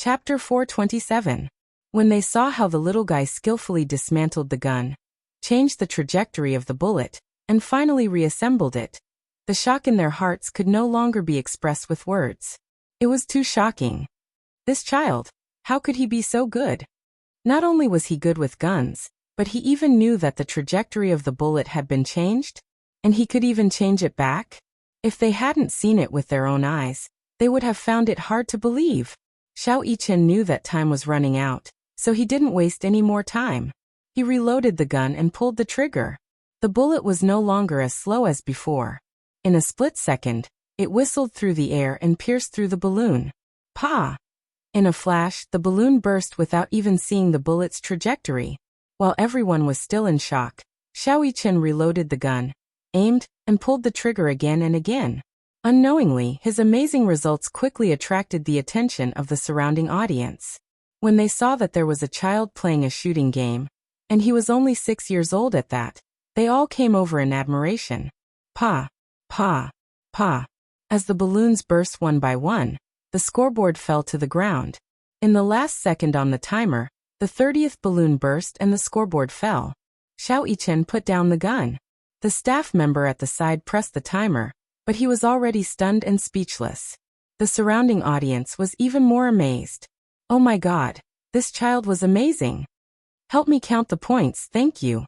Chapter 427. When they saw how the little guy skillfully dismantled the gun, changed the trajectory of the bullet, and finally reassembled it, the shock in their hearts could no longer be expressed with words. It was too shocking. This child, how could he be so good? Not only was he good with guns, but he even knew that the trajectory of the bullet had been changed, and he could even change it back. If they hadn't seen it with their own eyes, they would have found it hard to believe. Xiao Yichen knew that time was running out, so he didn't waste any more time. He reloaded the gun and pulled the trigger. The bullet was no longer as slow as before. In a split second, it whistled through the air and pierced through the balloon. Pa! In a flash, the balloon burst without even seeing the bullet's trajectory. While everyone was still in shock, Xiao Yichen reloaded the gun, aimed, and pulled the trigger again and again. Unknowingly, his amazing results quickly attracted the attention of the surrounding audience. When they saw that there was a child playing a shooting game, and he was only 6 years old at that, they all came over in admiration. Pa! Pa! Pa! As the balloons burst one by one, the scoreboard fell to the ground. In the last second on the timer, the 30th balloon burst and the scoreboard fell. Xiao Yichen put down the gun. The staff member at the side pressed the timer, but he was already stunned and speechless. The surrounding audience was even more amazed. Oh my God, this child was amazing. Help me count the points, thank you.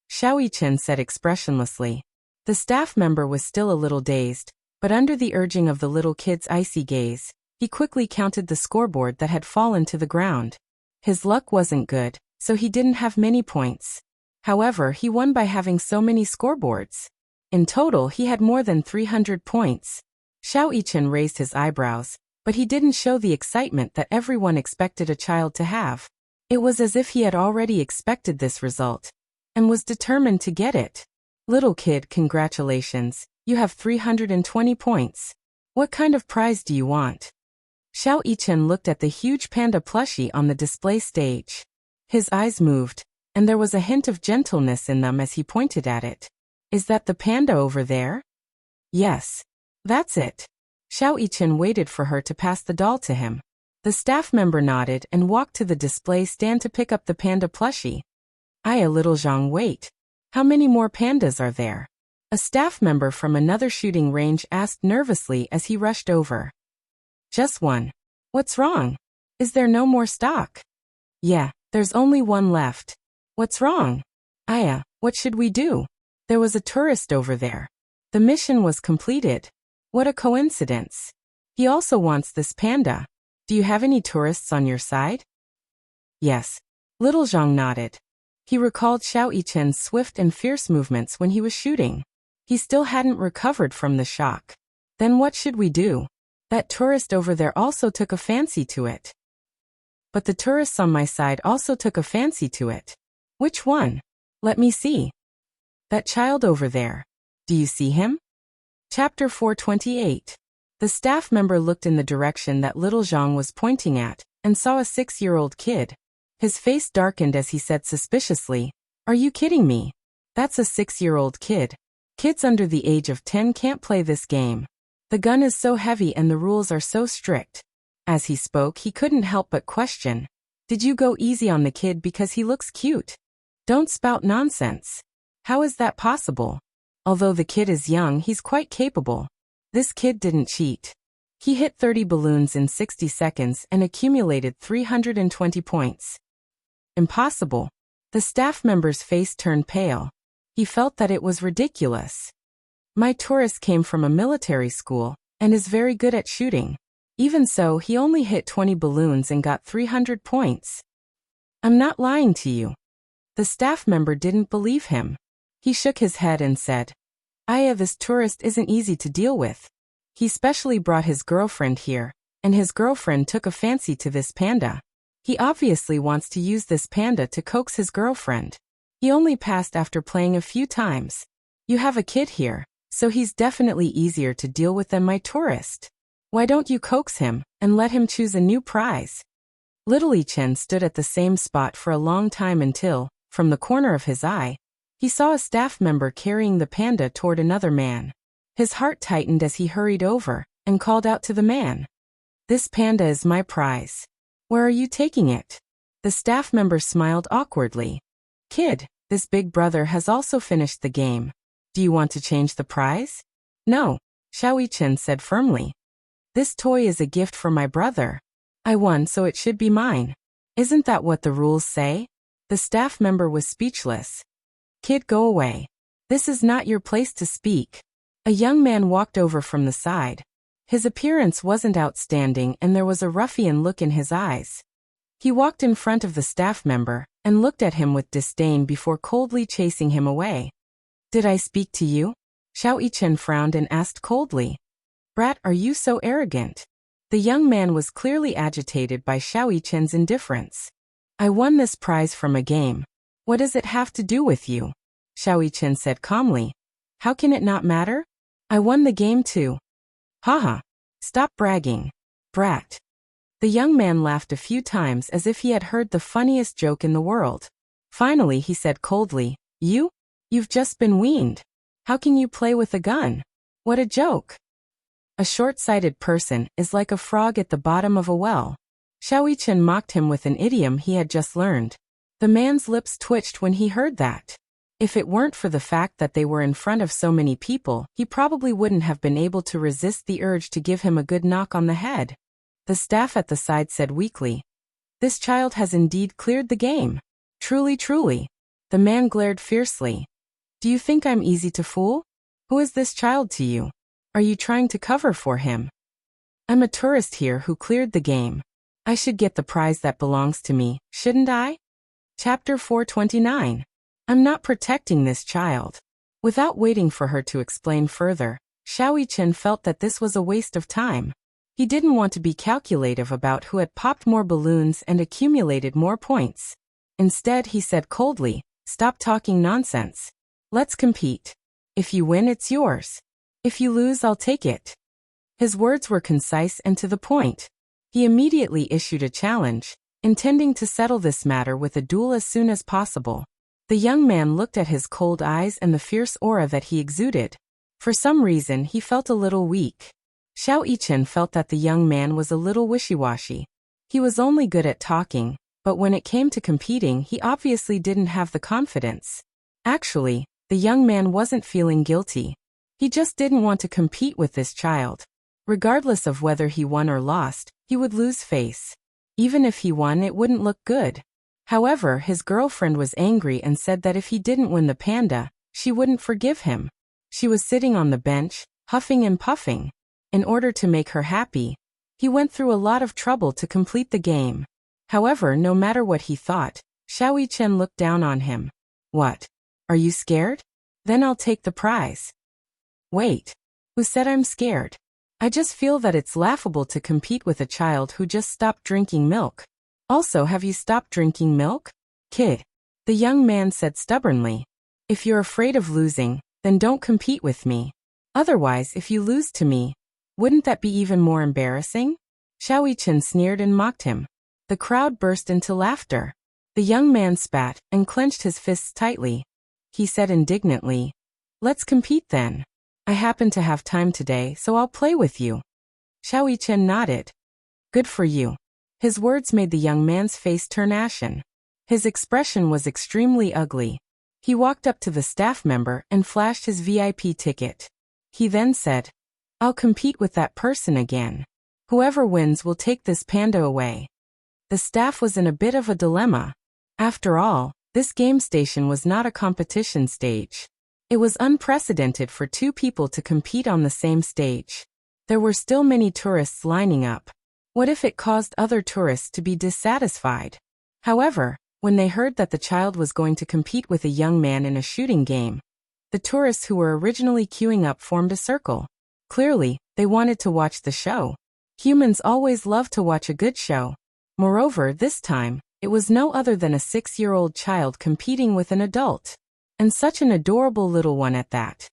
Xiao Yichen said expressionlessly. The staff member was still a little dazed, but under the urging of the little kid's icy gaze, he quickly counted the scoreboard that had fallen to the ground. His luck wasn't good, so he didn't have many points. However, he won by having so many scoreboards. In total, he had more than 300 points. Xiao Yichen raised his eyebrows, but he didn't show the excitement that everyone expected a child to have. It was as if he had already expected this result, and was determined to get it. Little kid, congratulations, you have 320 points. What kind of prize do you want? Xiao Yichen looked at the huge panda plushie on the display stage. His eyes moved, and there was a hint of gentleness in them as he pointed at it. Is that the panda over there? Yes. That's it. Xiao Yichen waited for her to pass the doll to him. The staff member nodded and walked to the display stand to pick up the panda plushie. Little Zhang, wait. How many more pandas are there? A staff member from another shooting range asked nervously as he rushed over. Just one. What's wrong? Is there no more stock? Yeah, there's only one left. What's wrong? What should we do? There was a tourist over there. The mission was completed. What a coincidence. He also wants this panda. Do you have any tourists on your side? Yes. Little Zhang nodded. He recalled Xiao Yichen's swift and fierce movements when he was shooting. He still hadn't recovered from the shock. Then what should we do? That tourist over there also took a fancy to it. But the tourists on my side also took a fancy to it. Which one? Let me see. That child over there. Do you see him? Chapter 428. The staff member looked in the direction that little Zhang was pointing at, and saw a 6-year-old kid. His face darkened as he said suspiciously, Are you kidding me? That's a 6-year-old kid. Kids under the age of 10 can't play this game. The gun is so heavy and the rules are so strict. As he spoke, he couldn't help but question. Did you go easy on the kid because he looks cute? Don't spout nonsense. How is that possible? Although the kid is young, he's quite capable. This kid didn't cheat. He hit 30 balloons in 60 seconds and accumulated 320 points. Impossible. The staff member's face turned pale. He felt that it was ridiculous. My tourist came from a military school, and is very good at shooting. Even so, he only hit 20 balloons and got 300 points. I'm not lying to you. The staff member didn't believe him. He shook his head and said, this tourist isn't easy to deal with. He specially brought his girlfriend here, and his girlfriend took a fancy to this panda. He obviously wants to use this panda to coax his girlfriend. He only passed after playing a few times. You have a kid here, so he's definitely easier to deal with than my tourist. Why don't you coax him, and let him choose a new prize? Little Yichen stood at the same spot for a long time until, from the corner of his eye, he saw a staff member carrying the panda toward another man. His heart tightened as he hurried over, and called out to the man. This panda is my prize. Where are you taking it? The staff member smiled awkwardly. Kid, this big brother has also finished the game. Do you want to change the prize? No, Xiao-Chen said firmly. This toy is a gift for my brother. I won, so it should be mine. Isn't that what the rules say? The staff member was speechless. Kid, go away. This is not your place to speak. A young man walked over from the side. His appearance wasn't outstanding and there was a ruffian look in his eyes. He walked in front of the staff member and looked at him with disdain before coldly chasing him away. Did I speak to you? Xiao-Chen frowned and asked coldly. Brat, are you so arrogant? The young man was clearly agitated by Xiao-Chen's indifference. I won this prize from a game. What does it have to do with you? Xiao-Chen said calmly. How can it not matter? I won the game too. Haha. Stop bragging. Brat. The young man laughed a few times as if he had heard the funniest joke in the world. Finally he said coldly, You've just been weaned. How can you play with a gun? What a joke. A short-sighted person is like a frog at the bottom of a well. Xiao-Chen mocked him with an idiom he had just learned. The man's lips twitched when he heard that. If it weren't for the fact that they were in front of so many people, he probably wouldn't have been able to resist the urge to give him a good knock on the head. The staff at the side said weakly, This child has indeed cleared the game. Truly, truly. The man glared fiercely. Do you think I'm easy to fool? Who is this child to you? Are you trying to cover for him? I'm a tourist here who cleared the game. I should get the prize that belongs to me, shouldn't I? Chapter 429. I'm not protecting this child. Without waiting for her to explain further, Xiao-Chen felt that this was a waste of time. He didn't want to be calculative about who had popped more balloons and accumulated more points. Instead, he said coldly, Stop talking nonsense. Let's compete. If you win, it's yours. If you lose, I'll take it. His words were concise and to the point. He immediately issued a challenge, intending to settle this matter with a duel as soon as possible. The young man looked at his cold eyes and the fierce aura that he exuded. For some reason, he felt a little weak. Xiao-Chen felt that the young man was a little wishy-washy. He was only good at talking, but when it came to competing, he obviously didn't have the confidence. Actually, the young man wasn't feeling guilty. He just didn't want to compete with this child. Regardless of whether he won or lost, he would lose face. Even if he won, it wouldn't look good. However, his girlfriend was angry and said that if he didn't win the panda, she wouldn't forgive him. She was sitting on the bench, huffing and puffing. In order to make her happy, he went through a lot of trouble to complete the game. However, no matter what he thought, Xiao-Chen looked down on him. What? Are you scared? Then I'll take the prize. Wait. Who said I'm scared? I just feel that it's laughable to compete with a child who just stopped drinking milk. Also, have you stopped drinking milk? Kid. The young man said stubbornly. If you're afraid of losing, then don't compete with me. Otherwise, if you lose to me, wouldn't that be even more embarrassing? Xiao-Chen sneered and mocked him. The crowd burst into laughter. The young man spat and clenched his fists tightly. He said indignantly, Let's compete then. I happen to have time today, so I'll play with you. Xiao-Chen nodded. Good for you. His words made the young man's face turn ashen. His expression was extremely ugly. He walked up to the staff member and flashed his VIP ticket. He then said, I'll compete with that person again. Whoever wins will take this panda away. The staff was in a bit of a dilemma. After all, this game station was not a competition stage. It was unprecedented for two people to compete on the same stage. There were still many tourists lining up. What if it caused other tourists to be dissatisfied? However, when they heard that the child was going to compete with a young man in a shooting game, the tourists who were originally queuing up formed a circle. Clearly, they wanted to watch the show. Humans always love to watch a good show. Moreover, this time, it was no other than a 6-year-old child competing with an adult. And such an adorable little one at that.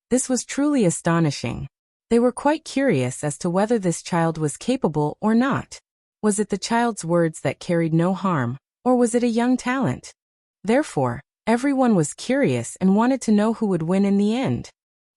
This was truly astonishing. They were quite curious as to whether this child was capable or not. Was it the child's words that carried no harm, or was it a young talent? Therefore, everyone was curious and wanted to know who would win in the end.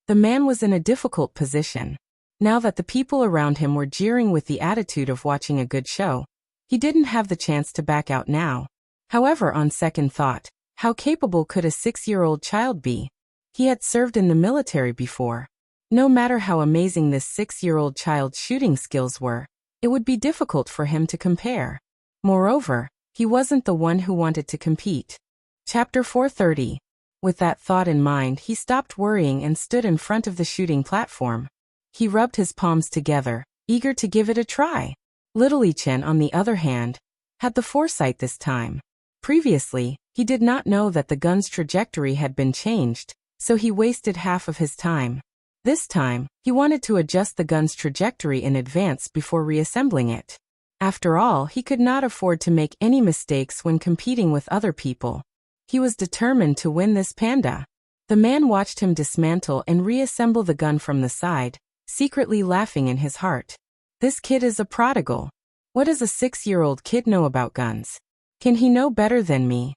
The man was in a difficult position. Now that the people around him were jeering with the attitude of watching a good show, He didn't have the chance to back out now. However, on second thought, how capable could a 6-year-old child be? He had served in the military before. No matter how amazing this 6-year-old child's shooting skills were, it would be difficult for him to compare. Moreover, he wasn't the one who wanted to compete. Chapter 430. With that thought in mind, he stopped worrying and stood in front of the shooting platform. He rubbed his palms together, eager to give it a try. Little Chen, on the other hand, had the foresight this time. Previously, he did not know that the gun's trajectory had been changed, so he wasted half of his time. This time, he wanted to adjust the gun's trajectory in advance before reassembling it. After all, he could not afford to make any mistakes when competing with other people. He was determined to win this panda. The man watched him dismantle and reassemble the gun from the side, secretly laughing in his heart. This kid is a prodigal. What does a 6-year-old kid know about guns? Can he know better than me?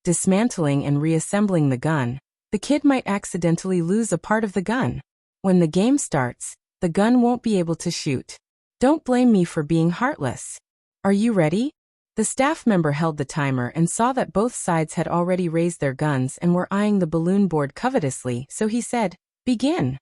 Dismantling and reassembling the gun, the kid might accidentally lose a part of the gun. When the game starts, the gun won't be able to shoot. Don't blame me for being heartless. Are you ready? The staff member held the timer and saw that both sides had already raised their guns and were eyeing the balloon board covetously, so he said, "Begin."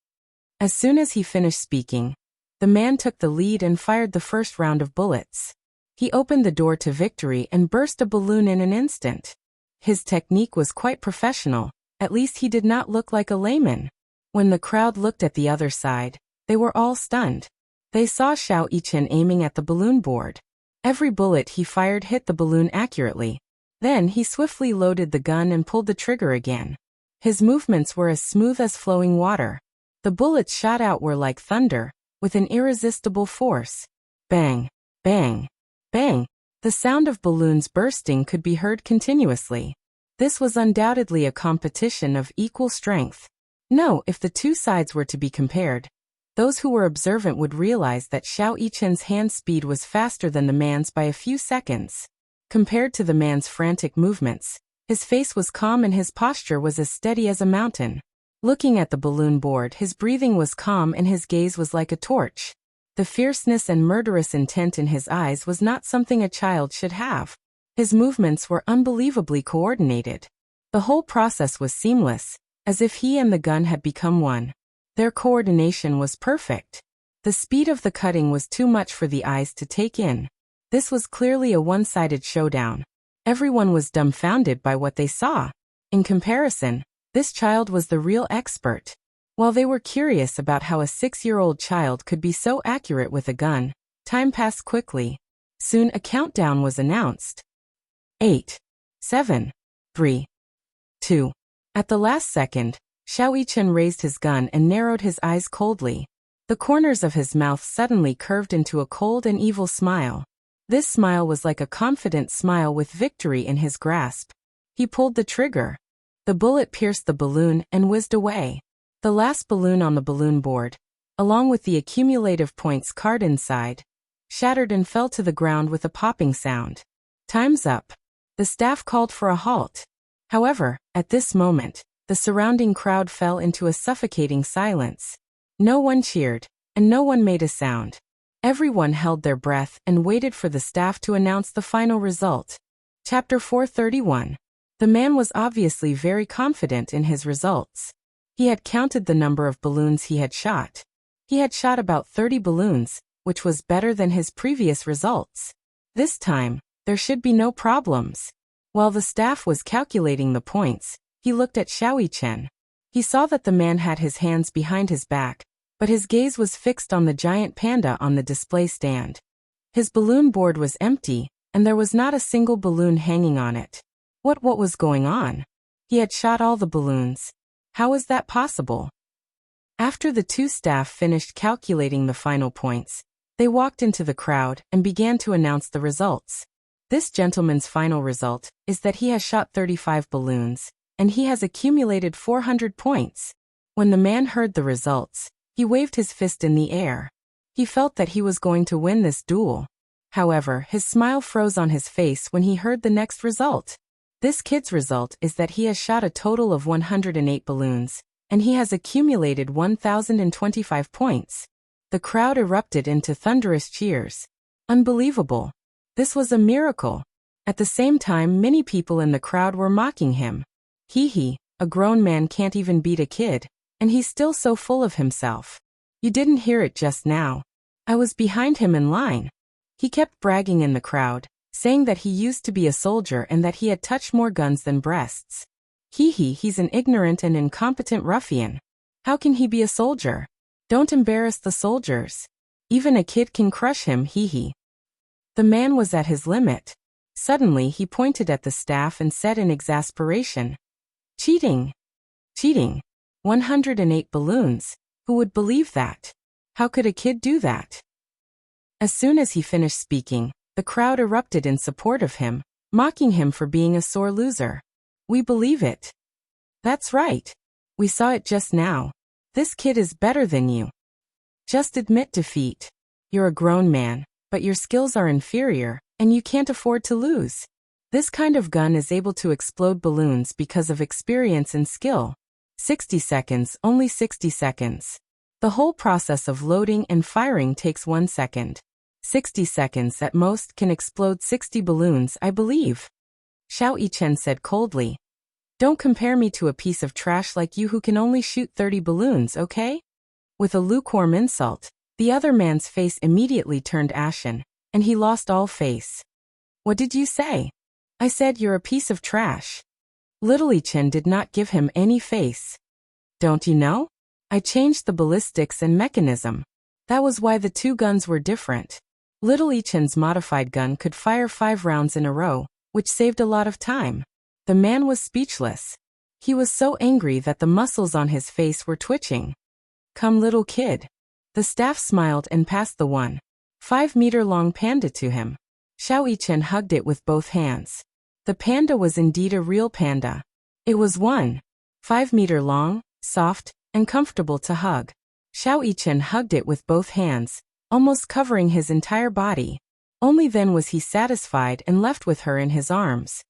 As soon as he finished speaking, the man took the lead and fired the first round of bullets. He opened the door to victory and burst a balloon in an instant. His technique was quite professional, at least he did not look like a layman. When the crowd looked at the other side, they were all stunned. They saw Xiao Yichen aiming at the balloon board. Every bullet he fired hit the balloon accurately. Then he swiftly loaded the gun and pulled the trigger again. His movements were as smooth as flowing water. The bullets shot out were like thunder, with an irresistible force. Bang, bang, bang. The sound of balloons bursting could be heard continuously. This was undoubtedly a competition of equal strength. No, if the two sides were to be compared, those who were observant would realize that Xiao Yichen's hand speed was faster than the man's by a few seconds. Compared to the man's frantic movements, his face was calm and his posture was as steady as a mountain. Looking at the balloon board, his breathing was calm and his gaze was like a torch. The fierceness and murderous intent in his eyes was not something a child should have. His movements were unbelievably coordinated. The whole process was seamless, as if he and the gun had become one. Their coordination was perfect. The speed of the cutting was too much for the eyes to take in. This was clearly a one-sided showdown. Everyone was dumbfounded by what they saw. In comparison, this child was the real expert. While they were curious about how a 6-year-old child could be so accurate with a gun, time passed quickly. Soon a countdown was announced. 8, 7, 3, 2. At the last second, Xiao Yichen raised his gun and narrowed his eyes coldly. The corners of his mouth suddenly curved into a cold and evil smile. This smile was like a confident smile with victory in his grasp. He pulled the trigger. The bullet pierced the balloon and whizzed away. The last balloon on the balloon board, along with the accumulative points card inside, shattered and fell to the ground with a popping sound. Time's up. The staff called for a halt. However, at this moment, the surrounding crowd fell into a suffocating silence. No one cheered, and no one made a sound. Everyone held their breath and waited for the staff to announce the final result. Chapter 431. The man was obviously very confident in his results. He had counted the number of balloons he had shot. He had shot about 30 balloons, which was better than his previous results. This time, there should be no problems. While the staff was calculating the points, he looked at Xiao Yichen. He saw that the man had his hands behind his back, but his gaze was fixed on the giant panda on the display stand. His balloon board was empty, and there was not a single balloon hanging on it. What was going on? He had shot all the balloons. How was that possible? After the two staff finished calculating the final points, they walked into the crowd and began to announce the results. This gentleman's final result is that he has shot 35 balloons, and he has accumulated 400 points. When the man heard the results, he waved his fist in the air. He felt that he was going to win this duel. However, his smile froze on his face when he heard the next result. This kid's result is that he has shot a total of 108 balloons, and he has accumulated 1,025 points. The crowd erupted into thunderous cheers. Unbelievable. This was a miracle. At the same time, many people in the crowd were mocking him. Hee, a grown man can't even beat a kid, and he's still so full of himself. You didn't hear it just now. I was behind him in line. He kept bragging in the crowd, saying that he used to be a soldier and that he had touched more guns than breasts. He's an ignorant and incompetent ruffian. How can he be a soldier? Don't embarrass the soldiers. Even a kid can crush him, The man was at his limit. Suddenly he pointed at the staff and said in exasperation, Cheating! Cheating! 108 balloons. Who would believe that? How could a kid do that? As soon as he finished speaking, the crowd erupted in support of him, mocking him for being a sore loser. We believe it. That's right. We saw it just now. This kid is better than you. Just admit defeat. You're a grown man, but your skills are inferior, and you can't afford to lose. This kind of gun is able to explode balloons because of experience and skill. 60 seconds, only 60 seconds. The whole process of loading and firing takes 1 second. 60 seconds at most can explode 60 balloons, I believe. Xiao Yichen said coldly. Don't compare me to a piece of trash like you who can only shoot 30 balloons, okay? With a lukewarm insult, the other man's face immediately turned ashen, and he lost all face. What did you say? I said you're a piece of trash. Little Yichen did not give him any face. Don't you know? I changed the ballistics and mechanism. That was why the two guns were different. Little Yichen's modified gun could fire 5 rounds in a row, which saved a lot of time. The man was speechless. He was so angry that the muscles on his face were twitching. Come, little kid. The staff smiled and passed the 1.5-meter-long panda to him. Xiao Yichen hugged it with both hands. The panda was indeed a real panda. It was 1.5 meter long, soft, and comfortable to hug. Xiao Yichen hugged it with both hands, almost covering his entire body. Only then was he satisfied and left with her in his arms.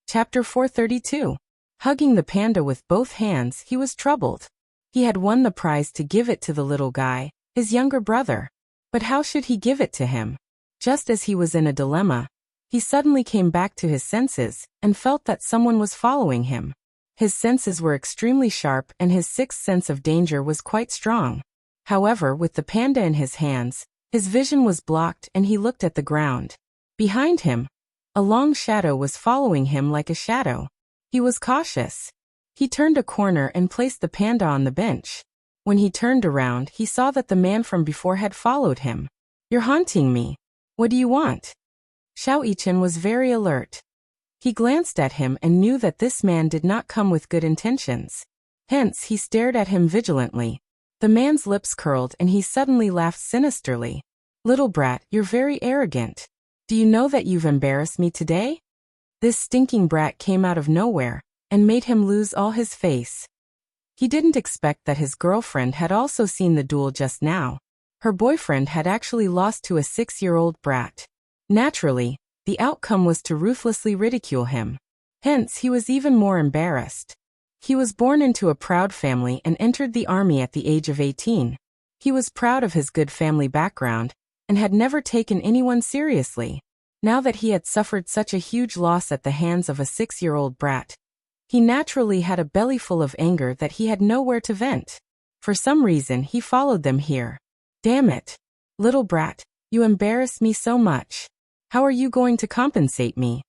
Chapter 432. Hugging the panda with both hands, he was troubled. He had won the prize to give it to the little guy, his younger brother. But how should he give it to him? Just as he was in a dilemma, he suddenly came back to his senses and felt that someone was following him. His senses were extremely sharp and his sixth sense of danger was quite strong. However, with the panda in his hands, his vision was blocked and he looked at the ground. Behind him, a long shadow was following him like a shadow. He was cautious. He turned a corner and placed the panda on the bench. When he turned around, he saw that the man from before had followed him. You're haunting me. What do you want? Xiao Yichen was very alert. He glanced at him and knew that this man did not come with good intentions. Hence, he stared at him vigilantly. The man's lips curled and he suddenly laughed sinisterly. Little brat, you're very arrogant. Do you know that you've embarrassed me today? This stinking brat came out of nowhere and made him lose all his face. He didn't expect that his girlfriend had also seen the duel just now. Her boyfriend had actually lost to a 6-year-old brat. Naturally, the outcome was to ruthlessly ridicule him. Hence, he was even more embarrassed. He was born into a proud family and entered the army at the age of 18. He was proud of his good family background and had never taken anyone seriously. Now that he had suffered such a huge loss at the hands of a 6-year-old brat, he naturally had a belly full of anger that he had nowhere to vent. For some reason, he followed them here. Damn it. Little brat, you embarrass me so much. How are you going to compensate me?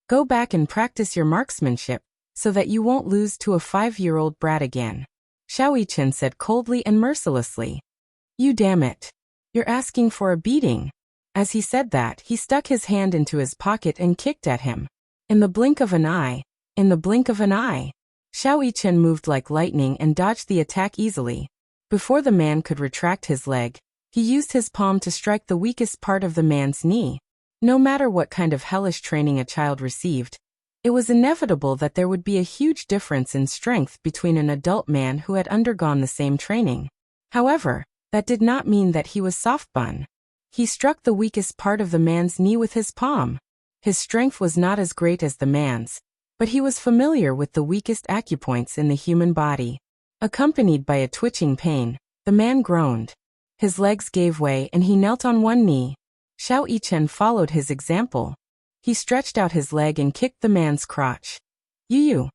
Go back and practice your marksmanship, so that you won't lose to a 5-year-old brat again. Xiao Yichen said coldly and mercilessly. You damn it. You're asking for a beating. As he said that, he stuck his hand into his pocket and kicked at him. In the blink of an eye. In the blink of an eye. Xiao Yichen moved like lightning and dodged the attack easily. Before the man could retract his leg, he used his palm to strike the weakest part of the man's knee. No matter what kind of hellish training a child received, it was inevitable that there would be a huge difference in strength between an adult man who had undergone the same training. However, that did not mean that he was soft-bun. He struck the weakest part of the man's knee with his palm. His strength was not as great as the man's, but he was familiar with the weakest acupoints in the human body. Accompanied by a twitching pain, the man groaned. His legs gave way and he knelt on one knee. Xiao Yichen followed his example. He stretched out his leg and kicked the man's crotch. You.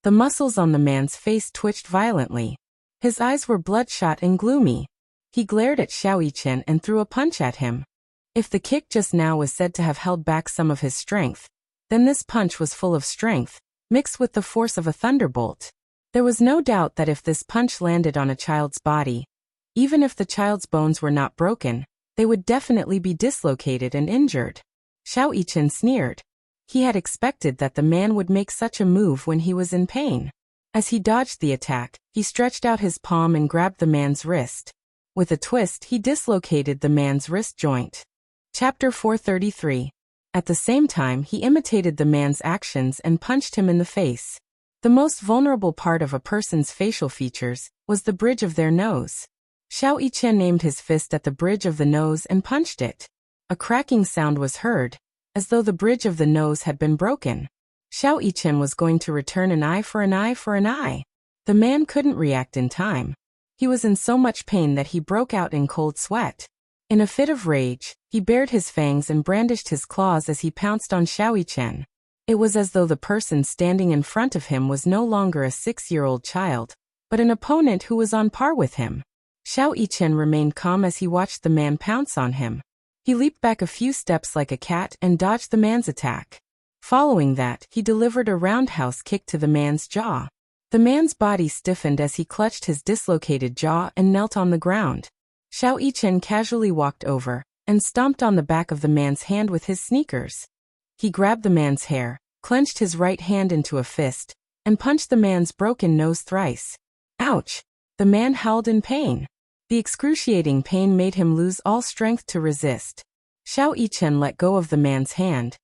The muscles on the man's face twitched violently. His eyes were bloodshot and gloomy. He glared at Xiao Yichen and threw a punch at him. If the kick just now was said to have held back some of his strength, then this punch was full of strength, mixed with the force of a thunderbolt. There was no doubt that if this punch landed on a child's body, even if the child's bones were not broken, they would definitely be dislocated and injured. Xiao Yichen sneered. He had expected that the man would make such a move when he was in pain. As he dodged the attack, he stretched out his palm and grabbed the man's wrist. With a twist, he dislocated the man's wrist joint. Chapter 433. At the same time, he imitated the man's actions and punched him in the face. The most vulnerable part of a person's facial features was the bridge of their nose. Xiao Yichen aimed his fist at the bridge of the nose and punched it. A cracking sound was heard, as though the bridge of the nose had been broken. Xiao Yichen was going to return an eye for an eye for an eye. The man couldn't react in time. He was in so much pain that he broke out in cold sweat. In a fit of rage, he bared his fangs and brandished his claws as he pounced on Xiao Yichen. It was as though the person standing in front of him was no longer a 6-year-old child, but an opponent who was on par with him. Xiao Yichen remained calm as he watched the man pounce on him. He leaped back a few steps like a cat and dodged the man's attack. Following that, he delivered a roundhouse kick to the man's jaw. The man's body stiffened as he clutched his dislocated jaw and knelt on the ground. Xiao Yichen casually walked over and stomped on the back of the man's hand with his sneakers. He grabbed the man's hair, clenched his right hand into a fist, and punched the man's broken nose thrice. Ouch! The man howled in pain. The excruciating pain made him lose all strength to resist. Xiao Yichen let go of the man's hand,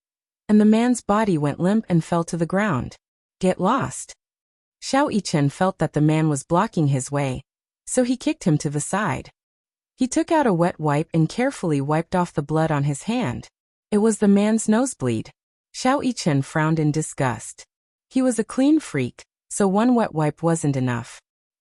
and the man's body went limp and fell to the ground. Get lost! Xiao Yichen felt that the man was blocking his way, so he kicked him to the side. He took out a wet wipe and carefully wiped off the blood on his hand. It was the man's nosebleed. Xiao Yichen frowned in disgust. He was a clean freak, so one wet wipe wasn't enough.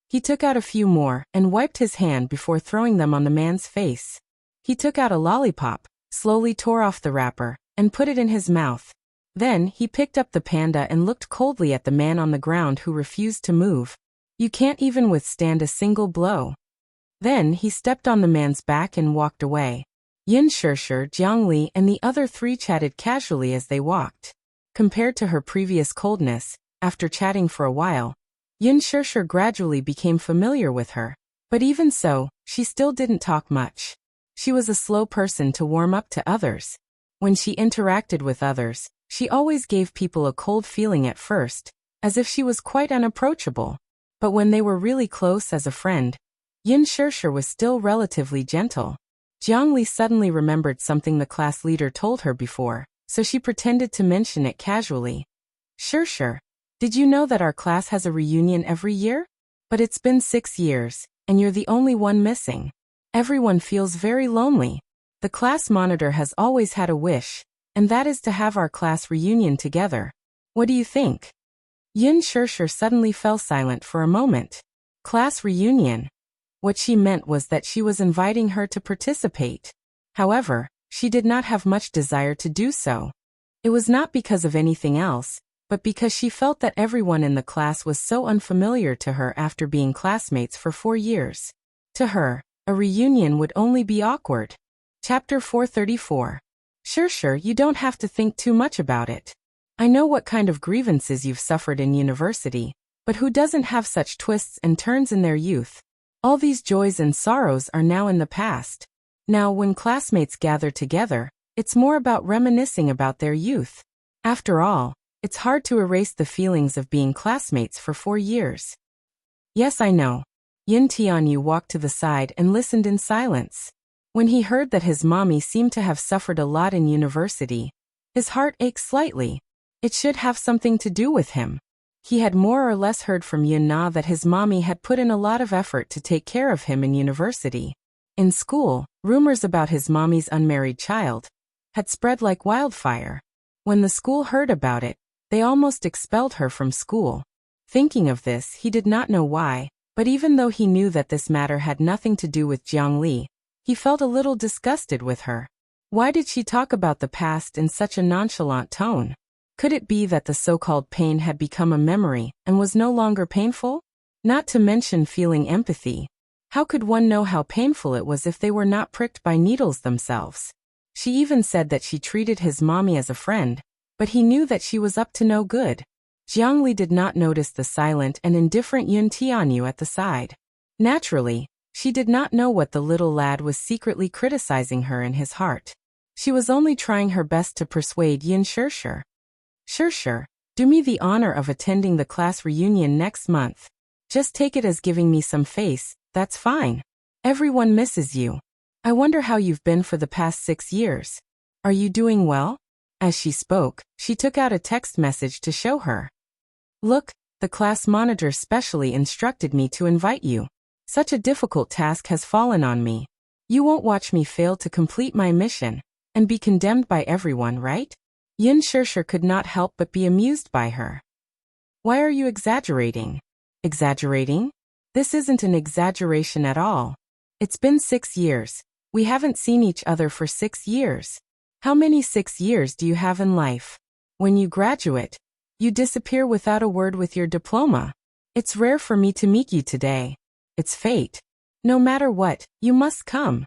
He took out a few more and wiped his hand before throwing them on the man's face. He took out a lollipop, slowly tore off the wrapper, and put it in his mouth. Then, he picked up the panda and looked coldly at the man on the ground who refused to move. You can't even withstand a single blow. Then, he stepped on the man's back and walked away. Yin Shishir, Jiang Li, and the other three chatted casually as they walked. Compared to her previous coldness, after chatting for a while, Yin Shishir gradually became familiar with her. But even so, she still didn't talk much. She was a slow person to warm up to others. When she interacted with others, she always gave people a cold feeling at first, as if she was quite unapproachable. But when they were really close as a friend, Yin Shishir was still relatively gentle. Jiang Li suddenly remembered something the class leader told her before, so she pretended to mention it casually. Shishir, did you know that our class has a reunion every year? But it's been 6 years, and you're the only one missing. Everyone feels very lonely. The class monitor has always had a wish, and that is to have our class reunion together. What do you think? Yin Shishir suddenly fell silent for a moment. Class reunion. What she meant was that she was inviting her to participate. However, she did not have much desire to do so. It was not because of anything else, but because she felt that everyone in the class was so unfamiliar to her after being classmates for 4 years. To her, a reunion would only be awkward. Chapter 434. Sure, you don't have to think too much about it. I know what kind of grievances you've suffered in university, but who doesn't have such twists and turns in their youth? All these joys and sorrows are now in the past. Now, when classmates gather together, it's more about reminiscing about their youth. After all, it's hard to erase the feelings of being classmates for 4 years. Yes, I know. Yin Tianyu walked to the side and listened in silence. When he heard that his mommy seemed to have suffered a lot in university, his heart ached slightly. It should have something to do with him. He had more or less heard from Yin Na that his mommy had put in a lot of effort to take care of him in university. In school, rumors about his mommy's unmarried child had spread like wildfire. When the school heard about it, they almost expelled her from school. Thinking of this, he did not know why, but even though he knew that this matter had nothing to do with Jiang Li, he felt a little disgusted with her. Why did she talk about the past in such a nonchalant tone? Could it be that the so-called pain had become a memory and was no longer painful? Not to mention feeling empathy. How could one know how painful it was if they were not pricked by needles themselves? She even said that she treated his mommy as a friend, but he knew that she was up to no good. Jiangli did not notice the silent and indifferent Yun Tianyu at the side. Naturally, she did not know what the little lad was secretly criticizing her in his heart. She was only trying her best to persuade Yin Shirshir. Shirshir, do me the honor of attending the class reunion next month. Just take it as giving me some face, that's fine. Everyone misses you. I wonder how you've been for the past 6 years. Are you doing well? As she spoke, she took out a text message to show her. Look, the class monitor specially instructed me to invite you. Such a difficult task has fallen on me. You won't watch me fail to complete my mission and be condemned by everyone, right? Yin Shirshir could not help but be amused by her. Why are you exaggerating? Exaggerating? This isn't an exaggeration at all. It's been 6 years. We haven't seen each other for 6 years. How many 6 years do you have in life? When you graduate, you disappear without a word with your diploma. It's rare for me to meet you today. It's fate. No matter what, you must come.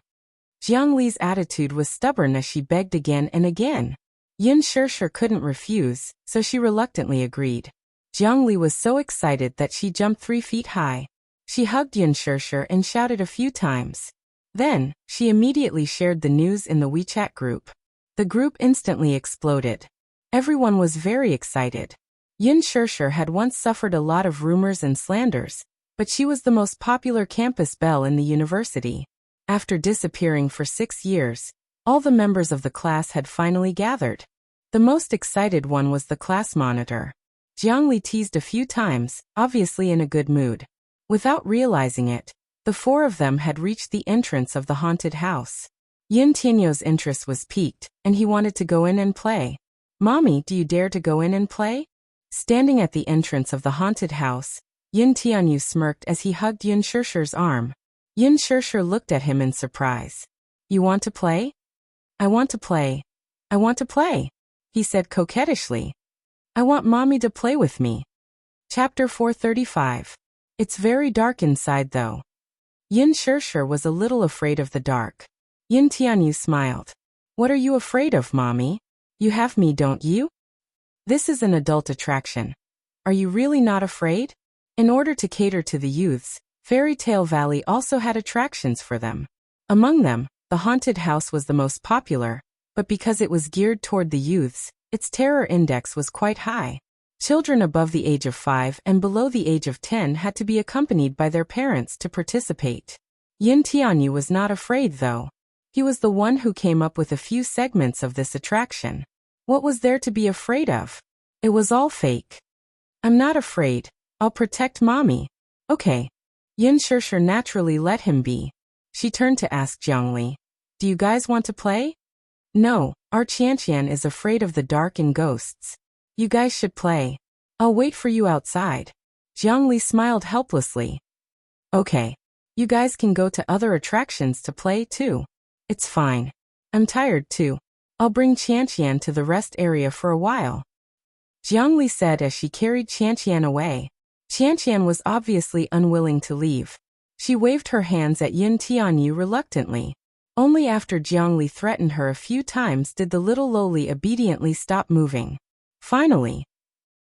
Jiangli's attitude was stubborn as she begged again and again. Yin Shirshir couldn't refuse, so she reluctantly agreed. Jiangli was so excited that she jumped 3 feet high. She hugged Yin Shirshir and shouted a few times. Then, she immediately shared the news in the WeChat group. The group instantly exploded. Everyone was very excited. Yin Shirshir had once suffered a lot of rumors and slanders, but she was the most popular campus belle in the university. After disappearing for 6 years, all the members of the class had finally gathered. The most excited one was the class monitor. Jiangli teased a few times, obviously in a good mood. Without realizing it, the 4 of them had reached the entrance of the haunted house. Yin Tianyu's interest was piqued, and he wanted to go in and play. Mommy, do you dare to go in and play? Standing at the entrance of the haunted house, Yin Tianyu smirked as he hugged Yin Shirshir's arm. Yin Shirshir looked at him in surprise. You want to play? I want to play. I want to play, he said coquettishly. I want mommy to play with me. Chapter 435. It's very dark inside though. Yin Shirshir was a little afraid of the dark. Yin Tianyu smiled. What are you afraid of, mommy? You have me, don't you? This is an adult attraction. Are you really not afraid? In order to cater to the youths, Fairy Tale Valley also had attractions for them. Among them, the haunted house was the most popular, but because it was geared toward the youths, its terror index was quite high. Children above the age of 5 and below the age of 10 had to be accompanied by their parents to participate. Yin Tianyu was not afraid though. He was the one who came up with a few segments of this attraction. What was there to be afraid of? It was all fake. I'm not afraid. I'll protect mommy. Okay. Yin Shirshir naturally let him be. She turned to ask Jiangli. Do you guys want to play? No, our Qianqian is afraid of the dark and ghosts. You guys should play. I'll wait for you outside. Jiangli smiled helplessly. Okay. You guys can go to other attractions to play too. It's fine. I'm tired too. I'll bring Qianqian to the rest area for a while. Jiangli said as she carried Qianqian away. Qianqian was obviously unwilling to leave. She waved her hands at Yin Tianyu reluctantly. Only after Jiangli threatened her a few times did the little loli obediently stop moving. Finally,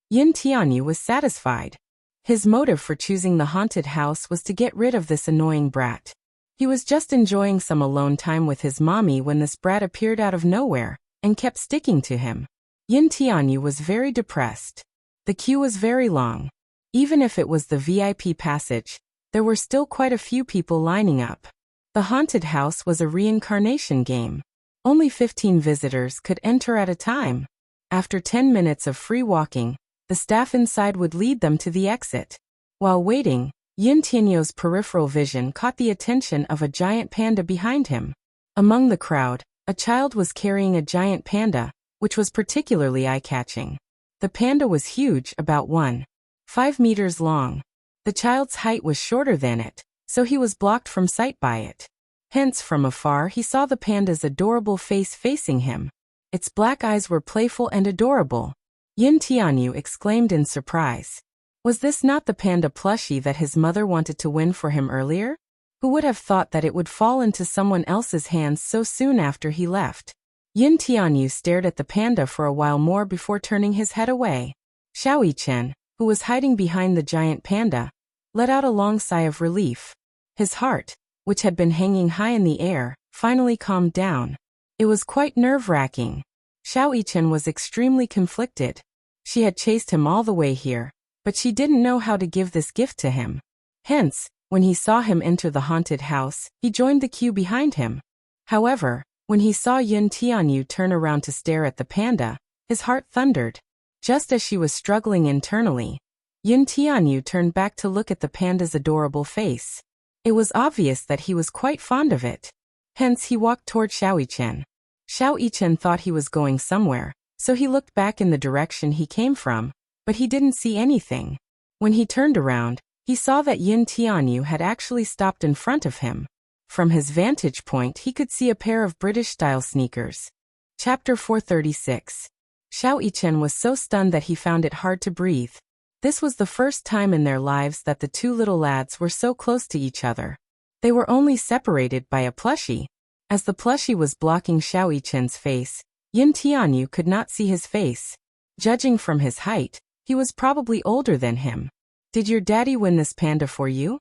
Yin Tianyu was satisfied. His motive for choosing the haunted house was to get rid of this annoying brat. He was just enjoying some alone time with his mommy when this brat appeared out of nowhere and kept sticking to him. Yin Tianyu was very depressed. The queue was very long. Even if it was the VIP passage, there were still quite a few people lining up. The haunted house was a reincarnation game. Only 15 visitors could enter at a time. After 10 minutes of free walking, the staff inside would lead them to the exit. While waiting, Yin Tianyu's peripheral vision caught the attention of a giant panda behind him. Among the crowd, a child was carrying a giant panda, which was particularly eye-catching. The panda was huge, about 1.5 meters long. The child's height was shorter than it, so he was blocked from sight by it. Hence, from afar he saw the panda's adorable face facing him. Its black eyes were playful and adorable. Yin Tianyu exclaimed in surprise. Was this not the panda plushie that his mother wanted to win for him earlier? Who would have thought that it would fall into someone else's hands so soon after he left? Yin Tianyu stared at the panda for a while more before turning his head away. Xiao Yichen, who was hiding behind the giant panda, let out a long sigh of relief. His heart, which had been hanging high in the air, finally calmed down. It was quite nerve-wracking. Xiao Yichen was extremely conflicted. She had chased him all the way here, but she didn't know how to give this gift to him. Hence, when he saw him enter the haunted house, he joined the queue behind him. However, when he saw Yin Tianyu turn around to stare at the panda, his heart thundered. Just as she was struggling internally, Yin Tianyu turned back to look at the panda's adorable face. It was obvious that he was quite fond of it. Hence he walked toward Xiao Yichen. Xiao Yichen thought he was going somewhere, so he looked back in the direction he came from, but he didn't see anything. When he turned around, he saw that Yin Tianyu had actually stopped in front of him. From his vantage point he could see a pair of British-style sneakers. Chapter 436. Xiao Yichen was so stunned that he found it hard to breathe. This was the first time in their lives that the two little lads were so close to each other. They were only separated by a plushie. As the plushie was blocking Xiao Yichen's face, Yin Tianyu could not see his face. Judging from his height, he was probably older than him. Did your daddy win this panda for you?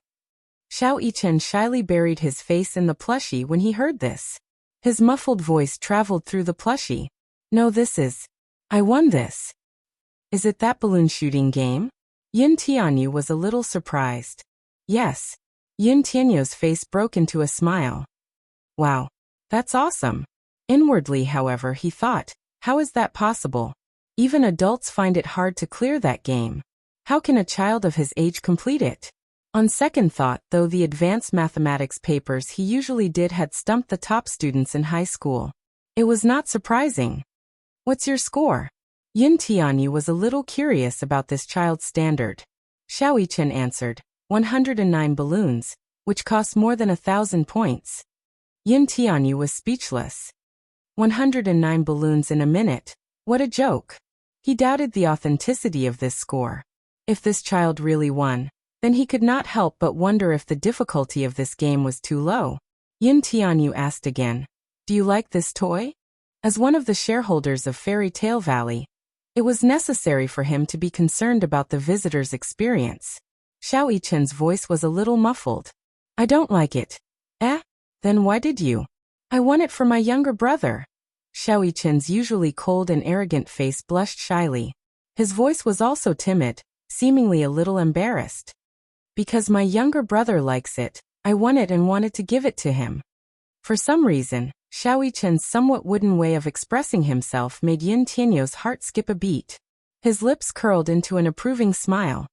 Xiao Yichen shyly buried his face in the plushie when he heard this. His muffled voice traveled through the plushie. No, I won this. Is it that balloon shooting game? Yin Tianyu was a little surprised. Yes. Yin Tianyu's face broke into a smile. Wow. That's awesome. Inwardly, however, he thought, how is that possible? Even adults find it hard to clear that game. How can a child of his age complete it? On second thought, though, the advanced mathematics papers he usually did had stumped the top students in high school. It was not surprising. What's your score? Yin Tianyu was a little curious about this child's standard. Xiao Yichen answered, 109 balloons, which cost more than 1,000 points. Yin Tianyu was speechless. 109 balloons in a minute. What a joke. He doubted the authenticity of this score. If this child really won, then he could not help but wonder if the difficulty of this game was too low. Yin Tianyu asked again, do you like this toy? As one of the shareholders of Fairy Tale Valley, it was necessary for him to be concerned about the visitor's experience. Xiao Yichen's voice was a little muffled. I don't like it. Eh? Then why did you? I won it for my younger brother. Xiao Yichen's usually cold and arrogant face blushed shyly. His voice was also timid, seemingly a little embarrassed. Because my younger brother likes it, I won it and wanted to give it to him. For some reason, Xiao Yichen's somewhat wooden way of expressing himself made Yin Tianyu's heart skip a beat. His lips curled into an approving smile.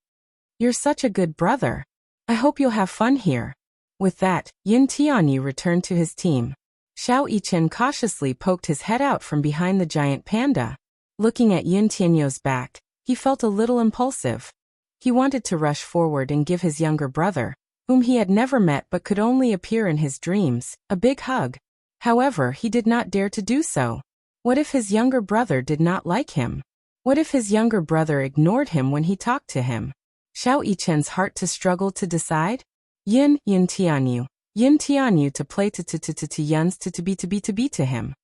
You're such a good brother. I hope you'll have fun here. With that, Yin Tianyu returned to his team. Xiao Yichen cautiously poked his head out from behind the giant panda. Looking at Yin Tianyu's back, he felt a little impulsive. He wanted to rush forward and give his younger brother, whom he had never met but could only appear in his dreams, a big hug. However, he did not dare to do so. What if his younger brother did not like him? What if his younger brother ignored him when he talked to him? Xiao Yichen's heart to struggle to decide? Yin Tianyu to play to Yun's to be to him.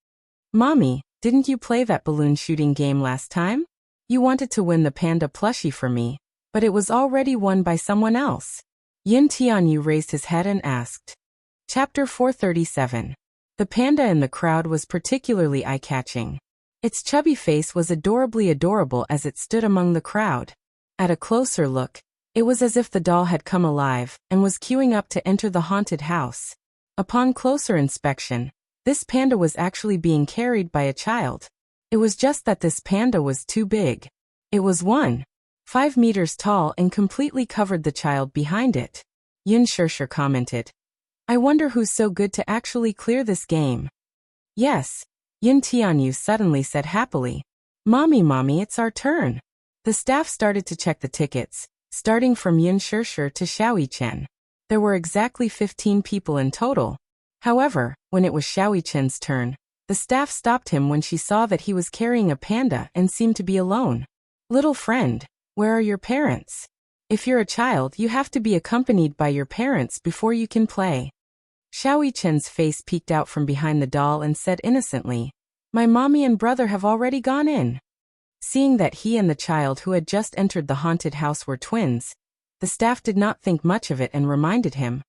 Mommy, didn't you play that balloon shooting game last time? You wanted to win the panda plushie for me, but it was already won by someone else. Yin Tianyu raised his head and asked. Chapter 437. The panda in the crowd was particularly eye-catching. Its chubby face was adorably adorable as it stood among the crowd. At a closer look, it was as if the doll had come alive and was queuing up to enter the haunted house. Upon closer inspection, this panda was actually being carried by a child. It was just that this panda was too big. It was 1.5 meters tall and completely covered the child behind it. Yin Shirsher commented. I wonder who's so good to actually clear this game. Yes, Yin Tianyu suddenly said happily. Mommy, it's our turn. The staff started to check the tickets, starting from Yin Shirsher to Xiao Yichen. There were exactly 15 people in total. However, when it was Xiaoyi-chen's turn, the staff stopped him when she saw that he was carrying a panda and seemed to be alone. Little friend, where are your parents? If you're a child, you have to be accompanied by your parents before you can play. Xiaoyi-chen's face peeked out from behind the doll and said innocently, My mommy and brother have already gone in. Seeing that he and the child who had just entered the haunted house were twins, the staff did not think much of it and reminded him,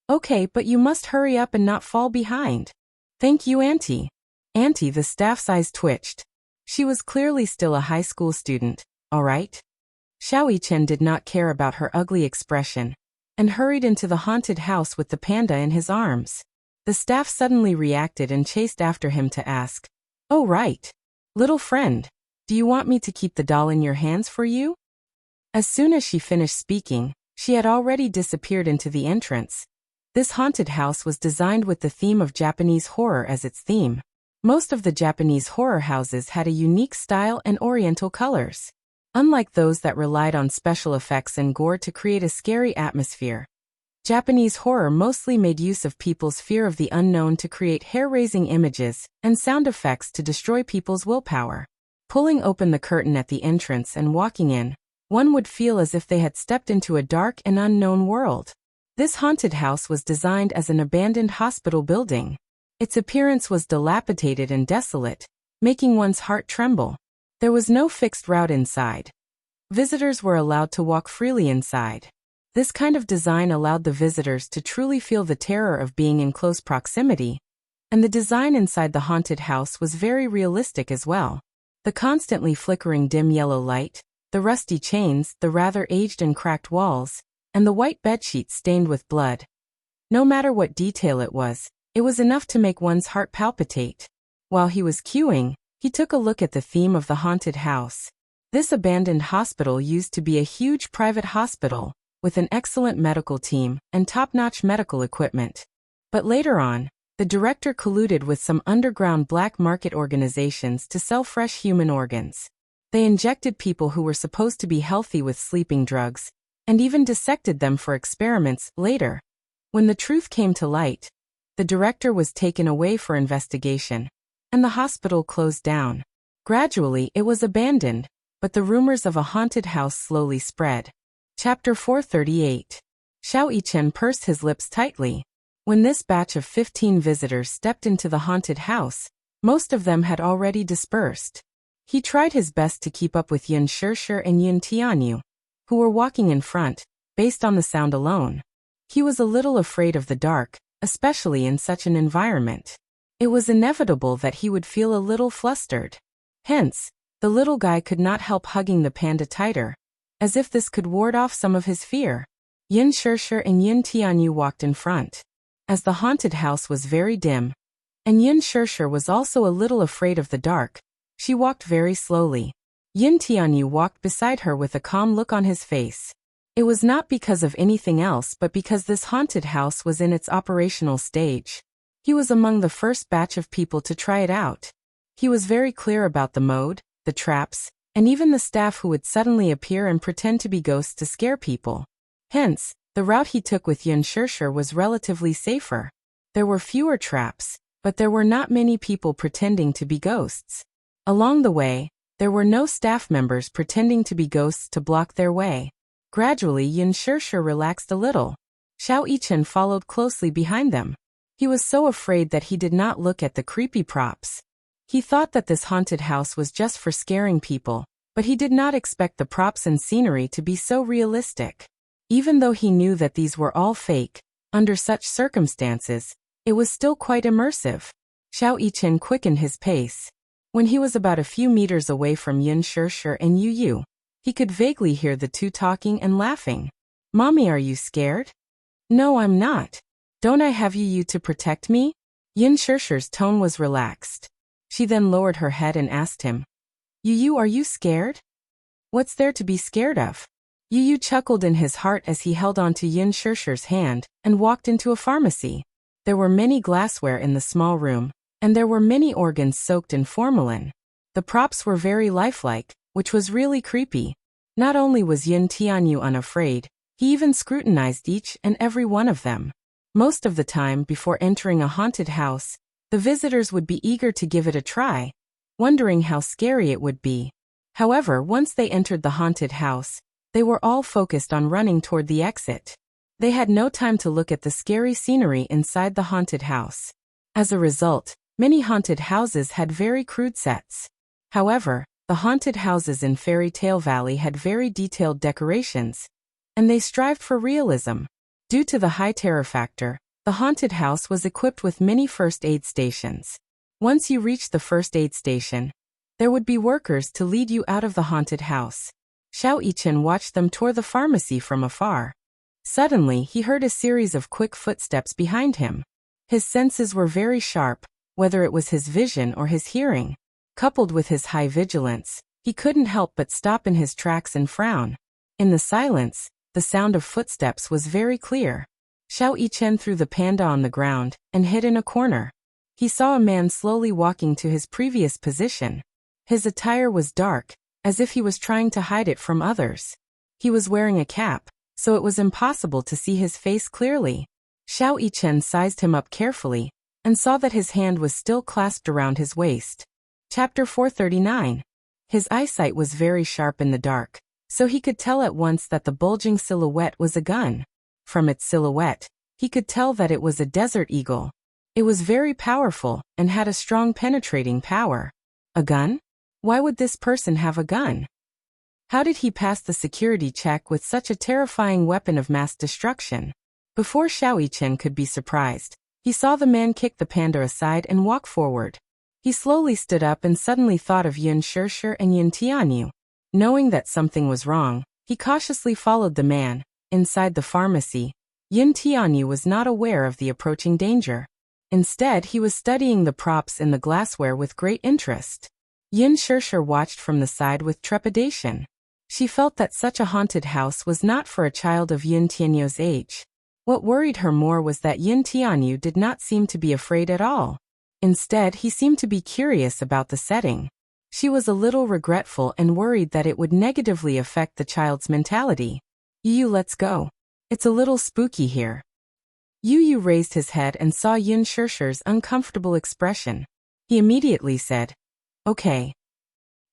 Okay, but you must hurry up and not fall behind. Thank you, Auntie. Auntie, the staff's eyes twitched. She was clearly still a high school student, all right? Xiaoyi-chen did not care about her ugly expression, and hurried into the haunted house with the panda in his arms. The staff suddenly reacted and chased after him to ask, Oh right. Little friend, do you want me to keep the doll in your hands for you? As soon as she finished speaking, she had already disappeared into the entrance. This haunted house was designed with the theme of Japanese horror as its theme. Most of the Japanese horror houses had a unique style and oriental colors. Unlike those that relied on special effects and gore to create a scary atmosphere, Japanese horror mostly made use of people's fear of the unknown to create hair-raising images and sound effects to destroy people's willpower. Pulling open the curtain at the entrance and walking in, one would feel as if they had stepped into a dark and unknown world. This haunted house was designed as an abandoned hospital building. Its appearance was dilapidated and desolate, making one's heart tremble. There was no fixed route inside. Visitors were allowed to walk freely inside. This kind of design allowed the visitors to truly feel the terror of being in close proximity, and the design inside the haunted house was very realistic as well. The constantly flickering dim yellow light, the rusty chains, the rather aged and cracked walls, and the white bedsheets stained with blood. No matter what detail it was enough to make one's heart palpitate. While he was queuing, he took a look at the theme of the haunted house. This abandoned hospital used to be a huge private hospital, with an excellent medical team and top-notch medical equipment. But later on, the director colluded with some underground black market organizations to sell fresh human organs. They injected people who were supposed to be healthy with sleeping drugs, and even dissected them for experiments later. When the truth came to light, the director was taken away for investigation, and the hospital closed down. Gradually, it was abandoned, but the rumors of a haunted house slowly spread. Chapter 438. Xiaoyi-chen pursed his lips tightly. When this batch of 15 visitors stepped into the haunted house, most of them had already dispersed. He tried his best to keep up with Yin Shishir and Yin Tianyu, who were walking in front, based on the sound alone. He was a little afraid of the dark, especially in such an environment. It was inevitable that he would feel a little flustered. Hence, the little guy could not help hugging the panda tighter, as if this could ward off some of his fear. Yin Shishir and Yin Tianyu walked in front. As the haunted house was very dim, and Yin Shishir was also a little afraid of the dark, she walked very slowly. Yin Tianyu walked beside her with a calm look on his face. It was not because of anything else but because this haunted house was in its operational stage. He was among the first batch of people to try it out. He was very clear about the mode, the traps, and even the staff who would suddenly appear and pretend to be ghosts to scare people. Hence, the route he took with Yin Shishir was relatively safer. There were fewer traps, but there were not many people pretending to be ghosts. Along the way, there were no staff members pretending to be ghosts to block their way. Gradually, Yin Shishir relaxed a little. Xiaoyi-chen followed closely behind them. He was so afraid that he did not look at the creepy props. He thought that this haunted house was just for scaring people, but he did not expect the props and scenery to be so realistic. Even though he knew that these were all fake, under such circumstances, it was still quite immersive. Xiaoyi-chen quickened his pace. When he was about a few meters away from Yin Shishir and Yu Yu, he could vaguely hear the two talking and laughing. Mommy, are you scared? No, I'm not. Don't I have Yu Yu to protect me? Yin Shishir's tone was relaxed. She then lowered her head and asked him, Yu Yu, are you scared? What's there to be scared of? Yu Yu chuckled in his heart as he held onto Yin Shishir's hand and walked into a pharmacy. There were many glassware in the small room, and there were many organs soaked in formalin. The props were very lifelike, which was really creepy. Not only was Yin Tianyu unafraid, he even scrutinized each and every one of them. Most of the time before entering a haunted house, the visitors would be eager to give it a try, wondering how scary it would be. However, once they entered the haunted house, they were all focused on running toward the exit. They had no time to look at the scary scenery inside the haunted house. As a result, many haunted houses had very crude sets. However, the haunted houses in Fairy Tale Valley had very detailed decorations, and they strived for realism. Due to the high terror factor, the haunted house was equipped with many first aid stations. Once you reached the first aid station, there would be workers to lead you out of the haunted house. Xiao Yichen watched them tour the pharmacy from afar. Suddenly, he heard a series of quick footsteps behind him. His senses were very sharp, whether it was his vision or his hearing. Coupled with his high vigilance, he couldn't help but stop in his tracks and frown. In the silence, the sound of footsteps was very clear. Xiao Yichen threw the panda on the ground and hid in a corner. He saw a man slowly walking to his previous position. His attire was dark, as if he was trying to hide it from others. He was wearing a cap, so it was impossible to see his face clearly. Xiao Yichen sized him up carefully, and saw that his hand was still clasped around his waist. Chapter 439. His eyesight was very sharp in the dark, so he could tell at once that the bulging silhouette was a gun. From its silhouette, he could tell that it was a desert eagle. It was very powerful, and had a strong penetrating power. A gun? Why would this person have a gun? How did he pass the security check with such a terrifying weapon of mass destruction? Before Xiao Yichen could be surprised, he saw the man kick the panda aside and walk forward. He slowly stood up and suddenly thought of Yun Shishir and Yun Tianyu. Knowing that something was wrong, he cautiously followed the man. Inside the pharmacy, Yun Tianyu was not aware of the approaching danger. Instead, he was studying the props in the glassware with great interest. Yun Shishir watched from the side with trepidation. She felt that such a haunted house was not for a child of Yun Tianyu's age. What worried her more was that Yun Tianyu did not seem to be afraid at all. Instead, he seemed to be curious about the setting. She was a little regretful and worried that it would negatively affect the child's mentality. Yu, let's go. It's a little spooky here. Yu raised his head and saw Yun Shishir's uncomfortable expression. He immediately said, "Okay."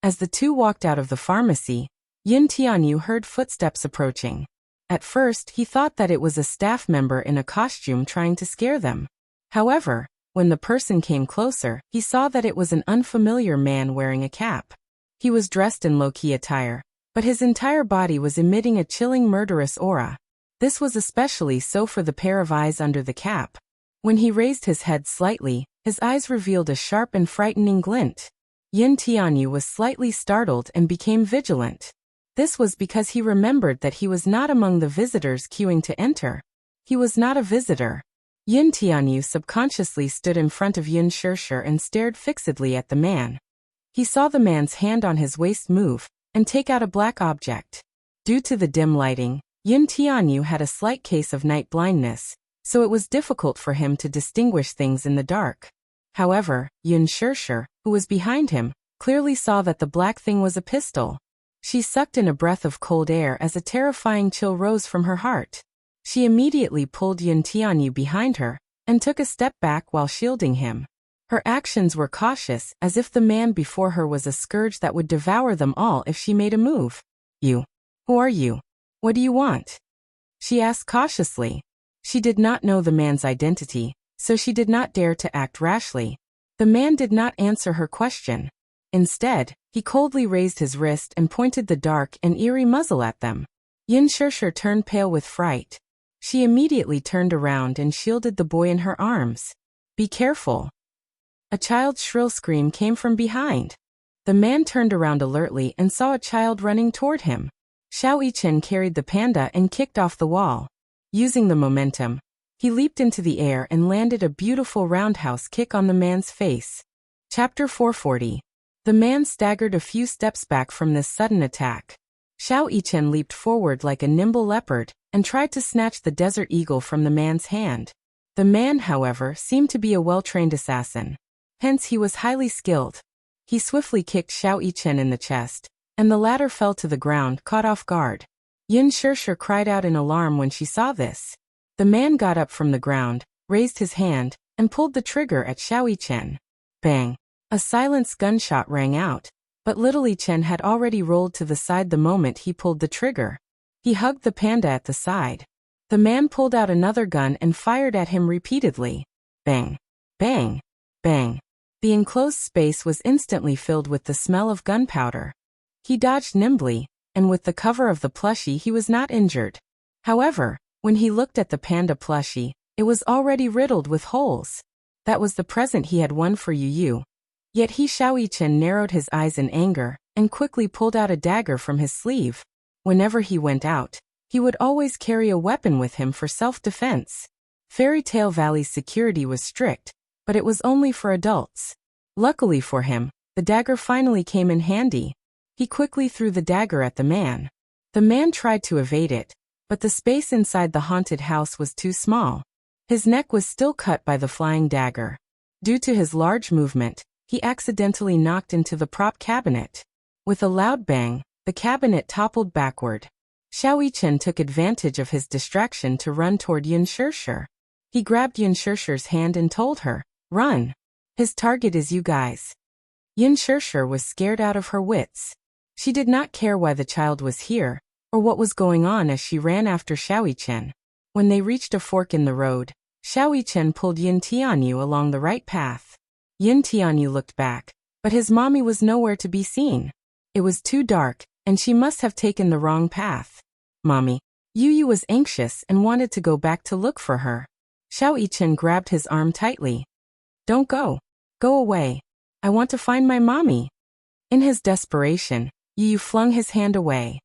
As the two walked out of the pharmacy, Yun Tianyu heard footsteps approaching. At first, he thought that it was a staff member in a costume trying to scare them. However, when the person came closer, he saw that it was an unfamiliar man wearing a cap. He was dressed in low-key attire, but his entire body was emitting a chilling murderous aura. This was especially so for the pair of eyes under the cap. When he raised his head slightly, his eyes revealed a sharp and frightening glint. Yun Tianyu was slightly startled and became vigilant. This was because he remembered that he was not among the visitors queuing to enter. He was not a visitor. Yun Tianyu subconsciously stood in front of Yun Shishir and stared fixedly at the man. He saw the man's hand on his waist move and take out a black object. Due to the dim lighting, Yun Tianyu had a slight case of night blindness, so it was difficult for him to distinguish things in the dark. However, Yun Shishir, who was behind him, clearly saw that the black thing was a pistol. She sucked in a breath of cold air as a terrifying chill rose from her heart. She immediately pulled Yun Tianyu behind her and took a step back while shielding him. Her actions were cautious, as if the man before her was a scourge that would devour them all if she made a move. "You. Who are you? What do you want?" she asked cautiously. She did not know the man's identity, so she did not dare to act rashly. The man did not answer her question. Instead, he coldly raised his wrist and pointed the dark and eerie muzzle at them. Yun Shishir turned pale with fright. She immediately turned around and shielded the boy in her arms. "Be careful." A child's shrill scream came from behind. The man turned around alertly and saw a child running toward him. Xiao Yichen carried the panda and kicked off the wall. Using the momentum, he leaped into the air and landed a beautiful roundhouse kick on the man's face. Chapter 440. The man staggered a few steps back from this sudden attack. Xiao Yichen leaped forward like a nimble leopard and tried to snatch the desert eagle from the man's hand. The man, however, seemed to be a well-trained assassin. Hence he was highly skilled. He swiftly kicked Xiao Yichen in the chest, and the latter fell to the ground, caught off guard. Yun Shishir cried out in alarm when she saw this. The man got up from the ground, raised his hand, and pulled the trigger at Xiao Yichen. Bang! A silenced gunshot rang out, but little Yichen had already rolled to the side the moment he pulled the trigger. He hugged the panda at the side. The man pulled out another gun and fired at him repeatedly. Bang! Bang! Bang! The enclosed space was instantly filled with the smell of gunpowder. He dodged nimbly, and with the cover of the plushie he was not injured. However, when he looked at the panda plushie, it was already riddled with holes. That was the present he had won for Yu Yu. Yet Xiao Yichen narrowed his eyes in anger, and quickly pulled out a dagger from his sleeve. Whenever he went out, he would always carry a weapon with him for self-defense. Fairy Tale Valley's security was strict, but it was only for adults. Luckily for him, the dagger finally came in handy. He quickly threw the dagger at the man. The man tried to evade it, but the space inside the haunted house was too small. His neck was still cut by the flying dagger. Due to his large movement, he accidentally knocked into the prop cabinet. With a loud bang, the cabinet toppled backward. Xiao Yichen took advantage of his distraction to run toward Yin Shirshir. He grabbed Yin Shirshir's hand and told her, "Run! His target is you guys." Yin Shirshir was scared out of her wits. She did not care why the child was here, or what was going on as she ran after Xiao Yichen. When they reached a fork in the road, Xiao Yichen pulled Yin Tianyu along the right path. Yin Tianyu looked back, but his mommy was nowhere to be seen. It was too dark, and she must have taken the wrong path. Mommy. Yu Yu was anxious and wanted to go back to look for her. Xiao Yichen grabbed his arm tightly. "Don't go. Go away. I want to find my mommy." In his desperation, Yu Yu flung his hand away.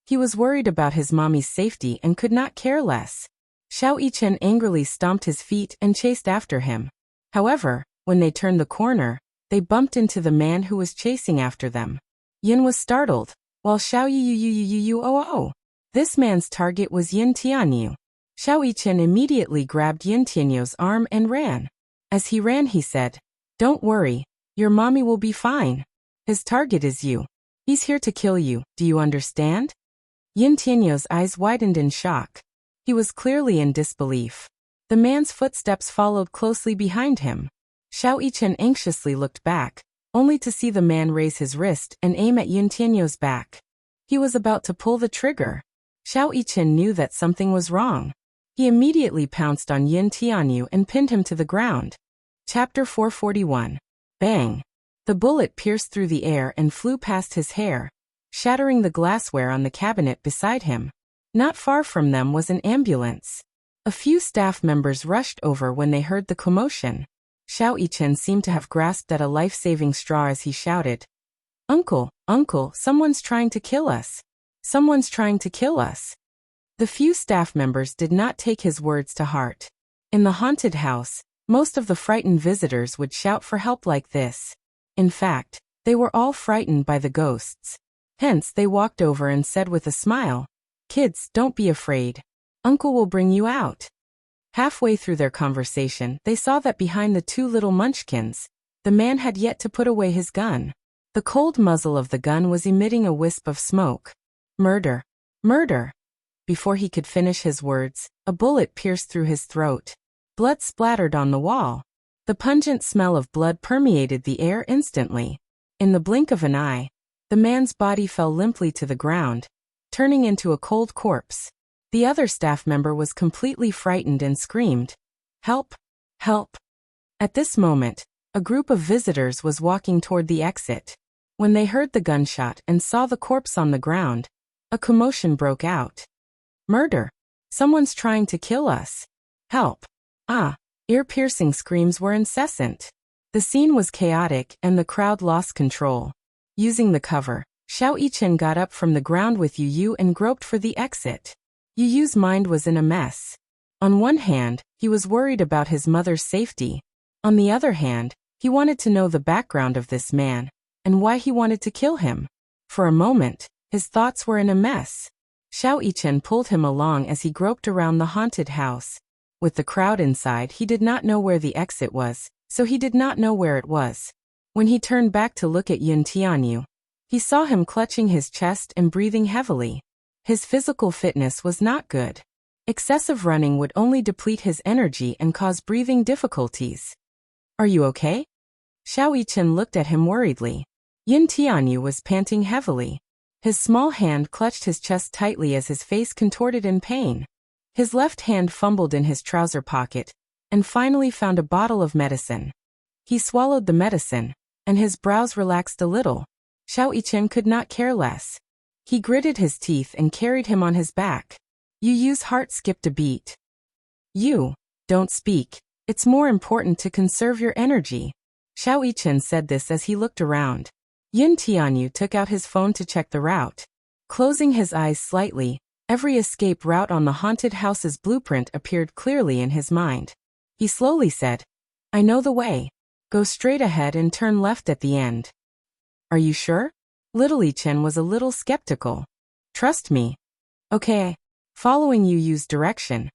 He was worried about his mommy's safety and could not care less. Xiao Yichen angrily stomped his feet and chased after him. However, when they turned the corner, they bumped into the man who was chasing after them. Yin was startled, while Xiao Yu. This man's target was Yin Tianyu. Xiao Yichen immediately grabbed Yin Tianyu's arm and ran. As he ran he said, "Don't worry, your mommy will be fine. His target is you. He's here to kill you, do you understand?" Yin Tianyu's eyes widened in shock. He was clearly in disbelief. The man's footsteps followed closely behind him. Xiao Yichen anxiously looked back, only to see the man raise his wrist and aim at Yin Tianyu's back. He was about to pull the trigger. Xiao Yichen knew that something was wrong. He immediately pounced on Yin Tianyu and pinned him to the ground. Chapter 441. Bang! The bullet pierced through the air and flew past his hair, shattering the glassware on the cabinet beside him. Not far from them was an ambulance. A few staff members rushed over when they heard the commotion. Xiao Yichen seemed to have grasped at a life-saving straw as he shouted, "Uncle, uncle, someone's trying to kill us. Someone's trying to kill us." The few staff members did not take his words to heart. In the haunted house, most of the frightened visitors would shout for help like this. In fact, they were all frightened by the ghosts. Hence they walked over and said with a smile, "Kids, don't be afraid. Uncle will bring you out." Halfway through their conversation, they saw that behind the two little munchkins, the man had yet to put away his gun. The cold muzzle of the gun was emitting a wisp of smoke. "Murder! Murder!" Before he could finish his words, a bullet pierced through his throat. Blood splattered on the wall. The pungent smell of blood permeated the air instantly. In the blink of an eye, the man's body fell limply to the ground, turning into a cold corpse. The other staff member was completely frightened and screamed, "Help! Help!" At this moment, a group of visitors was walking toward the exit. When they heard the gunshot and saw the corpse on the ground, a commotion broke out. "Murder! Someone's trying to kill us! Help!" Ear-piercing screams were incessant. The scene was chaotic and the crowd lost control. Using the cover, Xiao Yichen got up from the ground with Yu Yu and groped for the exit. Yu Yu's mind was in a mess. On one hand, he was worried about his mother's safety. On the other hand, he wanted to know the background of this man, and why he wanted to kill him. For a moment, his thoughts were in a mess. Xiao Yichen pulled him along as he groped around the haunted house. With the crowd inside, he did not know where the exit was, so he did not know where it was. When he turned back to look at Yin Tianyu, he saw him clutching his chest and breathing heavily. His physical fitness was not good. Excessive running would only deplete his energy and cause breathing difficulties. Are you okay? Xiao Yichen looked at him worriedly. Yin Tianyu was panting heavily. His small hand clutched his chest tightly as his face contorted in pain. His left hand fumbled in his trouser pocket, and finally found a bottle of medicine. He swallowed the medicine, and his brows relaxed a little. Xiao Yichen could not care less. He gritted his teeth and carried him on his back. Yu's heart skipped a beat. You, don't speak. It's more important to conserve your energy. Xiao Yichen said this as he looked around. Yin Tianyu took out his phone to check the route. Closing his eyes slightly, every escape route on the haunted house's blueprint appeared clearly in his mind. He slowly said, I know the way. Go straight ahead and turn left at the end. Are you sure? Little Yichen was a little skeptical. Trust me. Okay. Following Yu's direction,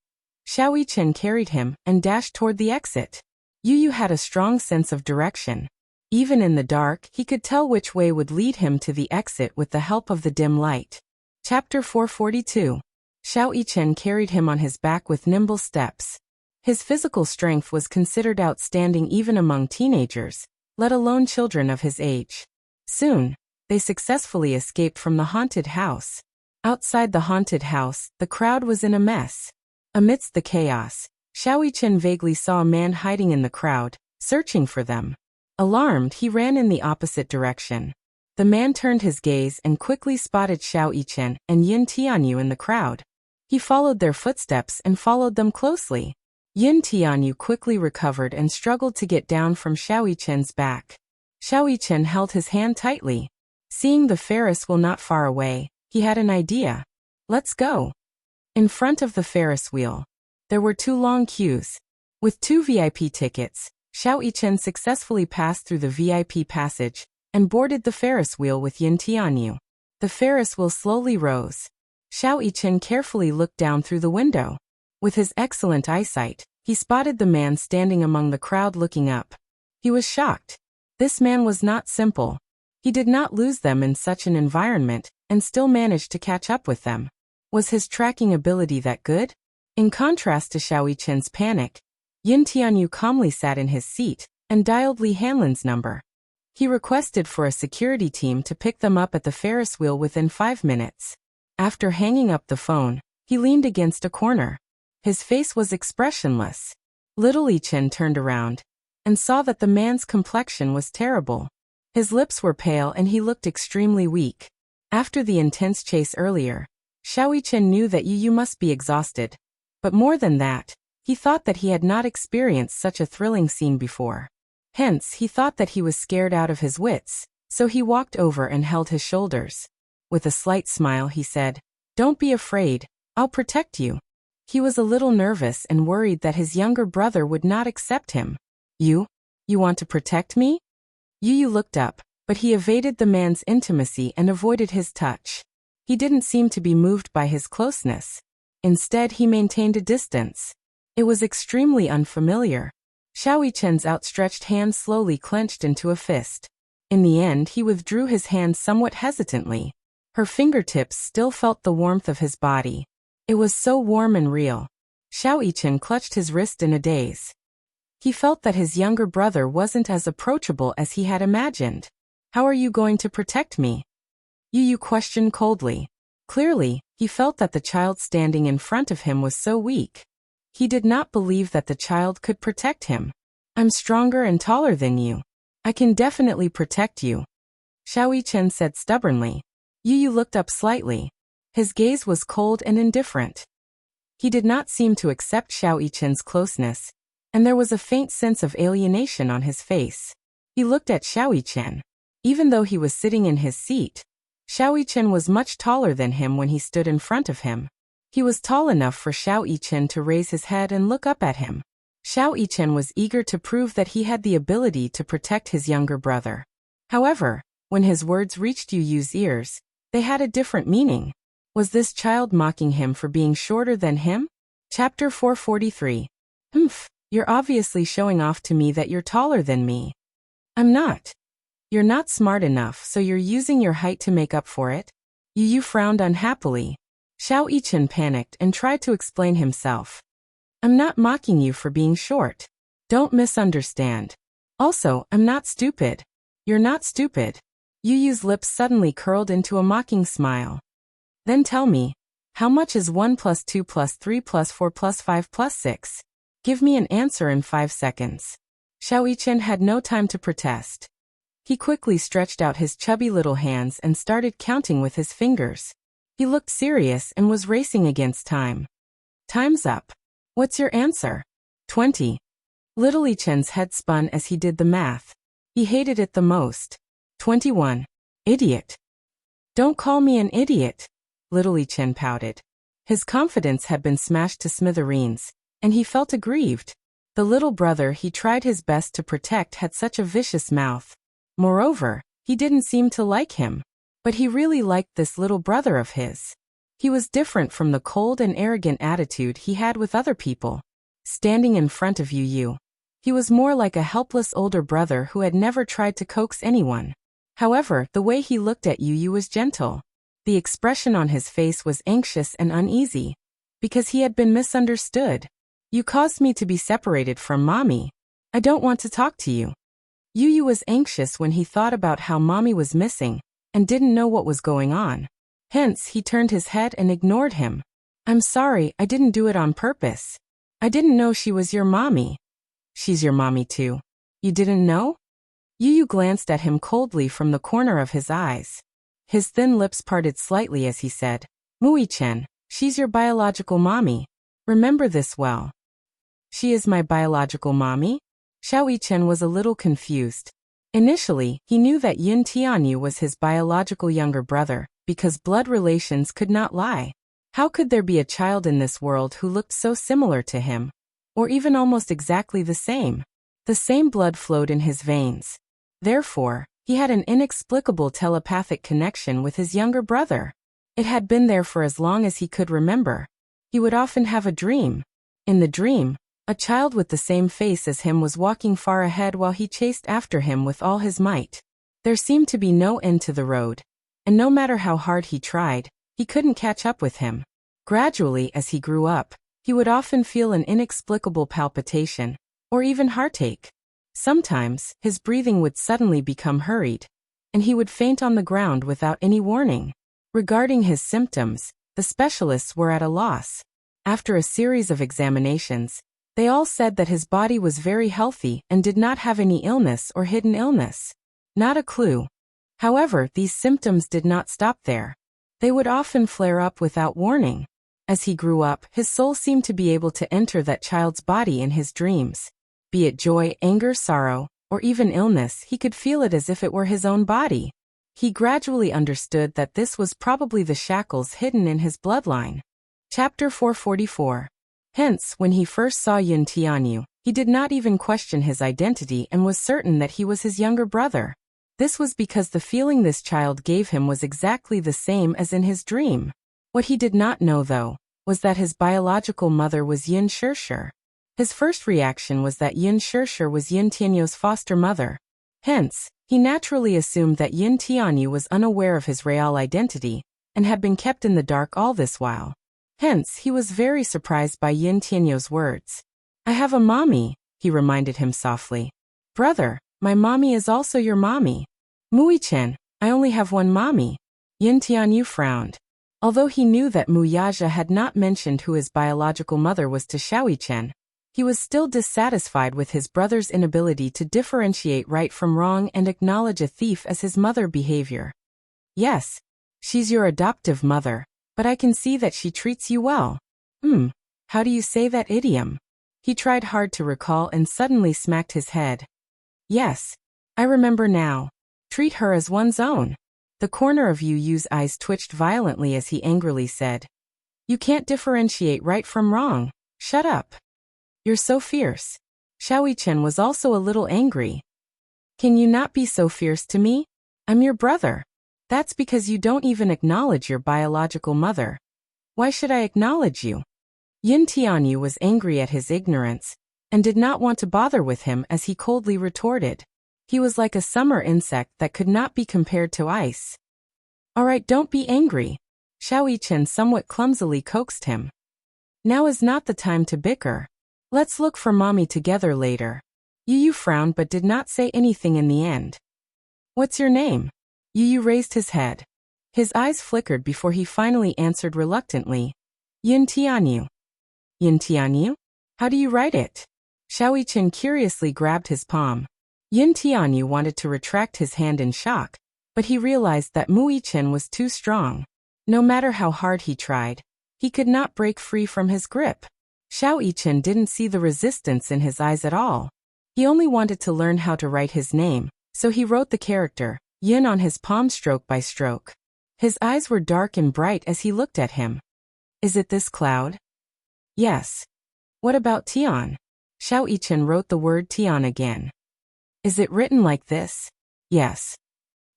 Xiao Yichen carried him and dashed toward the exit. Yu had a strong sense of direction. Even in the dark, he could tell which way would lead him to the exit with the help of the dim light. Chapter 442. Xiao Yichen carried him on his back with nimble steps. His physical strength was considered outstanding even among teenagers, let alone children of his age. Soon, they successfully escaped from the haunted house. Outside the haunted house, the crowd was in a mess. Amidst the chaos, Xiao Yichen vaguely saw a man hiding in the crowd, searching for them. Alarmed, he ran in the opposite direction. The man turned his gaze and quickly spotted Xiao Yichen and Yin Tianyu in the crowd. He followed their footsteps and followed them closely. Yin Tianyu quickly recovered and struggled to get down from Xiao Yichen's back. Xiao Yichen held his hand tightly. Seeing the Ferris wheel not far away, he had an idea. Let's go. In front of the Ferris wheel, there were 2 long queues. With 2 VIP tickets, Xiao Yichen successfully passed through the VIP passage and boarded the Ferris wheel with Yin Tianyu. The Ferris wheel slowly rose. Xiao Yichen carefully looked down through the window. With his excellent eyesight, he spotted the man standing among the crowd looking up. He was shocked. This man was not simple. He did not lose them in such an environment and still managed to catch up with them. Was his tracking ability that good? In contrast to Xiao Yichen's panic, Yin Tianyu calmly sat in his seat and dialed Li Hanlin's number. He requested for a security team to pick them up at the Ferris wheel within 5 minutes. After hanging up the phone, he leaned against a corner. His face was expressionless. Little Yichen turned around and saw that the man's complexion was terrible. His lips were pale and he looked extremely weak. After the intense chase earlier, Xiao Yichen knew that Yu must be exhausted. But more than that, he thought that he had not experienced such a thrilling scene before. Hence, he thought that he was scared out of his wits, so he walked over and held his shoulders. With a slight smile, he said, Don't be afraid, I'll protect you. He was a little nervous and worried that his younger brother would not accept him. You want to protect me? Yu looked up, but he evaded the man's intimacy and avoided his touch. He didn't seem to be moved by his closeness. Instead, he maintained a distance. It was extremely unfamiliar. Xiao Yichen's outstretched hand slowly clenched into a fist. In the end, he withdrew his hand somewhat hesitantly. Her fingertips still felt the warmth of his body. It was so warm and real. Xiao Yichen clutched his wrist in a daze. He felt that his younger brother wasn't as approachable as he had imagined. How are you going to protect me? Yu questioned coldly. Clearly, he felt that the child standing in front of him was so weak. He did not believe that the child could protect him. I'm stronger and taller than you. I can definitely protect you, Xiao Yichen said stubbornly. Yu looked up slightly. His gaze was cold and indifferent. He did not seem to accept Xiao Yichen's closeness, and there was a faint sense of alienation on his face. He looked at Xiao Yichen. Even though he was sitting in his seat, Xiao Yichen was much taller than him when he stood in front of him. He was tall enough for Xiao Yichen to raise his head and look up at him. Xiao Yichen was eager to prove that he had the ability to protect his younger brother. However, when his words reached Yu's ears, they had a different meaning. Was this child mocking him for being shorter than him? Chapter 443. You're obviously showing off to me that you're taller than me. I'm not. You're not smart enough, so you're using your height to make up for it? Yu frowned unhappily. Xiao Yichen panicked and tried to explain himself. I'm not mocking you for being short. Don't misunderstand. Also, I'm not stupid. You're not stupid. Yu Yu's lips suddenly curled into a mocking smile. Then tell me, how much is 1 plus 2 plus 3 plus 4 plus 5 plus 6? Give me an answer in 5 seconds. Xiao Yichen had no time to protest. He quickly stretched out his chubby little hands and started counting with his fingers. He looked serious and was racing against time. Time's up. What's your answer? 20. Little Yichen's head spun as he did the math. He hated it the most. 21. Idiot. Don't call me an idiot, Little Yichen pouted. His confidence had been smashed to smithereens, and he felt aggrieved. The little brother he tried his best to protect had such a vicious mouth. Moreover, he didn't seem to like him. But he really liked this little brother of his. He was different from the cold and arrogant attitude he had with other people. Standing in front of Yu, he was more like a helpless older brother who had never tried to coax anyone. However, the way he looked at Yu was gentle. The expression on his face was anxious and uneasy. Because he had been misunderstood. You caused me to be separated from Mommy. I don't want to talk to you. Yu was anxious when he thought about how Mommy was missing and didn't know what was going on. Hence, he turned his head and ignored him. I'm sorry, I didn't do it on purpose. I didn't know she was your mommy. She's your mommy too. You didn't know? Yu glanced at him coldly from the corner of his eyes. His thin lips parted slightly as he said, Mu-Yichen, she's your biological mommy. Remember this well. She is my biological mommy? Xiao Yichen was a little confused. Initially, he knew that Yin Tianyu was his biological younger brother, because blood relations could not lie. How could there be a child in this world who looked so similar to him? Or even almost exactly the same? The same blood flowed in his veins. Therefore, he had an inexplicable telepathic connection with his younger brother. It had been there for as long as he could remember. He would often have a dream. In the dream, a child with the same face as him was walking far ahead while he chased after him with all his might. There seemed to be no end to the road, and no matter how hard he tried, he couldn't catch up with him. Gradually, as he grew up, he would often feel an inexplicable palpitation, or even heartache. Sometimes, his breathing would suddenly become hurried, and he would faint on the ground without any warning. Regarding his symptoms, the specialists were at a loss. After a series of examinations, they all said that his body was very healthy and did not have any illness or hidden illness. Not a clue. However, these symptoms did not stop there. They would often flare up without warning. As he grew up, his soul seemed to be able to enter that child's body in his dreams. Be it joy, anger, sorrow, or even illness, he could feel it as if it were his own body. He gradually understood that this was probably the shackles hidden in his bloodline. Chapter 444. Hence, when he first saw Yin Tianyu, he did not even question his identity and was certain that he was his younger brother. This was because the feeling this child gave him was exactly the same as in his dream. What he did not know, though, was that his biological mother was Yin Shishir. His first reaction was that Yin Shishir was Yin Tianyu's foster mother. Hence, he naturally assumed that Yin Tianyu was unaware of his real identity and had been kept in the dark all this while. Hence, he was very surprised by Yin Tianyu's words. I have a mommy, he reminded him softly. Brother, my mommy is also your mommy. Mu-Yichen, I only have one mommy. Yin Tianyu frowned. Although he knew that Mu Yaja had not mentioned who his biological mother was to Xiao Yichen, he was still dissatisfied with his brother's inability to differentiate right from wrong and acknowledge a thief as his mother behavior. Yes, she's your adoptive mother, but I can see that she treats you well. How do you say that idiom? He tried hard to recall and suddenly smacked his head. Yes, I remember now. Treat her as one's own. The corner of Yu's eyes twitched violently as he angrily said, You can't differentiate right from wrong. Shut up. You're so fierce. Xiao Yichen was also a little angry. Can you not be so fierce to me? I'm your brother. That's because you don't even acknowledge your biological mother. Why should I acknowledge you? Yin Tianyu was angry at his ignorance, and did not want to bother with him as he coldly retorted. He was like a summer insect that could not be compared to ice. All right, don't be angry. Xiao Yichen somewhat clumsily coaxed him. Now is not the time to bicker. Let's look for mommy together later. Yu Yu frowned but did not say anything in the end. What's your name? Yu Yu raised his head. His eyes flickered before he finally answered reluctantly. Yin Tianyu. Yin Tianyu? How do you write it? Xiao Yichen curiously grabbed his palm. Yin Tianyu wanted to retract his hand in shock, but he realized that Mu Yichen was too strong. No matter how hard he tried, he could not break free from his grip. Xiao Yichen didn't see the resistance in his eyes at all. He only wanted to learn how to write his name, so he wrote the character Yin on his palm stroke by stroke. His eyes were dark and bright as he looked at him. Is it this cloud? Yes. What about Tian? Xiao Yichen wrote the word Tian again. Is it written like this? Yes.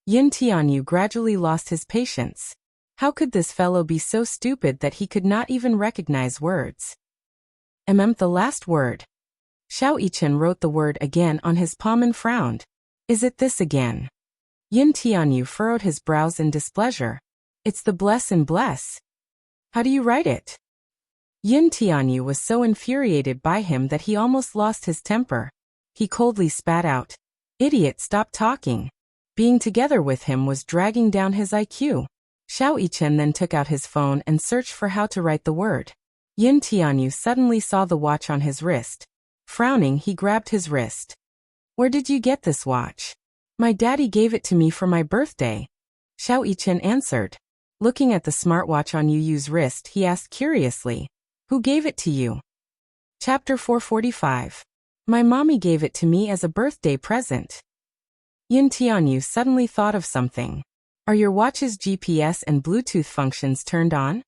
Yin Tianyu gradually lost his patience. How could this fellow be so stupid that he could not even recognize words? The last word. Xiao Yichen wrote the word again on his palm and frowned. Is it this again? Yin Tianyu furrowed his brows in displeasure. It's the bless and bless. How do you write it? Yin Tianyu was so infuriated by him that he almost lost his temper. He coldly spat out. Idiot, stop talking. Being together with him was dragging down his IQ. Xiao Yichen then took out his phone and searched for how to write the word. Yin Tianyu suddenly saw the watch on his wrist. Frowning, he grabbed his wrist. Where did you get this watch? My daddy gave it to me for my birthday. Xiao Yichen answered. Looking at the smartwatch on Yu Yu's wrist, he asked curiously. Who gave it to you? Chapter 445. My mommy gave it to me as a birthday present. Yin Tianyu suddenly thought of something. Are your watch's GPS and Bluetooth functions turned on?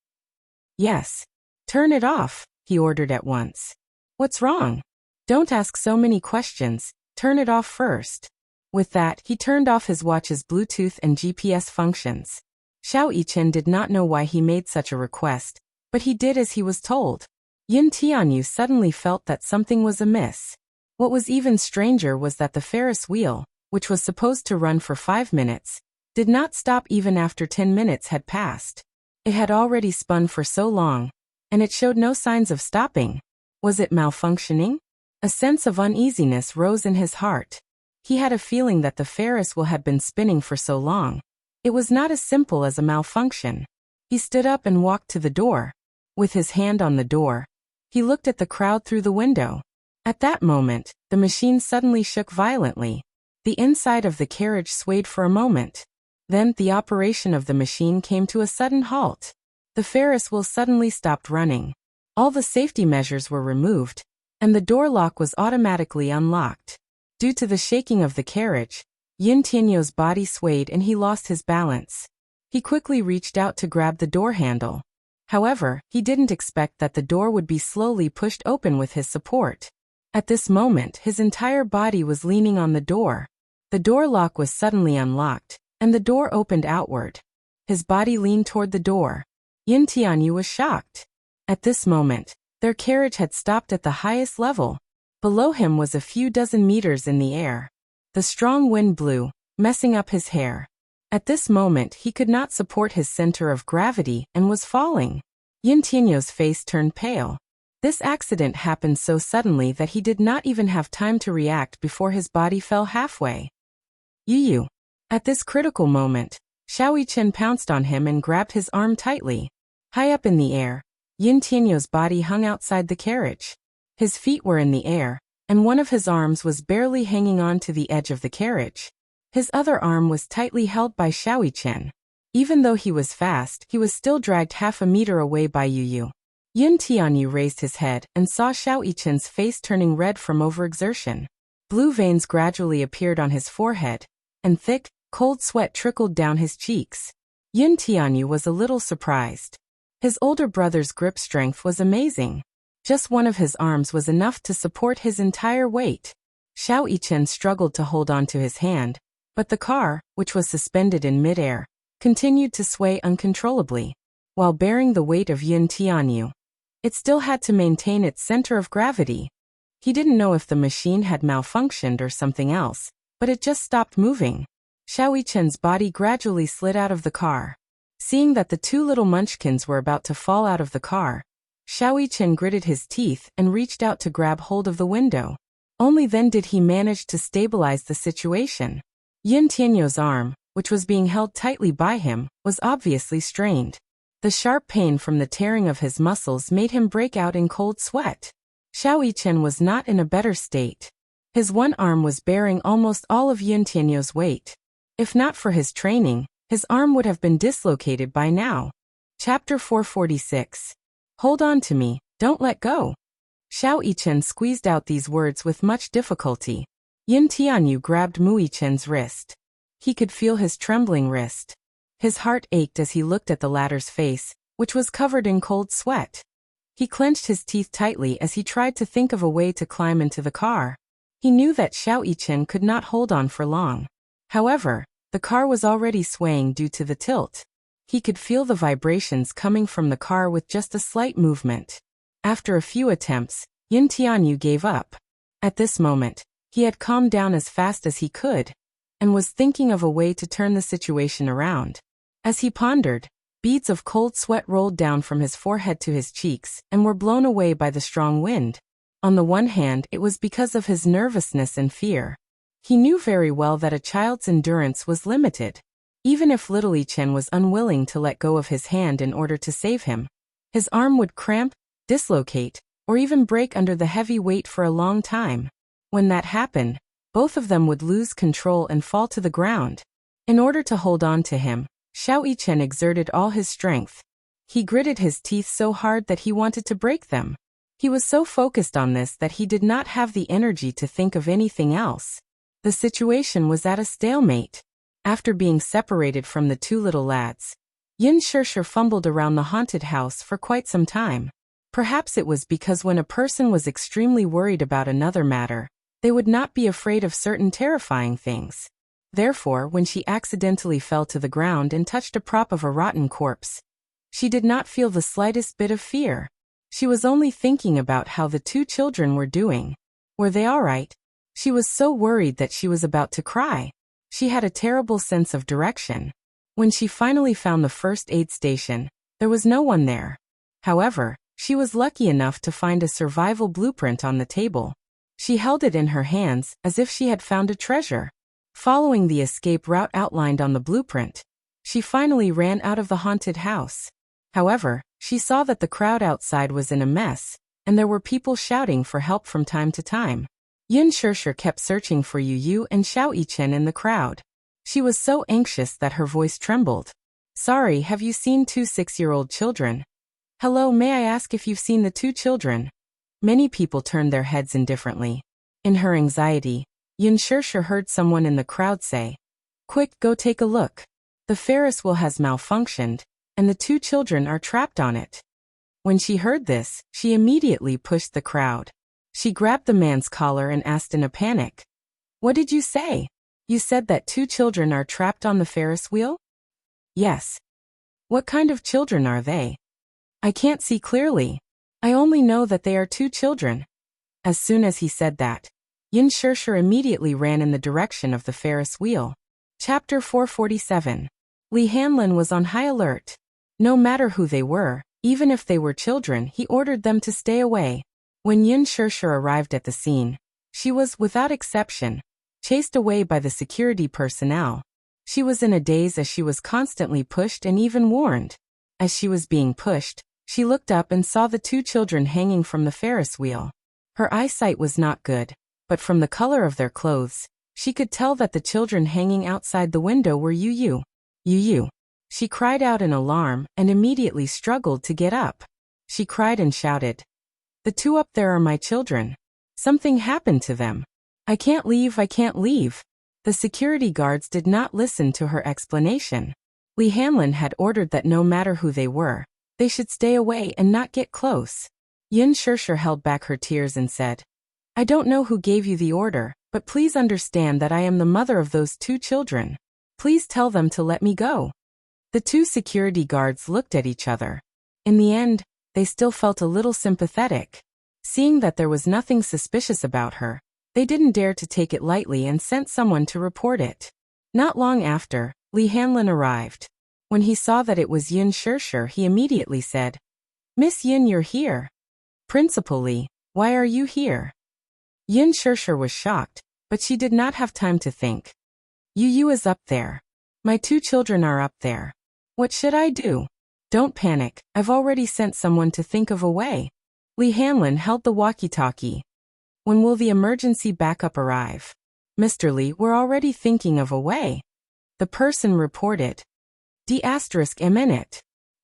Yes. Turn it off, he ordered at once. What's wrong? Don't ask so many questions, turn it off first. With that, he turned off his watch's Bluetooth and GPS functions. Xiao Yichen did not know why he made such a request, but he did as he was told. Yin Tianyu suddenly felt that something was amiss. What was even stranger was that the Ferris wheel, which was supposed to run for 5 minutes, did not stop even after 10 minutes had passed. It had already spun for so long, and it showed no signs of stopping. Was it malfunctioning? A sense of uneasiness rose in his heart. He had a feeling that the Ferris wheel had been spinning for so long. It was not as simple as a malfunction. He stood up and walked to the door. With his hand on the door, he looked at the crowd through the window. At that moment, the machine suddenly shook violently. The inside of the carriage swayed for a moment. Then, the operation of the machine came to a sudden halt. The Ferris wheel suddenly stopped running. All the safety measures were removed, and the door lock was automatically unlocked. Due to the shaking of the carriage, Yin Tianyu's body swayed and he lost his balance. He quickly reached out to grab the door handle. However, he didn't expect that the door would be slowly pushed open with his support. At this moment, his entire body was leaning on the door. The door lock was suddenly unlocked, and the door opened outward. His body leaned toward the door. Yin Tianyu was shocked. At this moment, their carriage had stopped at the highest level. Below him was a few dozen meters in the air. The strong wind blew, messing up his hair. At this moment he could not support his center of gravity and was falling. Yin Tianyu's face turned pale. This accident happened so suddenly that he did not even have time to react before his body fell halfway. Yu Yu. At this critical moment, Xiao Yichen pounced on him and grabbed his arm tightly. High up in the air, Yin Tianyu's body hung outside the carriage. His feet were in the air, and one of his arms was barely hanging on to the edge of the carriage. His other arm was tightly held by Xiao Yichen. Even though he was fast, he was still dragged half a meter away by Yu Yu. Yin Tianyu raised his head and saw Xiao Yichen's face turning red from overexertion. Blue veins gradually appeared on his forehead, and thick, cold sweat trickled down his cheeks. Yin Tianyu was a little surprised. His older brother's grip strength was amazing. Just one of his arms was enough to support his entire weight. Xiao Yichen struggled to hold on to his hand, but the car, which was suspended in midair, continued to sway uncontrollably. While bearing the weight of Yin Tianyu, it still had to maintain its center of gravity. He didn't know if the machine had malfunctioned or something else, but it just stopped moving. Xiao Yichen's body gradually slid out of the car. Seeing that the two little munchkins were about to fall out of the car, Xiao Yichen gritted his teeth and reached out to grab hold of the window. Only then did he manage to stabilize the situation. Yin Tianyou's arm, which was being held tightly by him, was obviously strained. The sharp pain from the tearing of his muscles made him break out in cold sweat. Xiao Yichen was not in a better state. His one arm was bearing almost all of Yin Tianyou's weight. If not for his training, his arm would have been dislocated by now. Chapter 446. Hold on to me, don't let go. Xiao Yichen squeezed out these words with much difficulty. Yin Tianyou grabbed Mu Yichen's wrist. He could feel his trembling wrist. His heart ached as he looked at the latter's face, which was covered in cold sweat. He clenched his teeth tightly as he tried to think of a way to climb into the car. He knew that Xiao Yichen could not hold on for long. However, the car was already swaying due to the tilt. He could feel the vibrations coming from the car with just a slight movement. After a few attempts, Yin Tianyou gave up. At this moment, he had calmed down as fast as he could, and was thinking of a way to turn the situation around. As he pondered, beads of cold sweat rolled down from his forehead to his cheeks and were blown away by the strong wind. On the one hand, it was because of his nervousness and fear. He knew very well that a child's endurance was limited. Even if little Yichen was unwilling to let go of his hand in order to save him, his arm would cramp, dislocate, or even break under the heavy weight for a long time. When that happened, both of them would lose control and fall to the ground. In order to hold on to him, Xiao Yichen exerted all his strength. He gritted his teeth so hard that he wanted to break them. He was so focused on this that he did not have the energy to think of anything else. The situation was at a stalemate. After being separated from the two little lads, Yin Shishir fumbled around the haunted house for quite some time. Perhaps it was because when a person was extremely worried about another matter, they would not be afraid of certain terrifying things. Therefore, when she accidentally fell to the ground and touched a prop of a rotten corpse, she did not feel the slightest bit of fear. She was only thinking about how the two children were doing. Were they all right? She was so worried that she was about to cry. She had a terrible sense of direction. When she finally found the first aid station, there was no one there. However, she was lucky enough to find a survival blueprint on the table. She held it in her hands as if she had found a treasure. Following the escape route outlined on the blueprint, she finally ran out of the haunted house. However, she saw that the crowd outside was in a mess, and there were people shouting for help from time to time. Yin Shishir kept searching for Yu and Xiao Yichen in the crowd. She was so anxious that her voice trembled. Sorry, have you seen two 6-year-old children? Hello, may I ask if you've seen the two children? Many people turned their heads indifferently. In her anxiety, Yin Shishir heard someone in the crowd say, Quick, go take a look. The Ferris wheel has malfunctioned, and the two children are trapped on it. When she heard this, she immediately pushed the crowd. She grabbed the man's collar and asked in a panic, What did you say? You said that two children are trapped on the Ferris wheel? Yes. What kind of children are they? I can't see clearly. I only know that they are two children. As soon as he said that, Yin Shishir immediately ran in the direction of the Ferris wheel. Chapter 447. Li Hanlin was on high alert. No matter who they were, even if they were children, he ordered them to stay away. When Yin Shishir arrived at the scene, she was, without exception, chased away by the security personnel. She was in a daze as she was constantly pushed and even warned. As she was being pushed, she looked up and saw the two children hanging from the Ferris wheel. Her eyesight was not good, but from the color of their clothes, she could tell that the children hanging outside the window were Yu. She cried out in alarm and immediately struggled to get up. She cried and shouted, The two up there are my children. Something happened to them. I can't leave. The security guards did not listen to her explanation. Li Hanlin had ordered that no matter who they were, they should stay away and not get close. Yin Shishir held back her tears and said, I don't know who gave you the order, but please understand that I am the mother of those two children. Please tell them to let me go. The two security guards looked at each other. In the end, they still felt a little sympathetic. Seeing that there was nothing suspicious about her, they didn't dare to take it lightly and sent someone to report it. Not long after, Li Hanlin arrived. When he saw that it was Yin Shirshir, he immediately said, "Miss Yin, you're here." "Principal Li, why are you here?" Yin Shirshir was shocked, but she did not have time to think. Yu is up there. My 2 children are up there. What should I do? Don't panic, I've already sent someone to think of a way. Li Hanlin held the walkie-talkie. When will the emergency backup arrive? Mr. Li, we're already thinking of a way. The person reported. D***.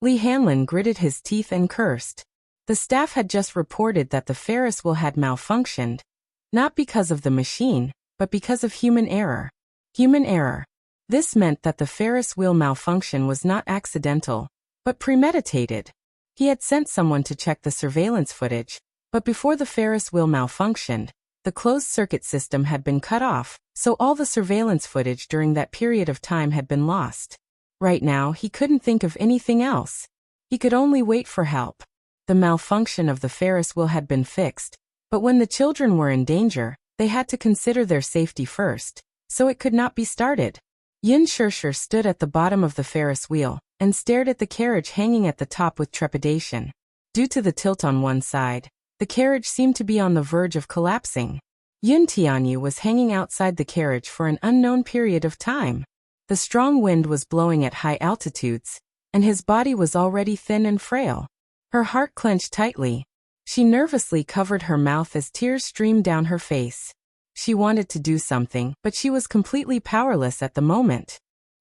Li Hanlin gritted his teeth and cursed. The staff had just reported that the Ferris wheel had malfunctioned, not because of the machine, but because of human error. Human error. This meant that the Ferris wheel malfunction was not accidental, but premeditated. He had sent someone to check the surveillance footage, but before the Ferris wheel malfunctioned, the closed-circuit system had been cut off, so all the surveillance footage during that period of time had been lost. Right now, he couldn't think of anything else. He could only wait for help. The malfunction of the Ferris wheel had been fixed, but when the children were in danger, they had to consider their safety first, so it could not be started. Yin Shirshir stood at the bottom of the Ferris wheel and stared at the carriage hanging at the top with trepidation. Due to the tilt on one side, the carriage seemed to be on the verge of collapsing. Yin Tianyu was hanging outside the carriage for an unknown period of time. The strong wind was blowing at high altitudes, and his body was already thin and frail. Her heart clenched tightly. She nervously covered her mouth as tears streamed down her face. She wanted to do something, but she was completely powerless at the moment.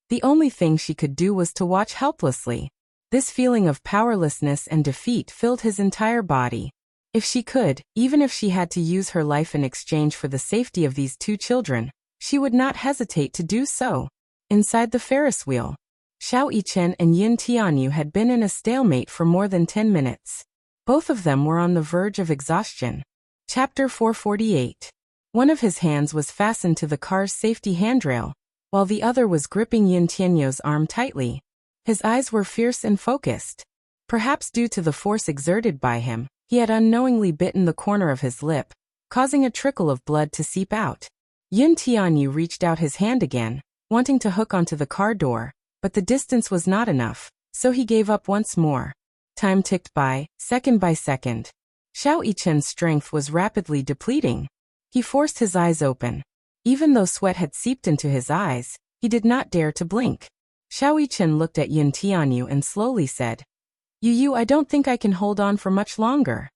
The only thing she could do was to watch helplessly. This feeling of powerlessness and defeat filled his entire body. If she could, even if she had to use her life in exchange for the safety of these 2 children, she would not hesitate to do so. Inside the Ferris wheel, Xiao Yichen and Yin Tianyu had been in a stalemate for more than 10 minutes. Both of them were on the verge of exhaustion. Chapter 448. One of his hands was fastened to the car's safety handrail, while the other was gripping Yin Tianyu's arm tightly. His eyes were fierce and focused. Perhaps due to the force exerted by him, he had unknowingly bitten the corner of his lip, causing a trickle of blood to seep out. Yin Tianyu reached out his hand again, wanting to hook onto the car door, but the distance was not enough, so he gave up once more. Time ticked by, second by second. Xiao Yichen's strength was rapidly depleting. He forced his eyes open. Even though sweat had seeped into his eyes, he did not dare to blink. Xiao Yichen looked at Yin Tianyu and slowly said, "Yu, I don't think I can hold on for much longer."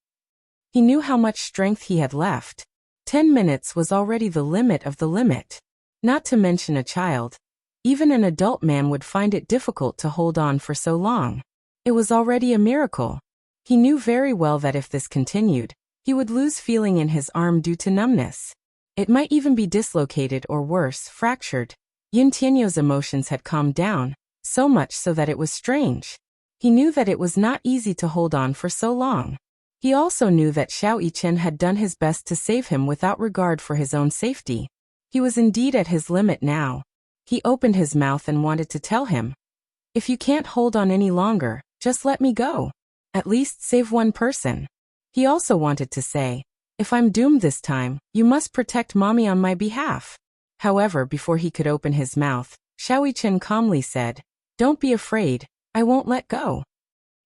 He knew how much strength he had left. 10 minutes was already the limit of the limit. Not to mention a child. Even an adult man would find it difficult to hold on for so long. It was already a miracle. He knew very well that if this continued, he would lose feeling in his arm due to numbness. It might even be dislocated or worse, fractured. Yin Tianyu's emotions had calmed down, so much so that it was strange. He knew that it was not easy to hold on for so long. He also knew that Xiao Yichen had done his best to save him without regard for his own safety. He was indeed at his limit now. He opened his mouth and wanted to tell him, "If you can't hold on any longer, just let me go. At least save one person." He also wanted to say, "If I'm doomed this time, you must protect mommy on my behalf." However, before he could open his mouth, Xiao Yichen calmly said, "Don't be afraid, I won't let go."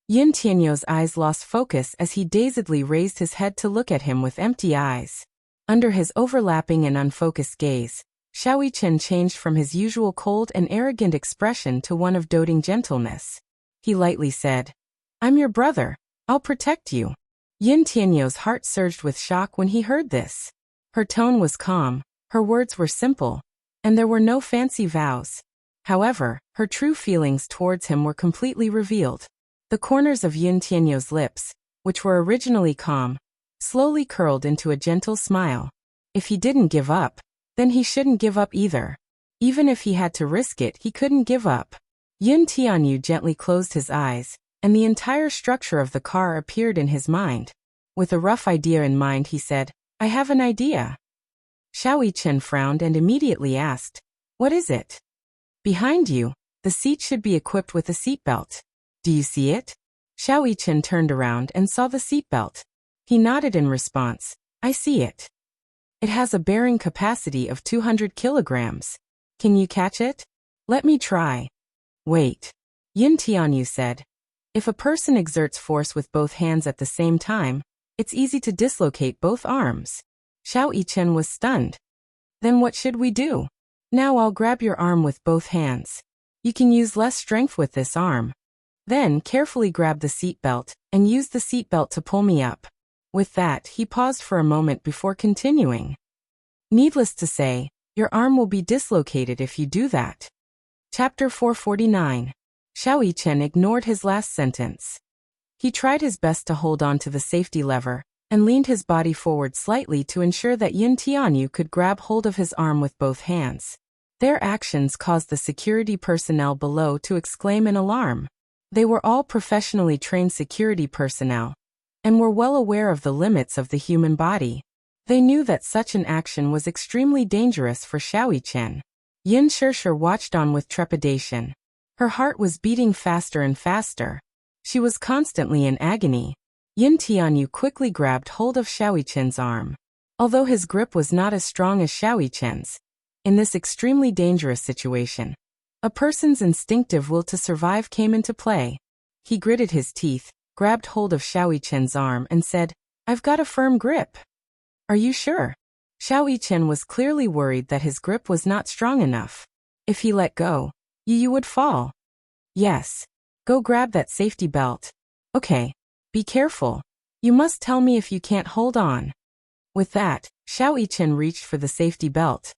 Yin Tianyu's eyes lost focus as he dazedly raised his head to look at him with empty eyes. Under his overlapping and unfocused gaze, Xiao Yichen changed from his usual cold and arrogant expression to one of doting gentleness. He lightly said, "I'm your brother. I'll protect you." Yin Tianyu's heart surged with shock when he heard this. Her tone was calm, her words were simple, and there were no fancy vows. However, her true feelings towards him were completely revealed. The corners of Yin Tianyu's lips, which were originally calm, slowly curled into a gentle smile. If he didn't give up, then he shouldn't give up either. Even if he had to risk it, he couldn't give up. Yin Tianyu gently closed his eyes, and the entire structure of the car appeared in his mind. With a rough idea in mind, he said, "I have an idea." Xiao Yichen frowned and immediately asked, "What is it?" "Behind you, the seat should be equipped with a seatbelt. Do you see it?" Xiao Yichen turned around and saw the seatbelt. He nodded in response, "I see it. It has a bearing capacity of 200 kilograms. Can you catch it?" "Let me try." "Wait. Yin Tianyu said. If a person exerts force with both hands at the same time, it's easy to dislocate both arms. Xiao Yichen was stunned. Then what should we do? Now I'll grab your arm with both hands. You can use less strength with this arm. Then carefully grab the seatbelt and use the seatbelt to pull me up. With that, he paused for a moment before continuing. Needless to say, your arm will be dislocated if you do that. Chapter 449. Xiao Yichen ignored his last sentence. He tried his best to hold on to the safety lever and leaned his body forward slightly to ensure that Yin Tianyu could grab hold of his arm with both hands. Their actions caused the security personnel below to exclaim in alarm. They were all professionally trained security personnel and were well aware of the limits of the human body. They knew that such an action was extremely dangerous for Xiao Yichen. Yin Shirsher watched on with trepidation. Her heart was beating faster and faster. She was constantly in agony. Yin Tianyu quickly grabbed hold of Xiao Yichen's arm. Although his grip was not as strong as Xiao Yichen's, in this extremely dangerous situation, a person's instinctive will to survive came into play. He gritted his teeth, grabbed hold of Xiao Yichen's arm and said, "I've got a firm grip." "Are you sure?" Xiao Yichen was clearly worried that his grip was not strong enough. If he let go, you would fall. "Yes. Go grab that safety belt." "Okay. Be careful. You must tell me if you can't hold on." With that, Xiao Yichen reached for the safety belt.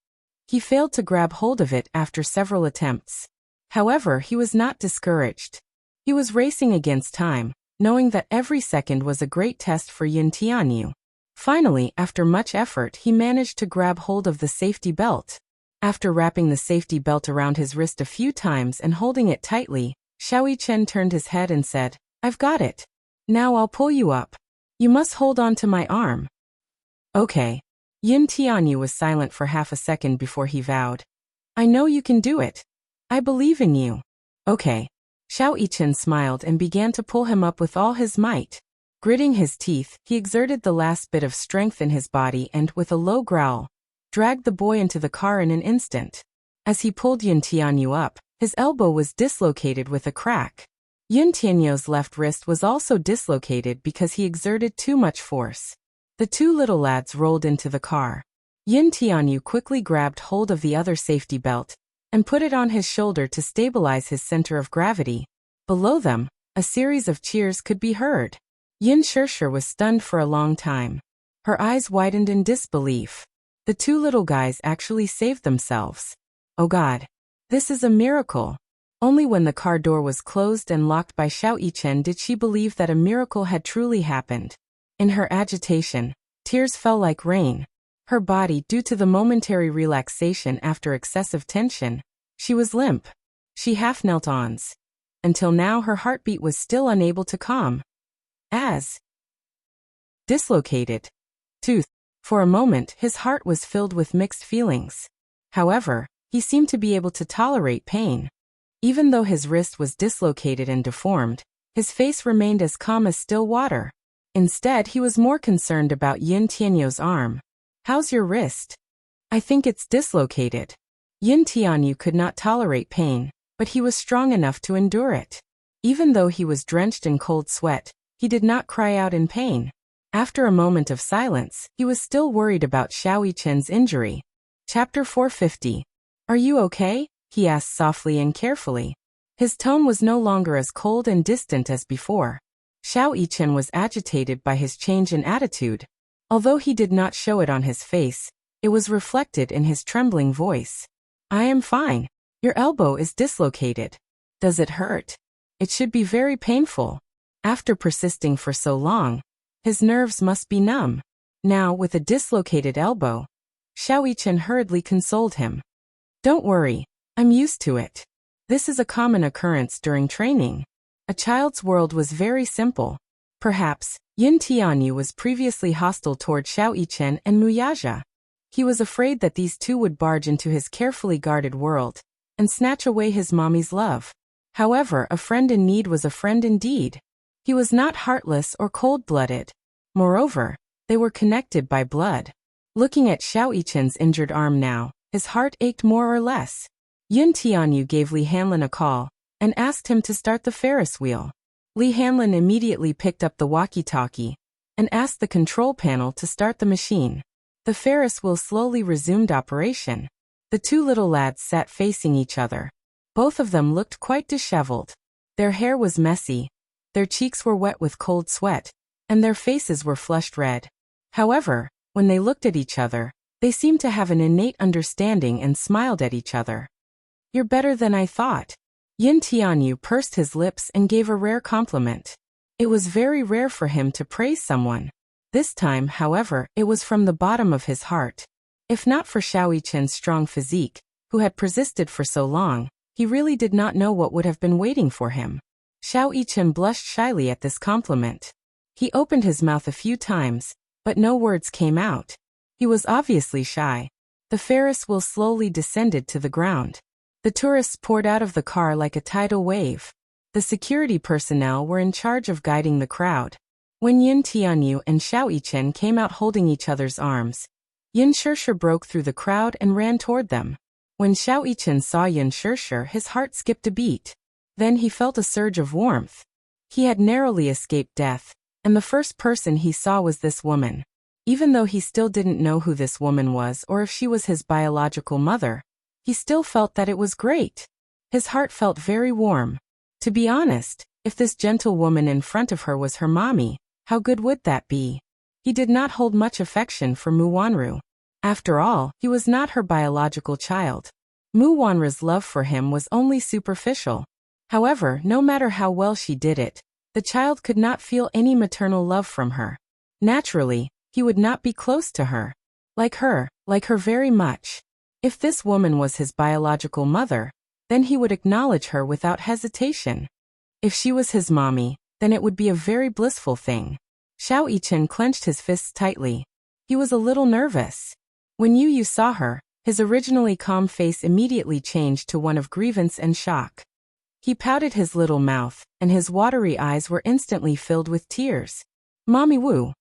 He failed to grab hold of it after several attempts. However, he was not discouraged. He was racing against time, knowing that every second was a great test for Yin Tianyu. Finally, after much effort, he managed to grab hold of the safety belt. After wrapping the safety belt around his wrist a few times and holding it tightly, Xiao Yichen turned his head and said, "I've got it. Now I'll pull you up. You must hold on to my arm." "Okay." Yin Tianyu was silent for half a second before he vowed, "I know you can do it. I believe in you." "Okay." Xiao Yichen smiled and began to pull him up with all his might. Gritting his teeth, he exerted the last bit of strength in his body and, with a low growl, dragged the boy into the car in an instant. As he pulled Yin Tianyu up, his elbow was dislocated with a crack. Yin Tianyu's left wrist was also dislocated because he exerted too much force. The two little lads rolled into the car. Yin Tianyu quickly grabbed hold of the other safety belt and put it on his shoulder to stabilize his center of gravity. Below them, a series of cheers could be heard. Yin Shirsher was stunned for a long time. Her eyes widened in disbelief. The two little guys actually saved themselves. Oh God. This is a miracle. Only when the car door was closed and locked by Xiao Yichen did she believe that a miracle had truly happened. In her agitation, tears fell like rain. Her body, due to the momentary relaxation after excessive tension, she was limp. She half knelt on. Until now her heartbeat was still unable to calm. As dislocated tooth. For a moment his heart was filled with mixed feelings. However, he seemed to be able to tolerate pain. Even though his wrist was dislocated and deformed, his face remained as calm as still water. Instead, he was more concerned about Yin Tianyu's arm. "How's your wrist?" "I think it's dislocated." Yin Tianyu could not tolerate pain, but he was strong enough to endure it. Even though he was drenched in cold sweat, he did not cry out in pain. After a moment of silence, he was still worried about Xiao Yichen's injury. Chapter 450. "Are you okay?" he asked softly and carefully. His tone was no longer as cold and distant as before. Xiao Yichen was agitated by his change in attitude. Although he did not show it on his face, it was reflected in his trembling voice. "I am fine. Your elbow is dislocated. Does it hurt?" "It should be very painful. After persisting for so long, his nerves must be numb." Now, with a dislocated elbow, Xiao Yichen hurriedly consoled him. "Don't worry. I'm used to it. This is a common occurrence during training." A child's world was very simple. Perhaps, Yin Tianyu was previously hostile toward Xiao Yichen and Muyaja. He was afraid that these two would barge into his carefully guarded world and snatch away his mommy's love. However, a friend in need was a friend indeed. He was not heartless or cold-blooded. Moreover, they were connected by blood. Looking at Xiao Yichen's injured arm now, his heart ached more or less. Yin Tianyu gave Li Hanlin a call and asked him to start the Ferris wheel. Li Hanlin immediately picked up the walkie-talkie and asked the control panel to start the machine. The Ferris wheel slowly resumed operation. The two little lads sat facing each other. Both of them looked quite disheveled. Their hair was messy, their cheeks were wet with cold sweat, and their faces were flushed red. However, when they looked at each other, they seemed to have an innate understanding and smiled at each other. "You're better than I thought." Yin Tianyu pursed his lips and gave a rare compliment. It was very rare for him to praise someone. This time, however, it was from the bottom of his heart. If not for Xiao Yichen's strong physique, who had persisted for so long, he really did not know what would have been waiting for him. Xiao Yichen blushed shyly at this compliment. He opened his mouth a few times, but no words came out. He was obviously shy. The Ferris wheel slowly descended to the ground. The tourists poured out of the car like a tidal wave. The security personnel were in charge of guiding the crowd. When Yin Tianyu and Xiao Yichen came out holding each other's arms, Yin Shishir broke through the crowd and ran toward them. When Xiao Yichen saw Yin Shishir, his heart skipped a beat. Then he felt a surge of warmth. He had narrowly escaped death, and the first person he saw was this woman. Even though he still didn't know who this woman was or if she was his biological mother, he still felt that it was great. His heart felt very warm. To be honest, if this gentle woman in front of her was her mommy, how good would that be? He did not hold much affection for Mu Wanru. After all, he was not her biological child. Mu Wanru's love for him was only superficial. However, no matter how well she did it, the child could not feel any maternal love from her. Naturally, he would not be close to her. Like her very much. If this woman was his biological mother, then he would acknowledge her without hesitation. If she was his mommy, then it would be a very blissful thing. Xiao Yichen clenched his fists tightly. He was a little nervous. When Yu Yu saw her, his originally calm face immediately changed to one of grievance and shock. He pouted his little mouth, and his watery eyes were instantly filled with tears. "Mommy Wu."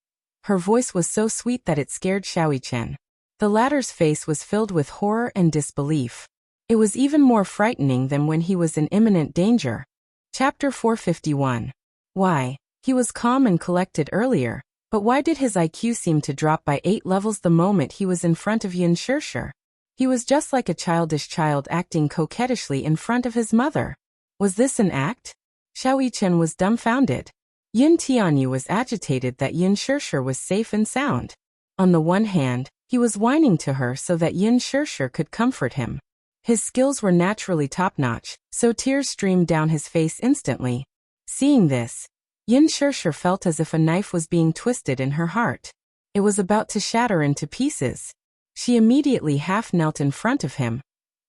Her voice was so sweet that it scared Xiao Yichen. The latter's face was filled with horror and disbelief. It was even more frightening than when he was in imminent danger. Chapter 451. Why? He was calm and collected earlier, but why did his IQ seem to drop by 8 levels the moment he was in front of Yin Shishir? He was just like a childish child acting coquettishly in front of his mother. Was this an act? Xiao Yichen was dumbfounded. Yin Tianyu was agitated that Yin Shishir was safe and sound. On the one hand, he was whining to her so that Yin Shishir could comfort him. His skills were naturally top-notch, so tears streamed down his face instantly. Seeing this, Yin Shishir felt as if a knife was being twisted in her heart. It was about to shatter into pieces. She immediately half-knelt in front of him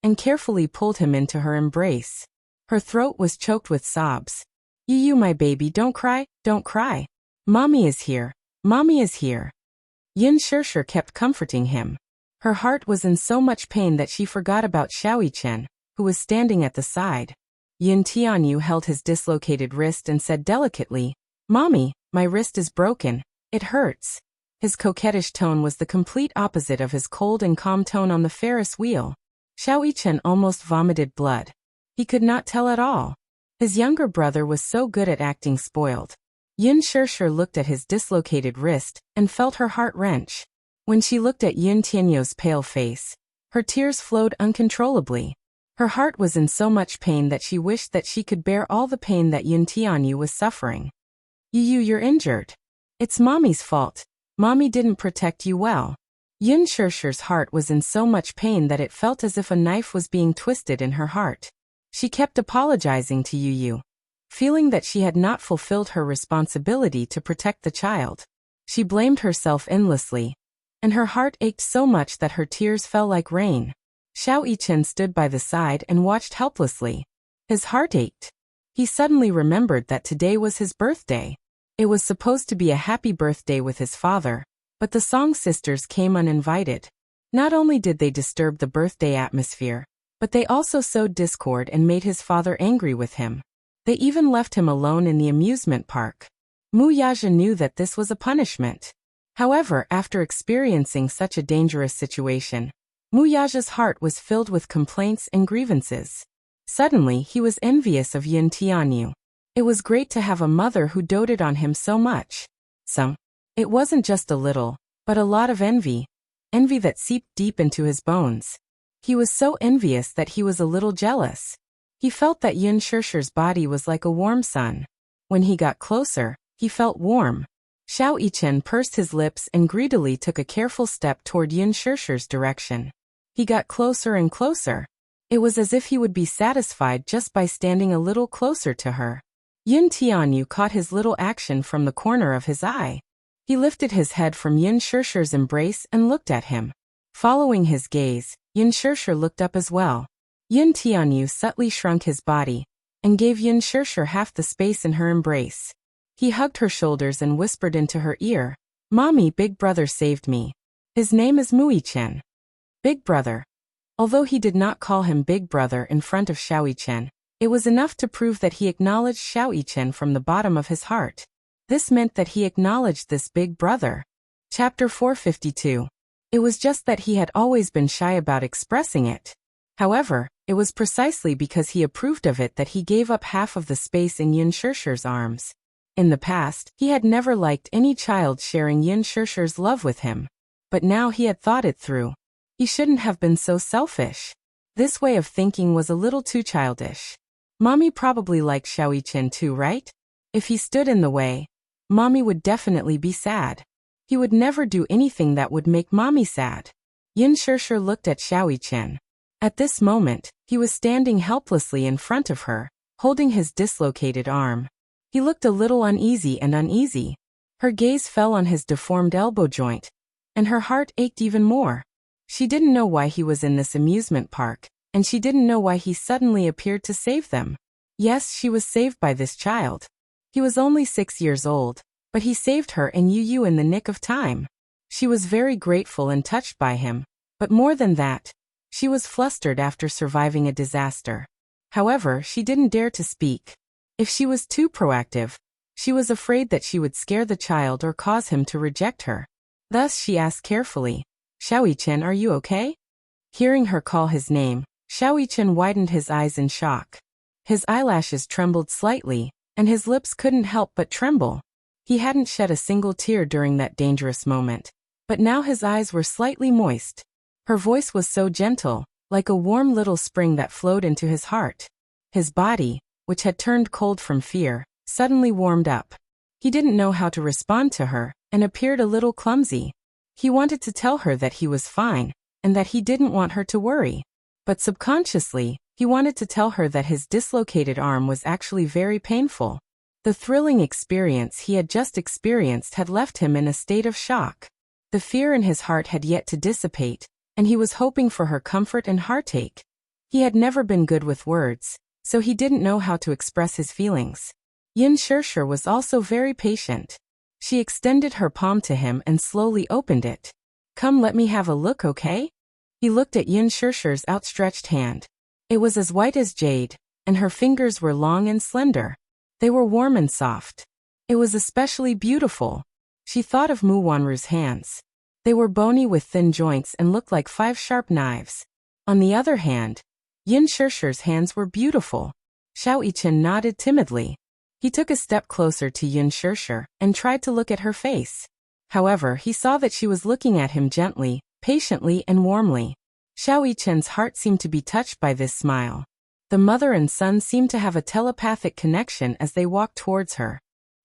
and carefully pulled him into her embrace. Her throat was choked with sobs. "You, my baby, don't cry, don't cry. Mommy is here, mommy is here." Yin Shishir kept comforting him. Her heart was in so much pain that she forgot about Xiao Yichen, who was standing at the side. Yin Tianyu held his dislocated wrist and said delicately, "Mommy, my wrist is broken, it hurts." His coquettish tone was the complete opposite of his cold and calm tone on the Ferris wheel. Xiao Yichen almost vomited blood. He could not tell at all. His younger brother was so good at acting spoiled. Yin Shishir looked at his dislocated wrist and felt her heart wrench. When she looked at Yin Tianyu's pale face, her tears flowed uncontrollably. Her heart was in so much pain that she wished that she could bear all the pain that Yin Tianyu was suffering. You're injured. It's mommy's fault. Mommy didn't protect you well." Yin Shishir's heart was in so much pain that it felt as if a knife was being twisted in her heart. She kept apologizing to Yu, feeling that she had not fulfilled her responsibility to protect the child. She blamed herself endlessly, and her heart ached so much that her tears fell like rain. Xiao Yichen stood by the side and watched helplessly. His heart ached. He suddenly remembered that today was his birthday. It was supposed to be a happy birthday with his father, but the Song sisters came uninvited. Not only did they disturb the birthday atmosphere, but they also sowed discord and made his father angry with him. They even left him alone in the amusement park. Mu Yaja knew that this was a punishment. However, after experiencing such a dangerous situation, Mu Yaja's heart was filled with complaints and grievances. Suddenly he was envious of Yin Tianyu. It was great to have a mother who doted on him so much. It wasn't just a little, but a lot of envy. Envy that seeped deep into his bones. He was so envious that he was a little jealous. He felt that Yin Shishir's body was like a warm sun. When he got closer, he felt warm. Xiao Yichen pursed his lips and greedily took a careful step toward Yin Shishir's direction. He got closer and closer. It was as if he would be satisfied just by standing a little closer to her. Yin Tianyu caught his little action from the corner of his eye. He lifted his head from Yin Shishir's embrace and looked at him. Following his gaze, Yin Shishir looked up as well. Yin Tianyu subtly shrunk his body and gave Yin Shishir half the space in her embrace. He hugged her shoulders and whispered into her ear, "Mommy, Big Brother saved me. His name is Muichen." Big Brother. Although he did not call him Big Brother in front of Xiao Yichen, it was enough to prove that he acknowledged Xiao Yichen from the bottom of his heart. This meant that he acknowledged this Big Brother. Chapter 452. It was just that he had always been shy about expressing it. However, it was precisely because he approved of it that he gave up half of the space in Yin Shishir's arms. In the past, he had never liked any child sharing Yin Shishir's love with him. But now he had thought it through. He shouldn't have been so selfish. This way of thinking was a little too childish. Mommy probably liked Xiao Yichen too, right? If he stood in the way, Mommy would definitely be sad. He would never do anything that would make Mommy sad. Yin Shishir looked at Xiao Yichen. At this moment, he was standing helplessly in front of her, holding his dislocated arm. He looked a little uneasy. Her gaze fell on his deformed elbow joint, and her heart ached even more. She didn't know why he was in this amusement park, and she didn't know why he suddenly appeared to save them. Yes, she was saved by this child. He was only 6 years old, but he saved her and Yu in the nick of time. She was very grateful and touched by him, but more than that, she was flustered after surviving a disaster. However, she didn't dare to speak. If she was too proactive, she was afraid that she would scare the child or cause him to reject her. Thus she asked carefully, "Xiao Yichen, are you okay?" Hearing her call his name, Xiao Yichen widened his eyes in shock. His eyelashes trembled slightly, and his lips couldn't help but tremble. He hadn't shed a single tear during that dangerous moment, but now his eyes were slightly moist. Her voice was so gentle, like a warm little spring that flowed into his heart. His body, which had turned cold from fear, suddenly warmed up. He didn't know how to respond to her, and appeared a little clumsy. He wanted to tell her that he was fine, and that he didn't want her to worry. But subconsciously, he wanted to tell her that his dislocated arm was actually very painful. The thrilling experience he had just experienced had left him in a state of shock. The fear in his heart had yet to dissipate, and he was hoping for her comfort and heartache. He had never been good with words, so he didn't know how to express his feelings. Yin Shishir was also very patient. She extended her palm to him and slowly opened it. "Come, let me have a look, okay?" He looked at Yin Shishir's outstretched hand. It was as white as jade, and her fingers were long and slender. They were warm and soft. It was especially beautiful. She thought of Mu Wanru's hands. They were bony with thin joints and looked like 5 sharp knives. On the other hand, Yin Shishir's hands were beautiful. Xiao Yichen nodded timidly. He took a step closer to Yin Shishir and tried to look at her face. However, he saw that she was looking at him gently, patiently and warmly. Xiao Yichen's heart seemed to be touched by this smile. The mother and son seemed to have a telepathic connection as they walked towards her.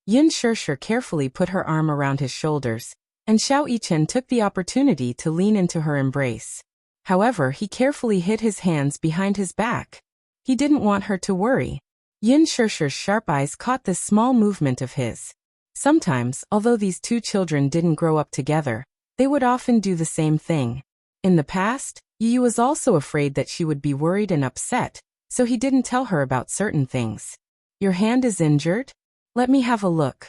Yin Shishir carefully put her arm around his shoulders, and Xiao Yichen took the opportunity to lean into her embrace. However, he carefully hid his hands behind his back. He didn't want her to worry. Yin Shishir's sharp eyes caught this small movement of his. Sometimes, although these two children didn't grow up together, they would often do the same thing. In the past, Yu was also afraid that she would be worried and upset, so he didn't tell her about certain things. "Your hand is injured? Let me have a look."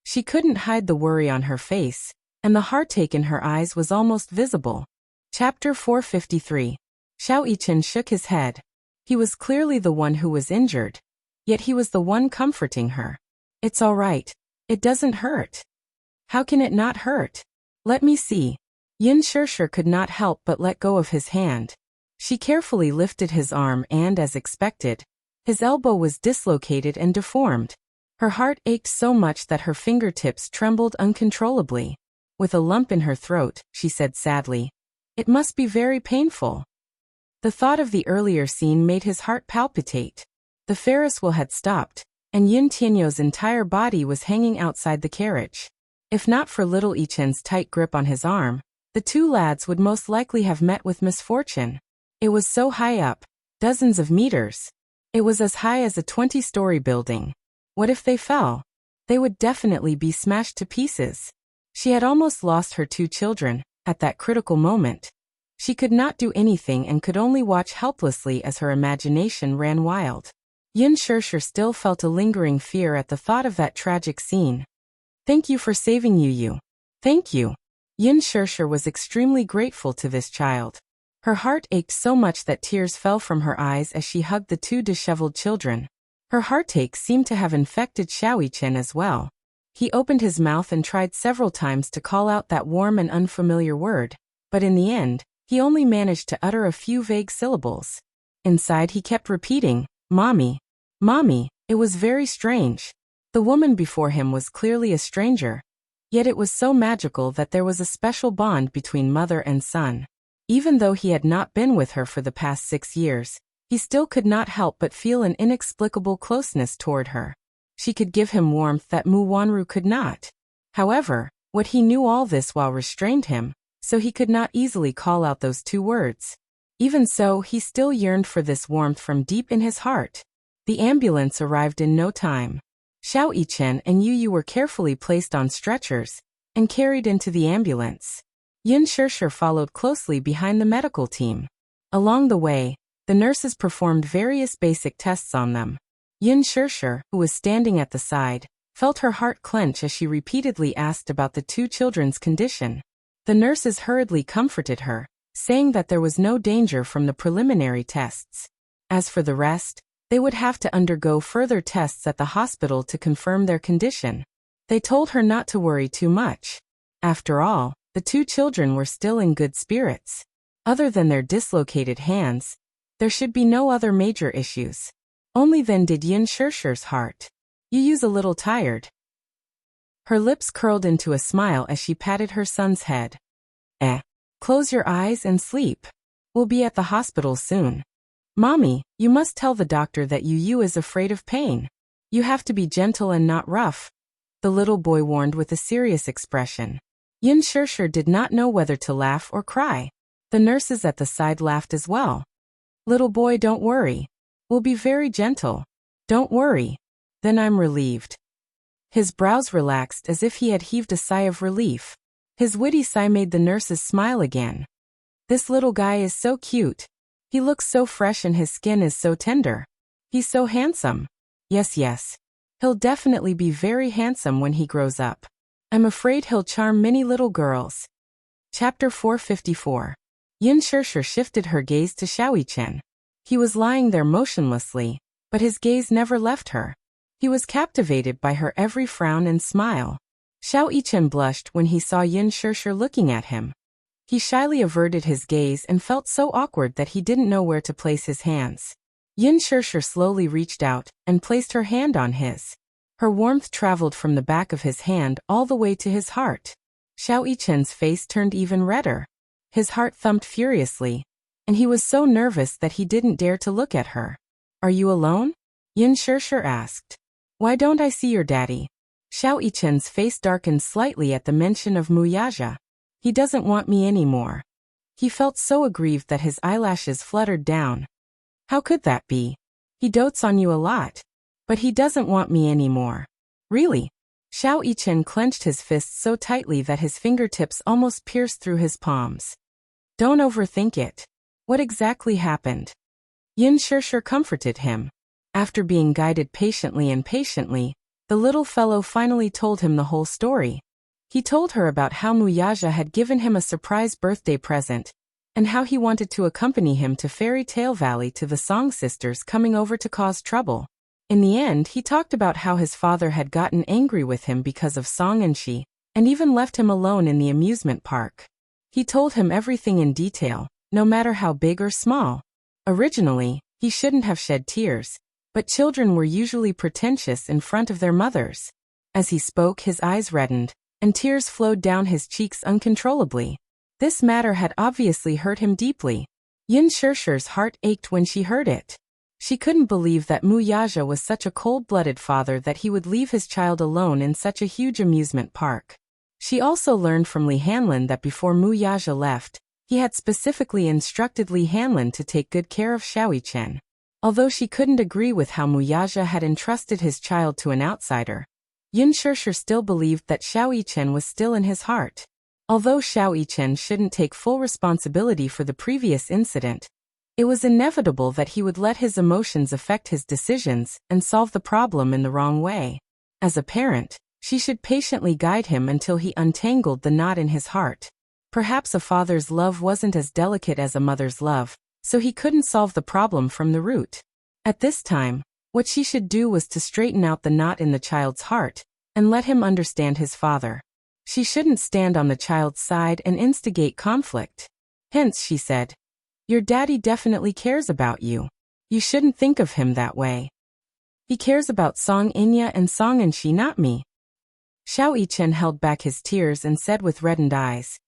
She couldn't hide the worry on her face, and the heartache in her eyes was almost visible. Chapter 453. Xiao Yichen shook his head. He was clearly the one who was injured, yet he was the one comforting her. "It's all right. It doesn't hurt." "How can it not hurt? Let me see." Yin Shishir could not help but let go of his hand. She carefully lifted his arm and, as expected, his elbow was dislocated and deformed. Her heart ached so much that her fingertips trembled uncontrollably. With a lump in her throat, she said sadly, "It must be very painful." The thought of the earlier scene made his heart palpitate. The Ferris wheel had stopped, and Yun Tianyo's entire body was hanging outside the carriage. If not for little Ichen's tight grip on his arm, the two lads would most likely have met with misfortune. It was so high up, dozens of meters. It was as high as a 20-story building. What if they fell? They would definitely be smashed to pieces. She had almost lost her two children, at that critical moment. She could not do anything and could only watch helplessly as her imagination ran wild. Yun Shirshir still felt a lingering fear at the thought of that tragic scene. "Thank you for saving Yu. Thank you." Yun Shirshir was extremely grateful to this child. Her heart ached so much that tears fell from her eyes as she hugged the two disheveled children. Her heartache seemed to have infected Xiao Yichen as well. He opened his mouth and tried several times to call out that warm and unfamiliar word, but in the end, he only managed to utter a few vague syllables. Inside he kept repeating, "Mommy. Mommy." It was very strange. The woman before him was clearly a stranger, yet it was so magical that there was a special bond between mother and son. Even though he had not been with her for the past 6 years, he still could not help but feel an inexplicable closeness toward her. She could give him warmth that Mu Wanru could not. However, what he knew all this while restrained him, so he could not easily call out those two words. Even so, he still yearned for this warmth from deep in his heart. The ambulance arrived in no time. Xiao Yichen and Yu were carefully placed on stretchers and carried into the ambulance. Yun Shirshir followed closely behind the medical team. Along the way, the nurses performed various basic tests on them. Yun Shirshir, who was standing at the side, felt her heart clench as she repeatedly asked about the two children's condition. The nurses hurriedly comforted her, saying that there was no danger from the preliminary tests. As for the rest, they would have to undergo further tests at the hospital to confirm their condition. They told her not to worry too much. After all, the two children were still in good spirits. Other than their dislocated hands, there should be no other major issues. Only then did Yun Shirshir's heart. "Yu's a little tired." Her lips curled into a smile as she patted her son's head. Close your eyes and sleep. We'll be at the hospital soon. Mommy, you must tell the doctor that Yu is afraid of pain. You have to be gentle and not rough," the little boy warned with a serious expression. Yun Shirshir did not know whether to laugh or cry. The nurses at the side laughed as well. "Little boy, don't worry. We'll be very gentle. Don't worry." "Then I'm relieved." His brows relaxed as if he had heaved a sigh of relief. His witty sigh made the nurses smile again. "This little guy is so cute. He looks so fresh and his skin is so tender. He's so handsome." Yes. He'll definitely be very handsome when he grows up. I'm afraid he'll charm many little girls. Chapter 454. Yun Shirshir shifted her gaze to Xiao Yichen. He was lying there motionlessly, but his gaze never left her. He was captivated by her every frown and smile. Xiao Yichen blushed when he saw Yun Shirshir looking at him. He shyly averted his gaze and felt so awkward that he didn't know where to place his hands. Yun Shirshir slowly reached out and placed her hand on his. Her warmth traveled from the back of his hand all the way to his heart. Xiao Yichen's face turned even redder. His heart thumped furiously, and he was so nervous that he didn't dare to look at her. "Are you alone?" Yun Shirshir asked. "Why don't I see your daddy?" Xiao Yichen's face darkened slightly at the mention of Muyaja. "He doesn't want me anymore." He felt so aggrieved that his eyelashes fluttered down. "How could that be? He dotes on you a lot. But he doesn't want me anymore." "Really?" Xiao Yichen clenched his fists so tightly that his fingertips almost pierced through his palms. "Don't overthink it. What exactly happened?" Yun Shirshir comforted him. After being guided patiently, the little fellow finally told him the whole story. He told her about how Muyaja had given him a surprise birthday present, and how he wanted to accompany him to Fairy Tale Valley to the Song Sisters coming over to cause trouble. In the end, he talked about how his father had gotten angry with him because of Song and she, and even left him alone in the amusement park. He told him everything in detail, no matter how big or small. Originally, he shouldn't have shed tears, but children were usually pretentious in front of their mothers. As he spoke, his eyes reddened, and tears flowed down his cheeks uncontrollably. This matter had obviously hurt him deeply. Yin Shishir's heart ached when she heard it. She couldn't believe that Mu Yaja was such a cold-blooded father that he would leave his child alone in such a huge amusement park. She also learned from Li Hanlin that before Mu Yaja left, he had specifically instructed Li Hanlin to take good care of Xiao Yichen. Although she couldn't agree with how Mu Yaja had entrusted his child to an outsider, Yin Shishir still believed that Xiao Yichen was still in his heart. Although Xiao Yichen shouldn't take full responsibility for the previous incident, it was inevitable that he would let his emotions affect his decisions and solve the problem in the wrong way. As a parent, she should patiently guide him until he untangled the knot in his heart. Perhaps a father's love wasn't as delicate as a mother's love, so he couldn't solve the problem from the root. At this time, what she should do was to straighten out the knot in the child's heart and let him understand his father. She shouldn't stand on the child's side and instigate conflict. Hence, she said, "Your daddy definitely cares about you. You shouldn't think of him that way. He cares about Song Inya and Song Enshi, not me." Xiao Yichen held back his tears and said with reddened eyes,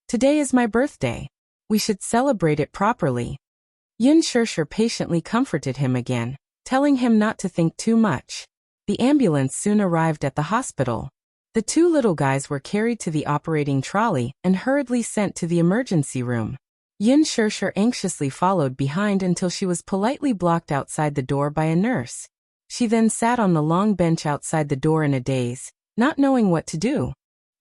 "Today is my birthday. We should celebrate it properly." Yin Shishir patiently comforted him again, telling him not to think too much. The ambulance soon arrived at the hospital. The two little guys were carried to the operating trolley and hurriedly sent to the emergency room. Yin Shishir anxiously followed behind until she was politely blocked outside the door by a nurse. She then sat on the long bench outside the door in a daze, not knowing what to do.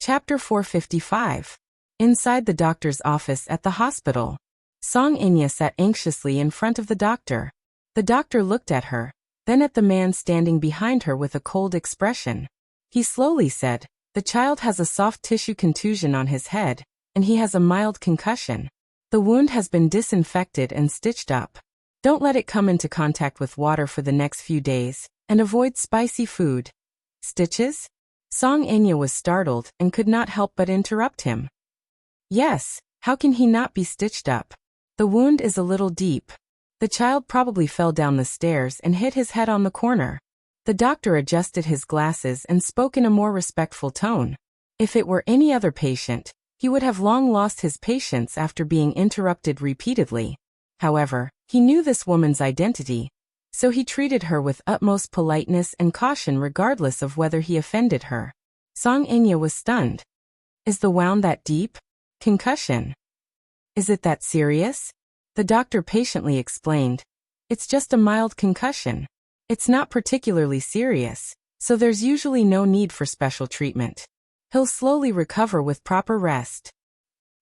Chapter 455. Inside the doctor's office at the hospital, Song Inya sat anxiously in front of the doctor. The doctor looked at her, then at the man standing behind her with a cold expression. He slowly said, "The child has a soft tissue contusion on his head, and he has a mild concussion. The wound has been disinfected and stitched up. Don't let it come into contact with water for the next few days, and avoid spicy food." "Stitches?" Song Inya was startled and could not help but interrupt him. "Yes, how can he not be stitched up? The wound is a little deep. The child probably fell down the stairs and hit his head on the corner." The doctor adjusted his glasses and spoke in a more respectful tone. If it were any other patient, he would have long lost his patience after being interrupted repeatedly. However, he knew this woman's identity, so he treated her with utmost politeness and caution regardless of whether he offended her. Song Inya was stunned. "Is the wound that deep? Concussion? Is it that serious?" The doctor patiently explained. "It's just a mild concussion. It's not particularly serious, so there's usually no need for special treatment. He'll slowly recover with proper rest."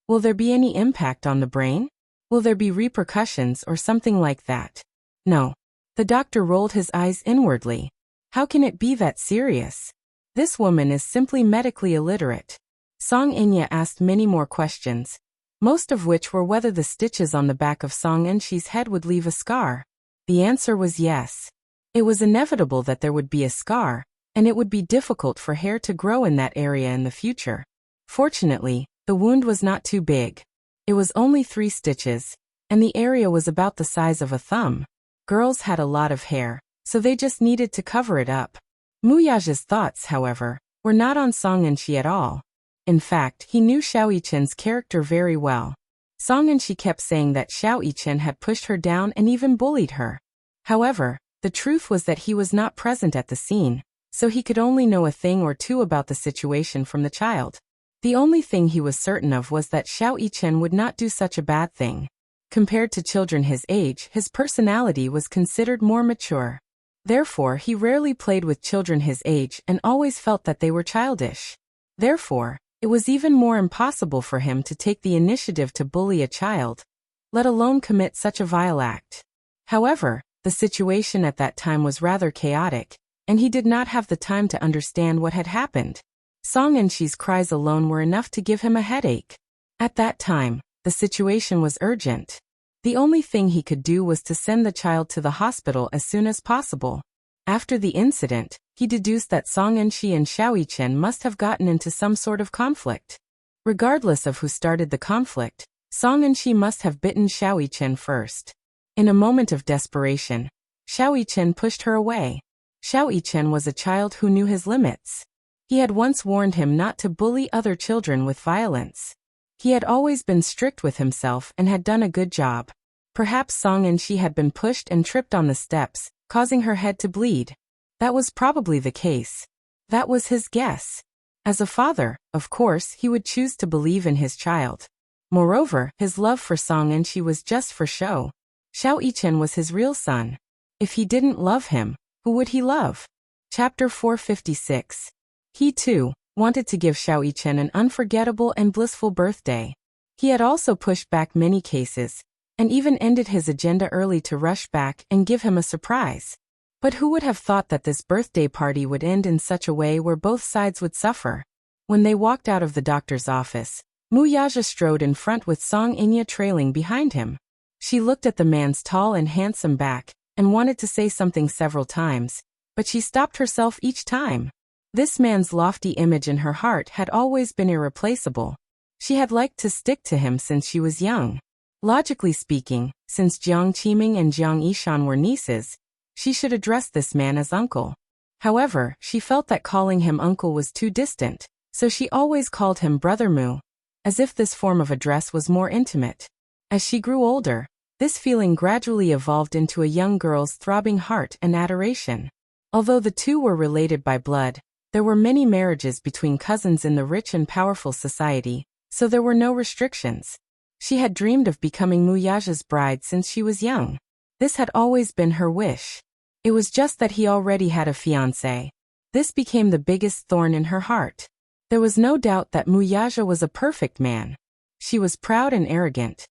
"Will there be any impact on the brain? Will there be repercussions or something like that?" "No." The doctor rolled his eyes inwardly. "How can it be that serious? This woman is simply medically illiterate." Song Inya asked many more questions, most of which were whether the stitches on the back of Song Enshi's head would leave a scar. The answer was yes. It was inevitable that there would be a scar, and it would be difficult for hair to grow in that area in the future. Fortunately, the wound was not too big. It was only 3 stitches, and the area was about the size of a thumb. Girls had a lot of hair, so they just needed to cover it up. Muyaja's thoughts, however, were not on Song Enshi at all. In fact, he knew Xiao Yichen's character very well. Song Enshi kept saying that Xiao Yichen had pushed her down and even bullied her. However, the truth was that he was not present at the scene, so he could only know a thing or two about the situation from the child. The only thing he was certain of was that Xiao Yichen would not do such a bad thing. Compared to children his age, his personality was considered more mature. Therefore, he rarely played with children his age and always felt that they were childish. Therefore, it was even more impossible for him to take the initiative to bully a child, let alone commit such a vile act. However, the situation at that time was rather chaotic, and he did not have the time to understand what had happened. Song Enshi's cries alone were enough to give him a headache. At that time, the situation was urgent. The only thing he could do was to send the child to the hospital as soon as possible. After the incident, he deduced that Song Enshi and Xiao Yichen must have gotten into some sort of conflict. Regardless of who started the conflict, Song and she must have bitten Xiao Yichen first. In a moment of desperation, Xiao Yichen pushed her away. Xiao Yichen was a child who knew his limits. He had once warned him not to bully other children with violence. He had always been strict with himself and had done a good job. Perhaps Song and she had been pushed and tripped on the steps, causing her head to bleed. That was probably the case. That was his guess. As a father, of course, he would choose to believe in his child. Moreover, his love for Song and she was just for show. Xiao Yichen was his real son. If he didn't love him, who would he love? Chapter 456. He, too, wanted to give Xiao Yichen an unforgettable and blissful birthday. He had also pushed back many cases, and even ended his agenda early to rush back and give him a surprise. But who would have thought that this birthday party would end in such a way where both sides would suffer? When they walked out of the doctor's office, Mu Yaja strode in front with Song Inya trailing behind him. She looked at the man's tall and handsome back, and wanted to say something several times, but she stopped herself each time. This man's lofty image in her heart had always been irreplaceable. She had liked to stick to him since she was young. Logically speaking, since Jiang Qiming and Jiang Yishan were nieces, she should address this man as uncle. However, she felt that calling him uncle was too distant, so she always called him Brother Mu, as if this form of address was more intimate. As she grew older, this feeling gradually evolved into a young girl's throbbing heart and adoration. Although the two were related by blood, there were many marriages between cousins in the rich and powerful society, so there were no restrictions. She had dreamed of becoming Mu Yaja's bride since she was young. This had always been her wish. It was just that he already had a fiancé. This became the biggest thorn in her heart. There was no doubt that Mu Yaja was a perfect man. She was proud and arrogant,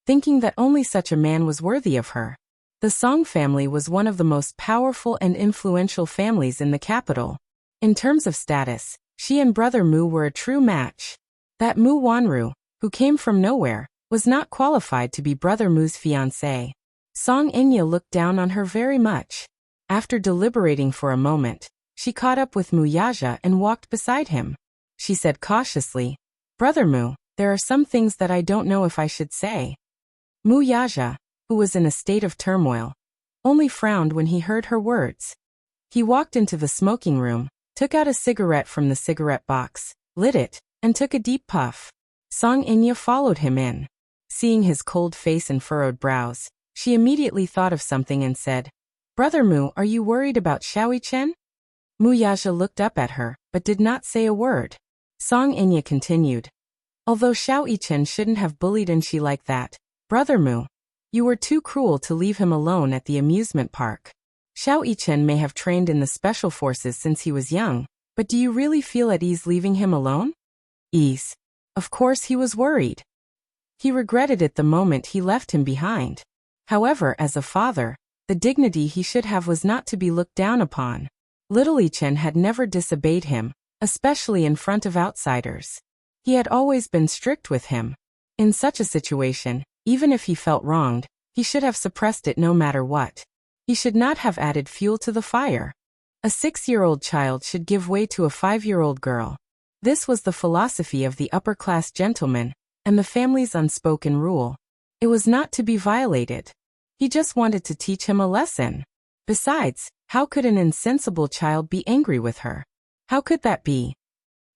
thinking that only such a man was worthy of her. The Song family was one of the most powerful and influential families in the capital. In terms of status, she and Brother Mu were a true match. That Mu Wanru, who came from nowhere, was not qualified to be Brother Mu's fiancé. Song Inya looked down on her very much. After deliberating for a moment, she caught up with Mu Yaja and walked beside him. She said cautiously, "Brother Mu, there are some things that I don't know if I should say." Mu Yaja, who was in a state of turmoil, only frowned when he heard her words. He walked into the smoking room, took out a cigarette from the cigarette box, lit it, and took a deep puff. Song Inya followed him in. Seeing his cold face and furrowed brows, she immediately thought of something and said, "Brother Mu, are you worried about Xiao Yichen?" Mu Yaja looked up at her, but did not say a word. Song Inya continued, "Although Xiao Yichen shouldn't have bullied Inchi like that, Brother Mu, you were too cruel to leave him alone at the amusement park. Xiao Yichen may have trained in the special forces since he was young, but do you really feel at ease leaving him alone?" Ease. Of course he was worried. He regretted it the moment he left him behind. However, as a father, the dignity he should have was not to be looked down upon. Little Yichen had never disobeyed him, especially in front of outsiders. He had always been strict with him. In such a situation, even if he felt wronged, he should have suppressed it no matter what. He should not have added fuel to the fire. A 6-year-old child should give way to a 5-year-old girl. This was the philosophy of the upper-class gentleman, and the family's unspoken rule. It was not to be violated. He just wanted to teach him a lesson. Besides, how could an insensible child be angry with her? How could that be?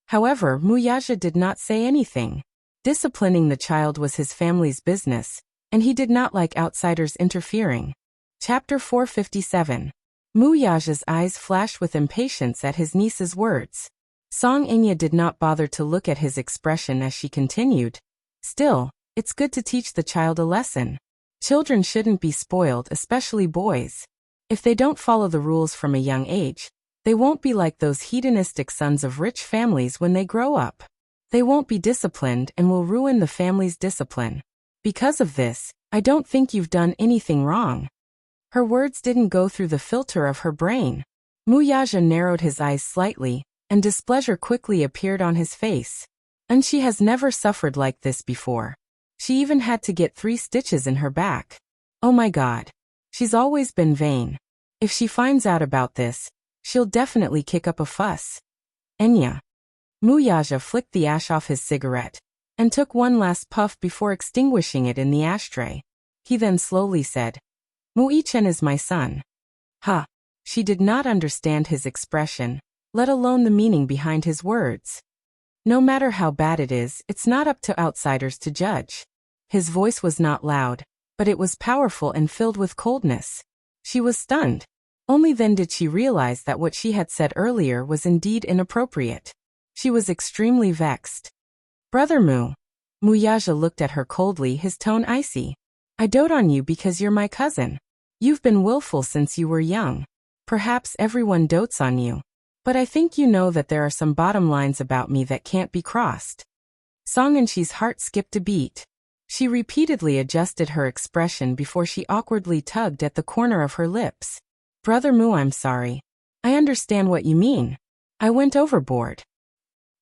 However, Mu Yaja did not say anything. Disciplining the child was his family's business, and he did not like outsiders interfering. Chapter 457. Mu Yaja's eyes flashed with impatience at his niece's words. Song Inya did not bother to look at his expression as she continued. "Still, it's good to teach the child a lesson. Children shouldn't be spoiled, especially boys. If they don't follow the rules from a young age, they won't be like those hedonistic sons of rich families when they grow up. They won't be disciplined and will ruin the family's discipline. Because of this, I don't think you've done anything wrong." Her words didn't go through the filter of her brain. Mu Yaja narrowed his eyes slightly, and displeasure quickly appeared on his face. And she has never suffered like this before. She even had to get 3 stitches in her back. Oh my God. She's always been vain. If she finds out about this, she'll definitely kick up a fuss. Enya. Mu Yaja flicked the ash off his cigarette. and took one last puff before extinguishing it in the ashtray. He then slowly said, "Mu-i-chen is my son." Ha! She did not understand his expression, let alone the meaning behind his words. No matter how bad it is, it's not up to outsiders to judge. His voice was not loud, but it was powerful and filled with coldness. She was stunned. Only then did she realize that what she had said earlier was indeed inappropriate. She was extremely vexed. "Brother Mu." Muyaja looked at her coldly, his tone icy. "I dote on you because you're my cousin. You've been willful since you were young. Perhaps everyone dotes on you. But I think you know that there are some bottom lines about me that can't be crossed." Song Eunchi's heart skipped a beat. She repeatedly adjusted her expression before she awkwardly tugged at the corner of her lips. "Brother Mu, I'm sorry. I understand what you mean. I went overboard.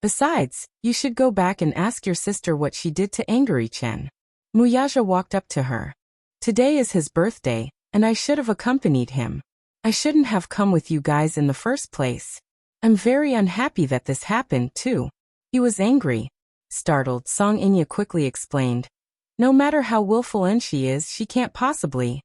Besides, you should go back and ask your sister what she did to Angry-chen." Muyaja walked up to her. "Today is his birthday, and I should have accompanied him. I shouldn't have come with you guys in the first place. I'm very unhappy that this happened, too." He was angry. Startled, Song Inya quickly explained, "No matter how willful Enshi is, she can't possibly.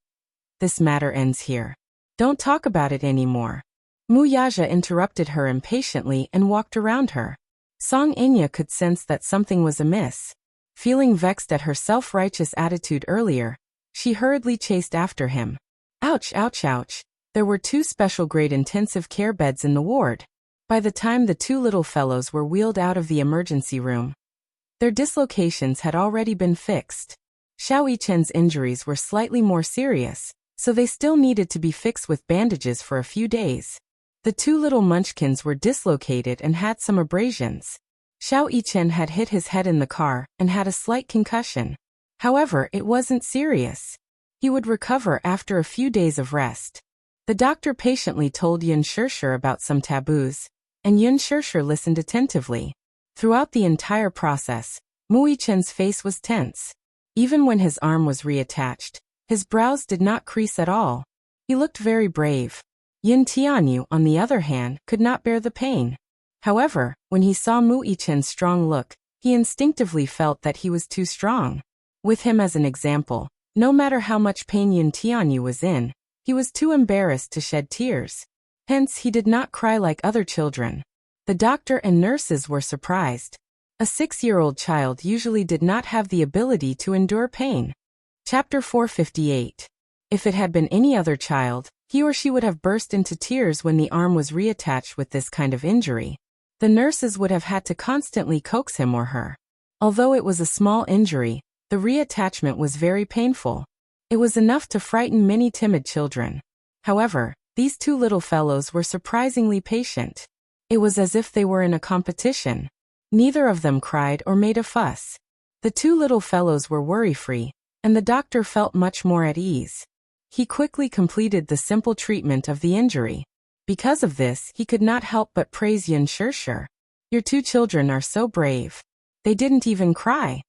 This matter ends here. Don't talk about it anymore." Muyaja interrupted her impatiently and walked around her. Song Inya could sense that something was amiss. Feeling vexed at her self-righteous attitude earlier, she hurriedly chased after him. Ouch, ouch, ouch. There were 2 special grade intensive care beds in the ward. By the time the 2 little fellows were wheeled out of the emergency room, their dislocations had already been fixed. Xiao Yichen's injuries were slightly more serious, so they still needed to be fixed with bandages for a few days. The 2 little munchkins were dislocated and had some abrasions. Xiao Yichen had hit his head in the car and had a slight concussion. However, it wasn't serious. He would recover after a few days of rest. The doctor patiently told Yun Shirshir about some taboos, and Yun Shirshir listened attentively. Throughout the entire process, Mu-i-chen's face was tense. Even when his arm was reattached, his brows did not crease at all. He looked very brave. Yin Tianyu, on the other hand, could not bear the pain. However, when he saw Mu-i-chen's strong look, he instinctively felt that he was too strong. With him as an example, no matter how much pain Yin Tianyu was in, he was too embarrassed to shed tears. Hence, he did not cry like other children. The doctor and nurses were surprised. A 6-year-old child usually did not have the ability to endure pain. Chapter 458. If it had been any other child, he or she would have burst into tears when the arm was reattached with this kind of injury. The nurses would have had to constantly coax him or her. Although it was a small injury, the reattachment was very painful. It was enough to frighten many timid children. However, these 2 little fellows were surprisingly patient. It was as if they were in a competition. Neither of them cried or made a fuss. The 2 little fellows were worry-free, and the doctor felt much more at ease. He quickly completed the simple treatment of the injury. Because of this, he could not help but praise Yun Shirshir. "Your 2 children are so brave. They didn't even cry."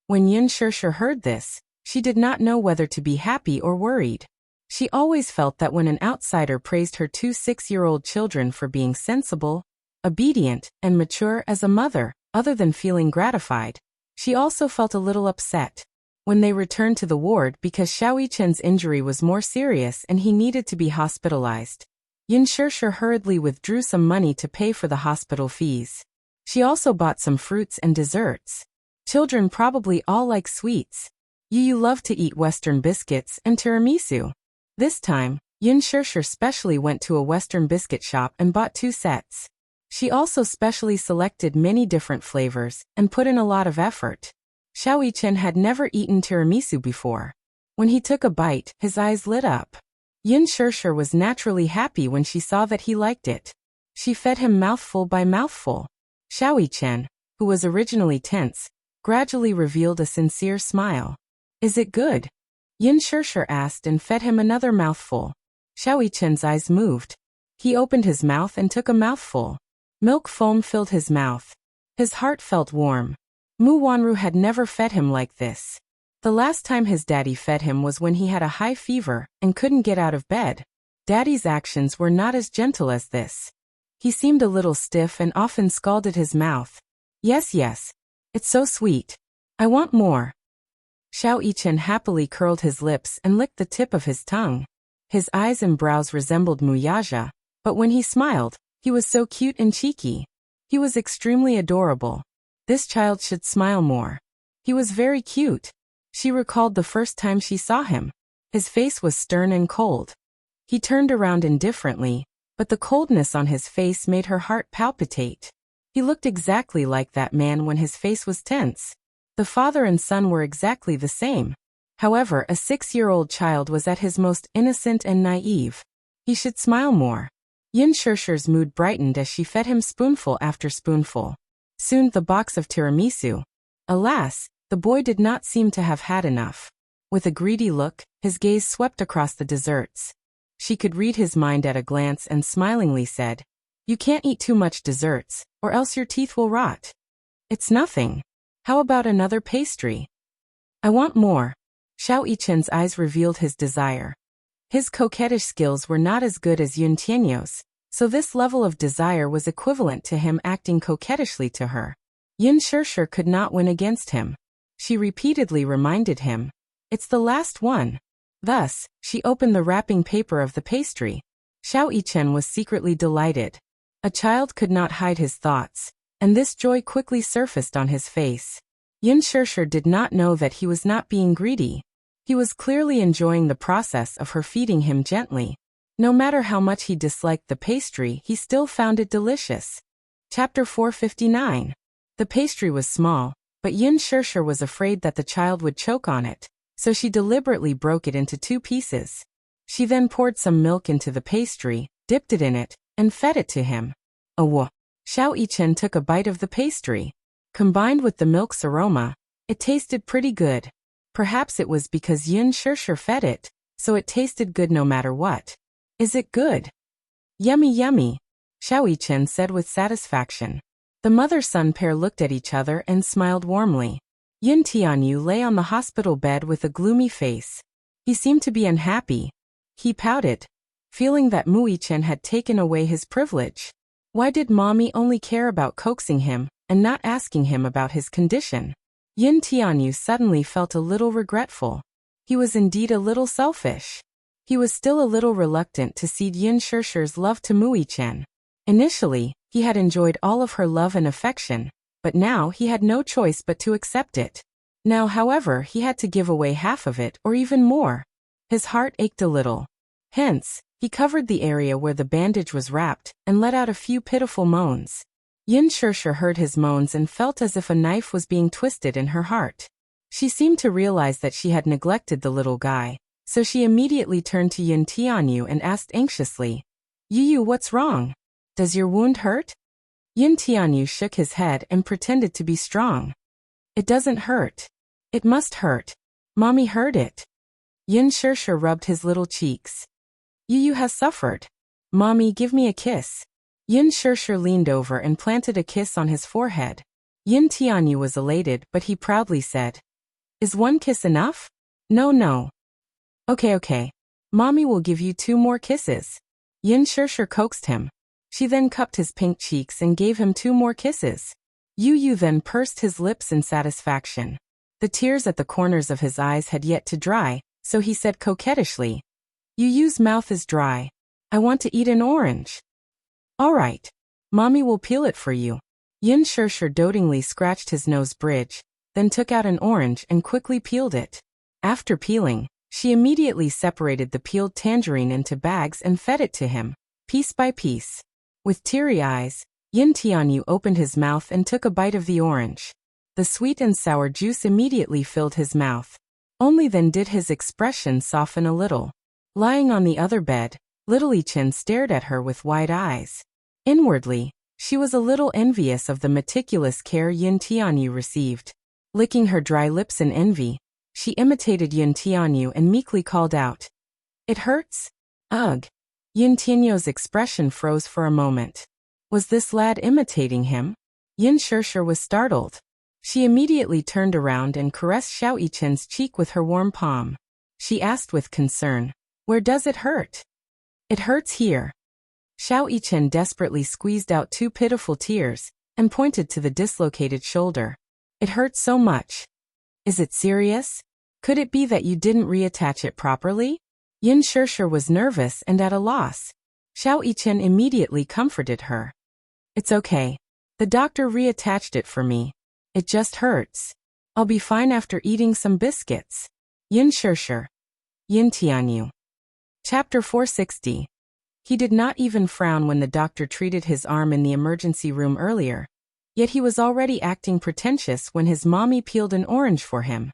When Yun Shirshir heard this, she did not know whether to be happy or worried. She always felt that when an outsider praised her 2 6-year-old children for being sensible, obedient, and mature as a mother, other than feeling gratified, she also felt a little upset. When they returned to the ward because Xiao Yichen's injury was more serious and he needed to be hospitalized, Yun Shirshir hurriedly withdrew some money to pay for the hospital fees. She also bought some fruits and desserts. Children probably all like sweets. You love to eat Western biscuits and tiramisu. This time, Yun Shirshir specially went to a Western biscuit shop and bought 2 sets. She also specially selected many different flavors and put in a lot of effort. Xiao Yichen had never eaten tiramisu before. When he took a bite, his eyes lit up. Yun Shirshir was naturally happy when she saw that he liked it. She fed him mouthful by mouthful. Xiao Yichen, who was originally tense, gradually revealed a sincere smile. "Is it good?" Yun Shirshir asked and fed him another mouthful. Xiao Yichen's eyes moved. He opened his mouth and took a mouthful. Milk foam filled his mouth. His heart felt warm. Mu Wanru had never fed him like this. The last time his daddy fed him was when he had a high fever and couldn't get out of bed. Daddy's actions were not as gentle as this. He seemed a little stiff and often scalded his mouth. Yes, it's so sweet. I want more. Xiao Yichen happily curled his lips and licked the tip of his tongue. His eyes and brows resembled Muyaja, but when he smiled, he was so cute and cheeky. He was extremely adorable. This child should smile more. He was very cute. She recalled the first time she saw him. His face was stern and cold. He turned around indifferently, but the coldness on his face made her heart palpitate. He looked exactly like that man when his face was tense. The father and son were exactly the same. However, a 6-year-old child was at his most innocent and naive. He should smile more. Yin Shishir's mood brightened as she fed him spoonful after spoonful. Soon the box of tiramisu. Alas, the boy did not seem to have had enough. With a greedy look, his gaze swept across the desserts. She could read his mind at a glance and smilingly said, "You can't eat too much desserts, or else your teeth will rot." "It's nothing. How about another pastry?" "I want more." Xiao Yichen's eyes revealed his desire. His coquettish skills were not as good as Yun Tianyo's, so this level of desire was equivalent to him acting coquettishly to her. Yin Shishir could not win against him. She repeatedly reminded him, "It's the last one." Thus, she opened the wrapping paper of the pastry. Xiao Yichen was secretly delighted. A child could not hide his thoughts, and this joy quickly surfaced on his face. Yin Shishir did not know that he was not being greedy. He was clearly enjoying the process of her feeding him gently. No matter how much he disliked the pastry, he still found it delicious. Chapter 459. The pastry was small, but Yin Shishir was afraid that the child would choke on it, so she deliberately broke it into 2 pieces. She then poured some milk into the pastry, dipped it in it, and fed it to him. Xiao Yichen took a bite of the pastry. Combined with the milk's aroma, it tasted pretty good. Perhaps it was because Yin Shishir fed it, so it tasted good no matter what. "Is it good?" "Yummy yummy," Xiao Yichen said with satisfaction. The mother-son pair looked at each other and smiled warmly. Yin Tianyu lay on the hospital bed with a gloomy face. He seemed to be unhappy. He pouted, feeling that Mu Yichen had taken away his privilege. Why did mommy only care about coaxing him and not asking him about his condition? Yin Tianyu suddenly felt a little regretful. He was indeed a little selfish. He was still a little reluctant to cede Yin Shishir's love to Mu Yichen. Initially, he had enjoyed all of her love and affection, but now he had no choice but to accept it. Now, however, he had to give away half of it or even more. His heart ached a little. Hence, he covered the area where the bandage was wrapped and let out a few pitiful moans. Yin Shishir heard his moans and felt as if a knife was being twisted in her heart. She seemed to realize that she had neglected the little guy, so she immediately turned to Yin Tianyu and asked anxiously, "Yu, what's wrong? Does your wound hurt?" Yin Tianyu shook his head and pretended to be strong. "It doesn't hurt. It must hurt. Mommy heard it." Yin Shishir rubbed his little cheeks. "Yu has suffered. Mommy, give me a kiss." Yin Shishir leaned over and planted a kiss on his forehead. Yin Tianyu was elated, but he proudly said, "Is one kiss enough?" No. Okay. Mommy will give you 2 more kisses." Yin Shishir coaxed him. She then cupped his pink cheeks and gave him 2 more kisses. Yu then pursed his lips in satisfaction. The tears at the corners of his eyes had yet to dry, so he said coquettishly, "Yu's mouth is dry. I want to eat an orange." "All right. Mommy will peel it for you." Yin Shishir dotingly scratched his nose bridge, then took out an orange and quickly peeled it. After peeling, she immediately separated the peeled tangerine into bags and fed it to him, piece by piece. With teary eyes, Yin Tianyu opened his mouth and took a bite of the orange. The sweet and sour juice immediately filled his mouth. Only then did his expression soften a little. Lying on the other bed, little Yichen stared at her with wide eyes. Inwardly, she was a little envious of the meticulous care Yin Tianyu received. Licking her dry lips in envy, she imitated Yin Tianyu and meekly called out, "It hurts? Ugh." Yin Tianyu's expression froze for a moment. Was this lad imitating him? Yin Shishir was startled. She immediately turned around and caressed Xiao Yichen's cheek with her warm palm. She asked with concern, "Where does it hurt?" "It hurts here." Xiao Yichen desperately squeezed out 2 pitiful tears and pointed to the dislocated shoulder. "It hurts so much. Is it serious? Could it be that you didn't reattach it properly? Yin Shirshir was nervous and at a loss. Xiao Yichen immediately comforted her. It's okay. The doctor reattached it for me. It just hurts. I'll be fine after eating some biscuits. Yin Shirshir. Yin Tianyu. Chapter 460. He did not even frown when the doctor treated his arm in the emergency room earlier. Yet he was already acting pretentious when his mommy peeled an orange for him.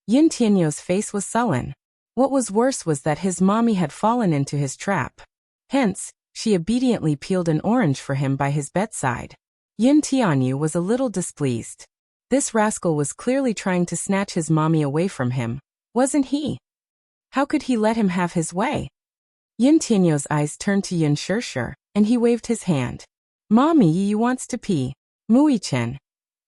Yin Tianyu's face was sullen. What was worse was that his mommy had fallen into his trap. Hence, she obediently peeled an orange for him by his bedside. Yin Tianyu was a little displeased. This rascal was clearly trying to snatch his mommy away from him, wasn't he? How could he let him have his way? Yin Tianyu's eyes turned to Yin Shirshir, and he waved his hand. Mommy, you wants to pee. Mui-chen.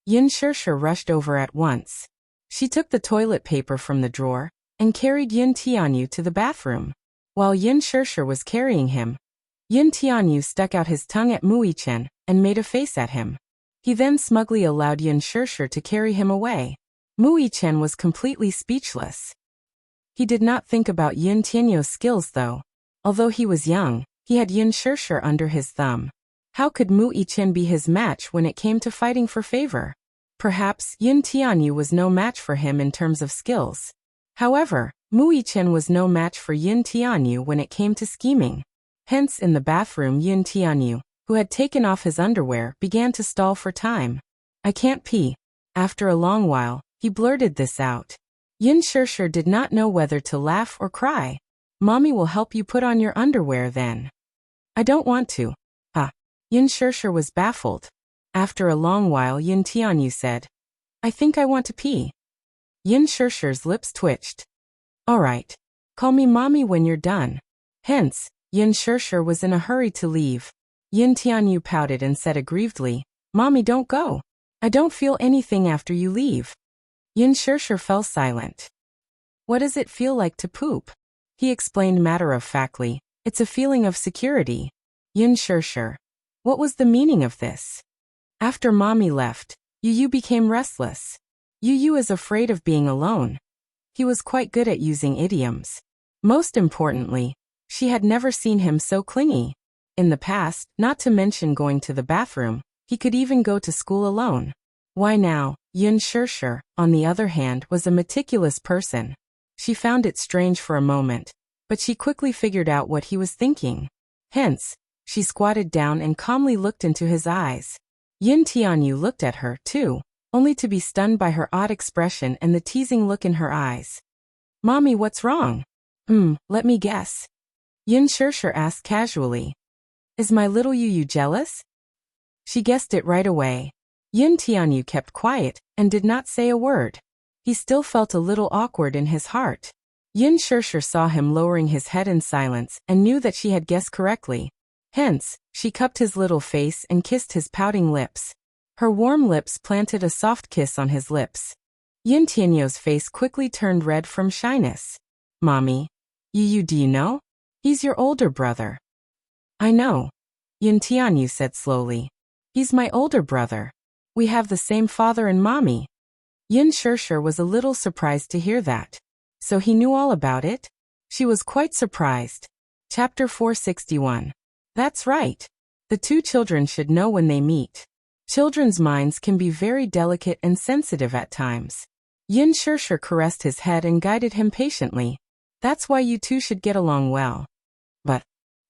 Yin Shirshir rushed over at once. She took the toilet paper from the drawer and carried Yin Tianyu to the bathroom. While Yin Shirshir was carrying him, Yin Tianyu stuck out his tongue at Mui-chen and made a face at him. He then smugly allowed Yin Shirshir to carry him away. Mui-chen was completely speechless. He did not think about Yin Tianyu's skills though. Although he was young, he had Yin Shirshir under his thumb. How could Mui-chen be his match when it came to fighting for favor? Perhaps Yin Tianyu was no match for him in terms of skills. However, Mui-chen was no match for Yin Tianyu when it came to scheming. Hence in the bathroom Yin Tianyu, who had taken off his underwear, began to stall for time. I can't pee. After a long while, he blurted this out. Yin Shirshir did not know whether to laugh or cry. Mommy will help you put on your underwear then. I don't want to. Yin Shirshir was baffled. After a long while Yin Tianyu said, I think I want to pee. Yin Shirshir's lips twitched. All right. Call me mommy when you're done. Hence, Yin Shirshir was in a hurry to leave. Yin Tianyu pouted and said aggrievedly, Mommy, don't go. I don't feel anything after you leave. Yin Shirshir fell silent. What does it feel like to poop? He explained matter-of-factly, it's a feeling of security. Yin Shirshir. What was the meaning of this? After mommy left, Yu became restless. Yu is afraid of being alone. He was quite good at using idioms. Most importantly, she had never seen him so clingy. In the past, not to mention going to the bathroom, he could even go to school alone. Why now, Yin Shirshir, on the other hand, was a meticulous person. She found it strange for a moment, but she quickly figured out what he was thinking. Hence, she squatted down and calmly looked into his eyes. Yin Tianyu looked at her, too, only to be stunned by her odd expression and the teasing look in her eyes. Mommy, what's wrong? Let me guess. Yin Shirshir asked casually. Is my little Yu jealous? She guessed it right away. Yin Tianyu kept quiet and did not say a word. He still felt a little awkward in his heart. Yin Shirshir saw him lowering his head in silence and knew that she had guessed correctly. Hence, she cupped his little face and kissed his pouting lips. Her warm lips planted a soft kiss on his lips. Yin Tianyu's face quickly turned red from shyness. Mommy. Yu, do you know? He's your older brother. I know. Yin Tianyu said slowly. He's my older brother. We have the same father and mommy. Yin Shirshir was a little surprised to hear that. So he knew all about it? She was quite surprised. Chapter 461. That's right. The two children should know when they meet. Children's minds can be very delicate and sensitive at times. Yin Shirshir caressed his head and guided him patiently. That's why you two should get along well. But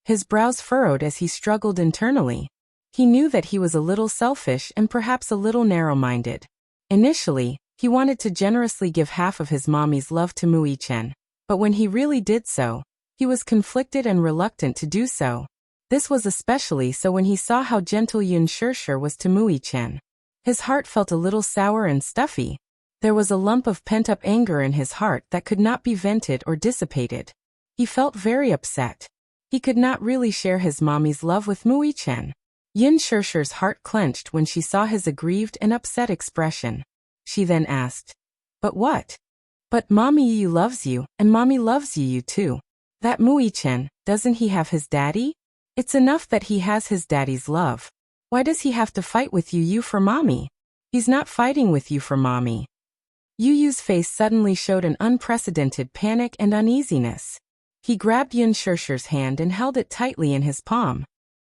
his brows furrowed as he struggled internally. He knew that he was a little selfish and perhaps a little narrow-minded. Initially, he wanted to generously give half of his mommy's love to Mui-chen, but when he really did so, he was conflicted and reluctant to do so. This was especially so when he saw how gentle Yin Shirshir was to Mui-chen. His heart felt a little sour and stuffy. There was a lump of pent-up anger in his heart that could not be vented or dissipated. He felt very upset. He could not really share his mommy's love with Mui-chen. Yin Shirshir's heart clenched when she saw his aggrieved and upset expression. She then asked, But what? But Mommy Yu loves you, and Mommy loves you too. That Mui-chen, doesn't he have his daddy? It's enough that he has his daddy's love. Why does he have to fight with you for Mommy? He's not fighting with you for Mommy. Yu Yu's face suddenly showed an unprecedented panic and uneasiness. He grabbed Yin Shishir's hand and held it tightly in his palm.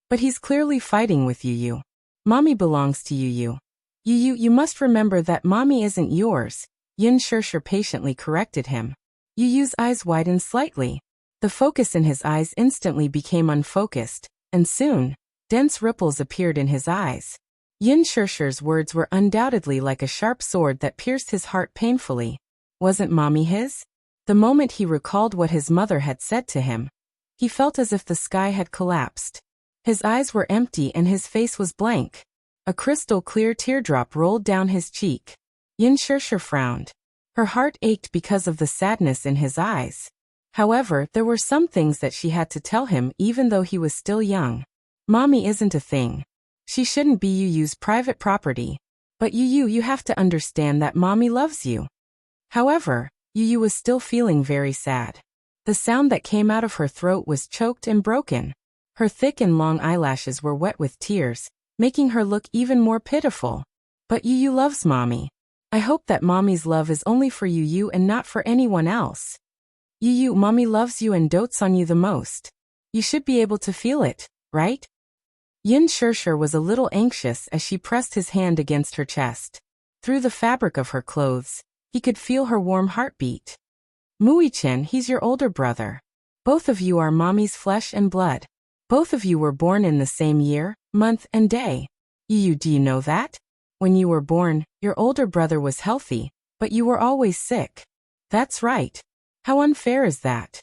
But he's clearly fighting with Yu Yu. Mommy belongs to Yu Yu. You must remember that mommy isn't yours, Yin Shishir patiently corrected him. Yu Yu's eyes widened slightly. The focus in his eyes instantly became unfocused, and soon, dense ripples appeared in his eyes. Yin Shishir's words were undoubtedly like a sharp sword that pierced his heart painfully. Wasn't mommy his? The moment he recalled what his mother had said to him, he felt as if the sky had collapsed. His eyes were empty and his face was blank. A crystal-clear teardrop rolled down his cheek. Yin Shishir frowned. Her heart ached because of the sadness in his eyes. However, there were some things that she had to tell him even though he was still young. Mommy isn't a thing. She shouldn't be Yu Yu's private property. But you have to understand that mommy loves you. However, Yu Yu was still feeling very sad. The sound that came out of her throat was choked and broken. Her thick and long eyelashes were wet with tears, making her look even more pitiful. But Yu Yu loves mommy. I hope that mommy's love is only for Yu Yu and not for anyone else. Yu Yu, mommy loves you and dotes on you the most. You should be able to feel it, right? Yin Shishir was a little anxious as she pressed his hand against her chest. Through the fabric of her clothes, he could feel her warm heartbeat. Mui-chan, he's your older brother. Both of you are mommy's flesh and blood. Both of you were born in the same year, month, and day. Yu Yu, do you know that? When you were born, your older brother was healthy, but you were always sick. That's right. How unfair is that?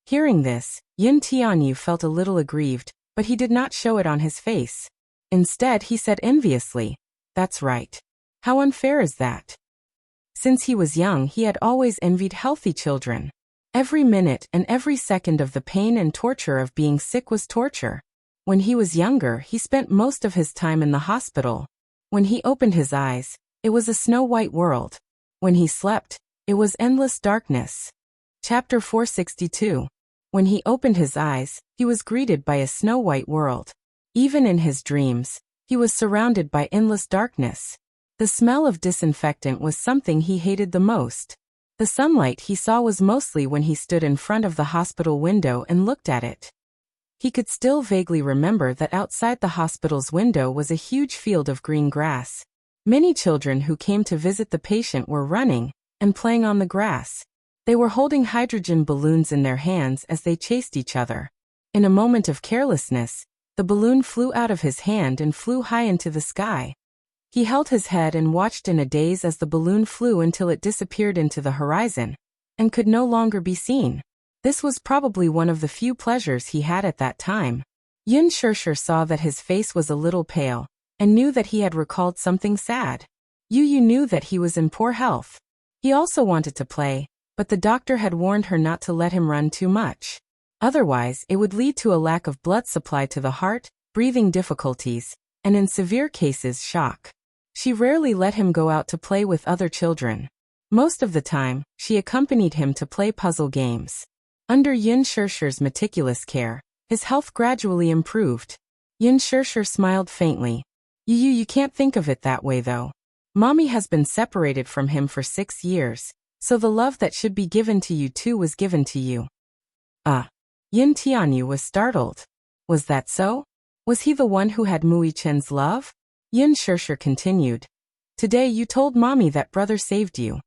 Hearing this, Yin Tianyu felt a little aggrieved, but he did not show it on his face. Instead, he said enviously, that's right. How unfair is that? Since he was young, he had always envied healthy children. Every minute and every second of the pain and torture of being sick was torture. When he was younger, he spent most of his time in the hospital. When he opened his eyes, it was a snow-white world. When he slept, it was endless darkness. Chapter 462. When he opened his eyes, he was greeted by a snow-white world. Even in his dreams, he was surrounded by endless darkness. The smell of disinfectant was something he hated the most. The sunlight he saw was mostly when he stood in front of the hospital window and looked at it. He could still vaguely remember that outside the hospital's window was a huge field of green grass. Many children who came to visit the patient were running and playing on the grass. They were holding hydrogen balloons in their hands as they chased each other. In a moment of carelessness, the balloon flew out of his hand and flew high into the sky. He held his head and watched in a daze as the balloon flew until it disappeared into the horizon and could no longer be seen. This was probably one of the few pleasures he had at that time. Yin Shishir saw that his face was a little pale and knew that he had recalled something sad. Yu Yu knew that he was in poor health. He also wanted to play, but the doctor had warned her not to let him run too much. Otherwise, it would lead to a lack of blood supply to the heart, breathing difficulties, and in severe cases, shock. She rarely let him go out to play with other children. Most of the time, she accompanied him to play puzzle games. Under Yin Shishir's meticulous care, his health gradually improved. Yin Shishir smiled faintly. You can't think of it that way though. Mommy has been separated from him for 6 years, so the love that should be given to you too was given to you. Yin Tianyu was startled. Was that so? Was he the one who had Mui-chan's love? Yin Shishir continued. Today you told mommy that brother saved you.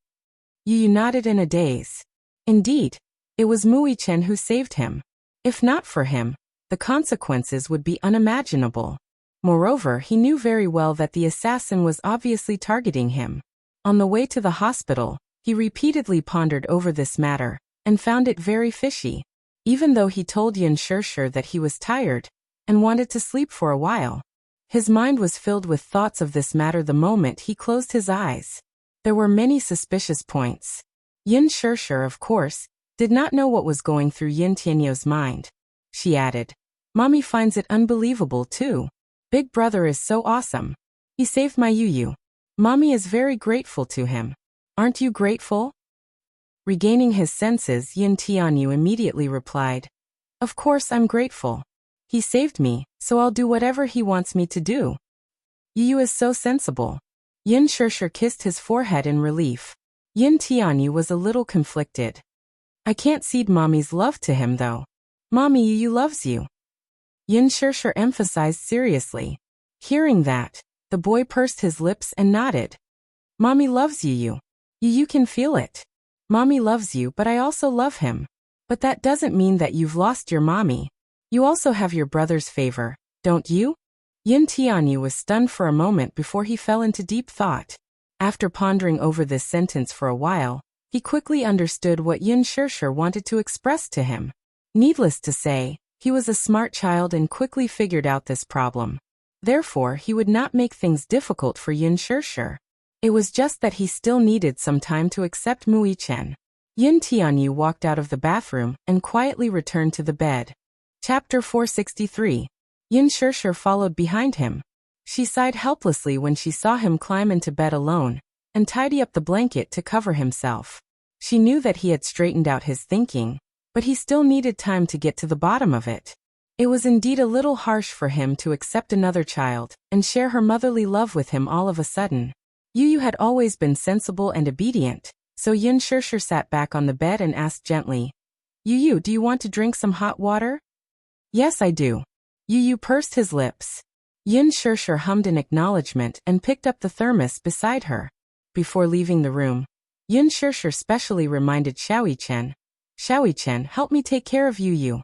Yu nodded in a daze. Indeed, it was Mui-chan who saved him. If not for him, the consequences would be unimaginable. Moreover, he knew very well that the assassin was obviously targeting him. On the way to the hospital, he repeatedly pondered over this matter and found it very fishy. Even though he told Yin Shishir that he was tired and wanted to sleep for a while, his mind was filled with thoughts of this matter the moment he closed his eyes. There were many suspicious points. Yin Shishir, of course, did not know what was going through Yin Tianyu's mind. She added, Mommy finds it unbelievable too. Big brother is so awesome. He saved my Yu Yu. Mommy is very grateful to him. Aren't you grateful? Regaining his senses, Yin Tianyu immediately replied, Of course I'm grateful. He saved me, so I'll do whatever he wants me to do. Yu Yu is so sensible. Yin Shishir kissed his forehead in relief. Yin Tianyu was a little conflicted. I can't cede Mommy's love to him though. Mommy Yu loves you. Yin Shishir emphasized seriously. Hearing that, the boy pursed his lips and nodded. Mommy loves you. You can feel it. Mommy loves you, but I also love him. But that doesn't mean that you've lost your mommy. You also have your brother's favor, don't you? Yin Tianyu was stunned for a moment before he fell into deep thought. After pondering over this sentence for a while, he quickly understood what Yin Shishir wanted to express to him. Needless to say, he was a smart child and quickly figured out this problem. Therefore, he would not make things difficult for Yin Shishir. It was just that he still needed some time to accept Mui Chen. Yin Tianyu walked out of the bathroom and quietly returned to the bed. Chapter 463. Yin Shishir followed behind him. She sighed helplessly when she saw him climb into bed alone and tidy up the blanket to cover himself. She knew that he had straightened out his thinking, but he still needed time to get to the bottom of it. It was indeed a little harsh for him to accept another child and share her motherly love with him all of a sudden. Yu had always been sensible and obedient, so Yin Shishir sat back on the bed and asked gently, Yu, do you want to drink some hot water? Yes, I do. Yu pursed his lips. Yin Shishir hummed in acknowledgement and picked up the thermos beside her. Before leaving the room, Yin Shishir specially reminded Xiaoyi Chen, help me take care of Yu.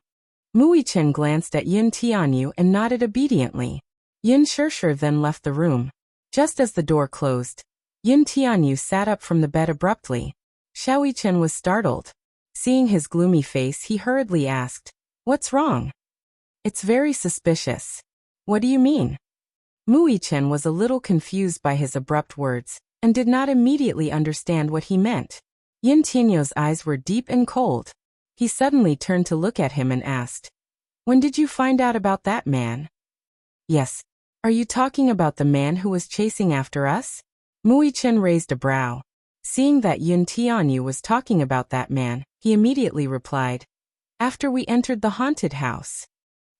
Mui Chen glanced at Yin Tianyu and nodded obediently. Yin Shishir then left the room. Just as the door closed, Yin Tianyu sat up from the bed abruptly. Xiaoyi Chen was startled. Seeing his gloomy face, he hurriedly asked, What's wrong? It's very suspicious. What do you mean? Mui Chen was a little confused by his abrupt words and did not immediately understand what he meant. Yin Tianyu's eyes were deep and cold. He suddenly turned to look at him and asked, When did you find out about that man? Yes. Are you talking about the man who was chasing after us? Mui Chen raised a brow. Seeing that Yin Tianyu was talking about that man, he immediately replied, After we entered the haunted house.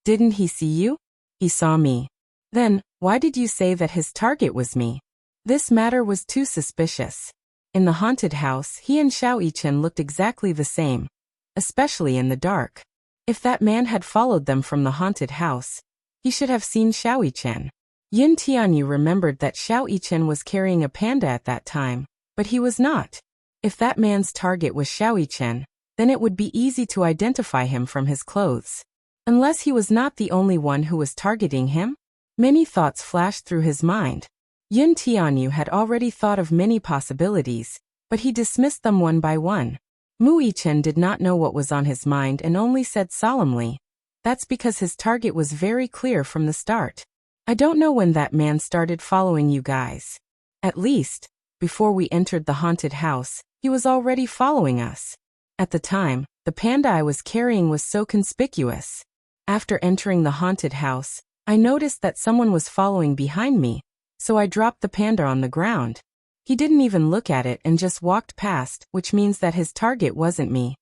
Didn't he see you? He saw me. Then, why did you say that his target was me? This matter was too suspicious. In the haunted house, he and Xiaoyi Chen looked exactly the same, especially in the dark. If that man had followed them from the haunted house, he should have seen Xiaoyi Chen. Yin Tianyu remembered that Xiaoyi Chen was carrying a panda at that time, but he was not. If that man's target was Xiaoyi Chen, then it would be easy to identify him from his clothes. Unless he was not the only one who was targeting him? Many thoughts flashed through his mind. Yin Tianyu had already thought of many possibilities, but he dismissed them one by one. Mui Chen did not know what was on his mind and only said solemnly, That's because his target was very clear from the start. I don't know when that man started following you guys. At least, before we entered the haunted house, he was already following us. At the time, the panda I was carrying was so conspicuous. After entering the haunted house, I noticed that someone was following behind me, so I dropped the panda on the ground. He didn't even look at it and just walked past, which means that his target wasn't me.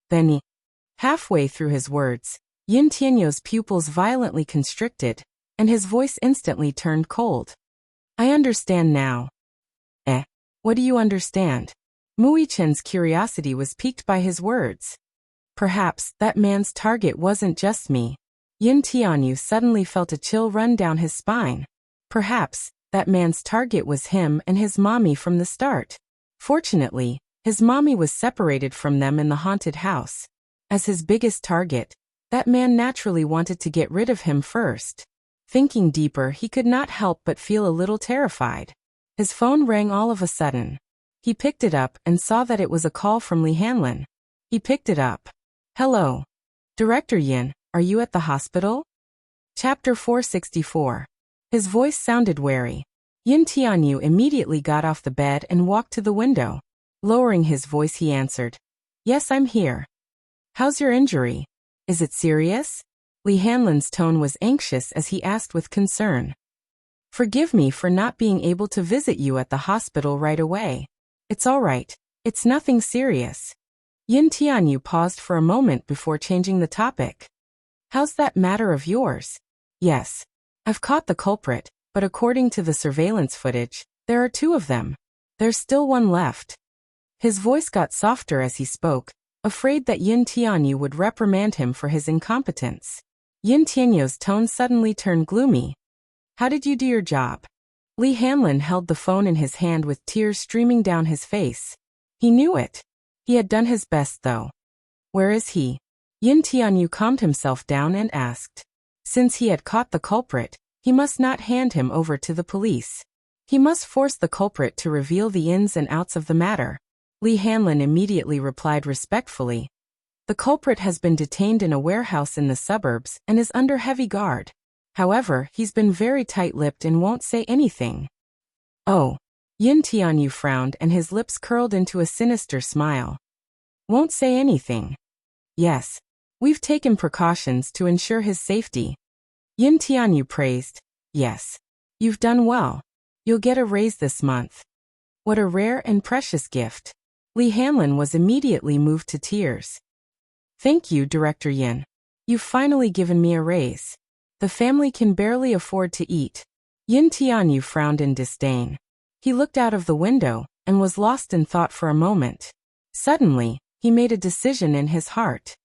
Then halfway through his words, Yin Tianyu's pupils violently constricted, and his voice instantly turned cold. I understand now. What do you understand? Mui Chen's curiosity was piqued by his words. Perhaps that man's target wasn't just me. Yin Tianyu suddenly felt a chill run down his spine. Perhaps that man's target was him and his mommy from the start. Fortunately, his mommy was separated from them in the haunted house. As his biggest target, that man naturally wanted to get rid of him first. Thinking deeper, he could not help but feel a little terrified. His phone rang all of a sudden. He picked it up and saw that it was a call from Li Hanlin. He picked it up. Hello. Director Yin, are you at the hospital? Chapter 464. His voice sounded wary. Yin Tianyu immediately got off the bed and walked to the window. Lowering his voice, he answered, Yes, I'm here. How's your injury? Is it serious? Li Hanlin's tone was anxious as he asked with concern. Forgive me for not being able to visit you at the hospital right away. It's all right. It's nothing serious. Yin Tianyu paused for a moment before changing the topic. How's that matter of yours? Yes. I've caught the culprit, but according to the surveillance footage, there are 2 of them. There's still one left. His voice got softer as he spoke, afraid that Yin Tianyu would reprimand him for his incompetence. Yin Tianyu's tone suddenly turned gloomy. How did you do your job? Li Hanlin held the phone in his hand with tears streaming down his face. He knew it. He had done his best though. Where is he? Yin Tianyu calmed himself down and asked. Since he had caught the culprit, he must not hand him over to the police. He must force the culprit to reveal the ins and outs of the matter. Li Hanlin immediately replied respectfully. The culprit has been detained in a warehouse in the suburbs and is under heavy guard. However, he's been very tight-lipped and won't say anything. Oh. Yin Tianyu frowned and his lips curled into a sinister smile. Won't say anything. Yes. We've taken precautions to ensure his safety. Yin Tianyu praised. Yes. You've done well. You'll get a raise this month. What a rare and precious gift. Li Hanlin was immediately moved to tears. Thank you, Director Yin. You've finally given me a raise. The family can barely afford to eat. Yin Tianyu frowned in disdain. He looked out of the window and was lost in thought for a moment. Suddenly, he made a decision in his heart.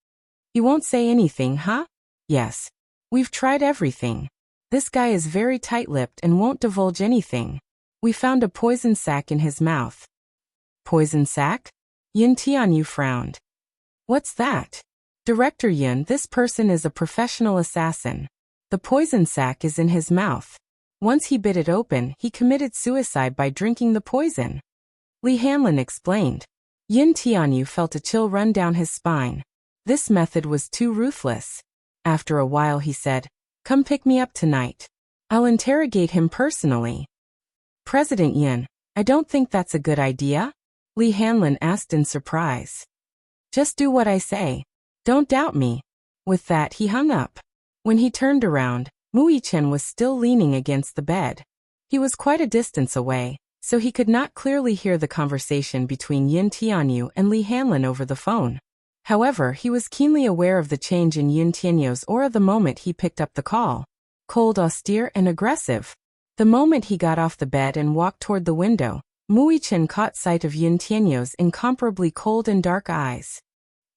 You won't say anything, huh? Yes. We've tried everything. This guy is very tight-lipped and won't divulge anything. We found a poison sac in his mouth. Poison sac? Yin Tianyu frowned. What's that? Director Yin, this person is a professional assassin. The poison sac is in his mouth. Once he bit it open, he committed suicide by drinking the poison. Li Hanlin explained. Yin Tianyu felt a chill run down his spine. This method was too ruthless. After a while he said, Come pick me up tonight. I'll interrogate him personally. President Yin, I don't think that's a good idea. Li Hanlin asked in surprise. Just do what I say. Don't doubt me. With that he hung up. When he turned around, Mui Chen was still leaning against the bed. He was quite a distance away, so he could not clearly hear the conversation between Yin Tianyu and Li Hanlin over the phone. However, he was keenly aware of the change in Yin Tianyu's aura the moment he picked up the call. Cold, austere, and aggressive. The moment he got off the bed and walked toward the window, Mui Chen caught sight of Yin Tianyu's incomparably cold and dark eyes.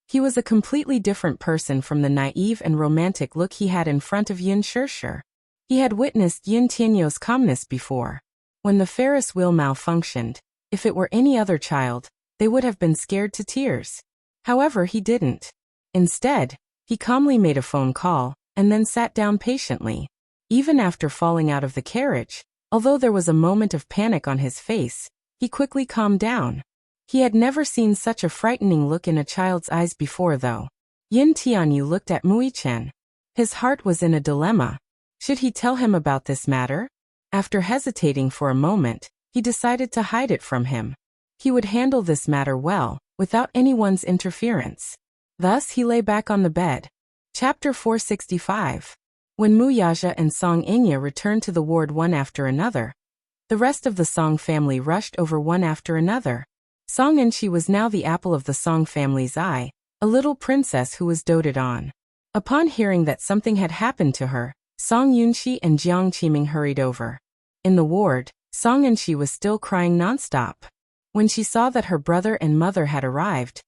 He was a completely different person from the naive and romantic look he had in front of Yin Shishir. He had witnessed Yin Tianyu's calmness before. When the Ferris wheel malfunctioned, if it were any other child, they would have been scared to tears. However, he didn't. Instead, he calmly made a phone call, and then sat down patiently. Even after falling out of the carriage, although there was a moment of panic on his face, he quickly calmed down. He had never seen such a frightening look in a child's eyes before though. Yin Tianyu looked at Mui Chen. His heart was in a dilemma. Should he tell him about this matter? After hesitating for a moment, he decided to hide it from him. He would handle this matter well, without anyone's interference. Thus he lay back on the bed. Chapter 465. When Mu Yaja and Song Enya returned to the ward one after another, the rest of the Song family rushed over one after another. Song Enshi was now the apple of the Song family's eye, a little princess who was doted on. Upon hearing that something had happened to her, Song Yunxi and Jiang Qiming hurried over. In the ward, Song Enshi was still crying nonstop. When she saw that her brother and mother had arrived,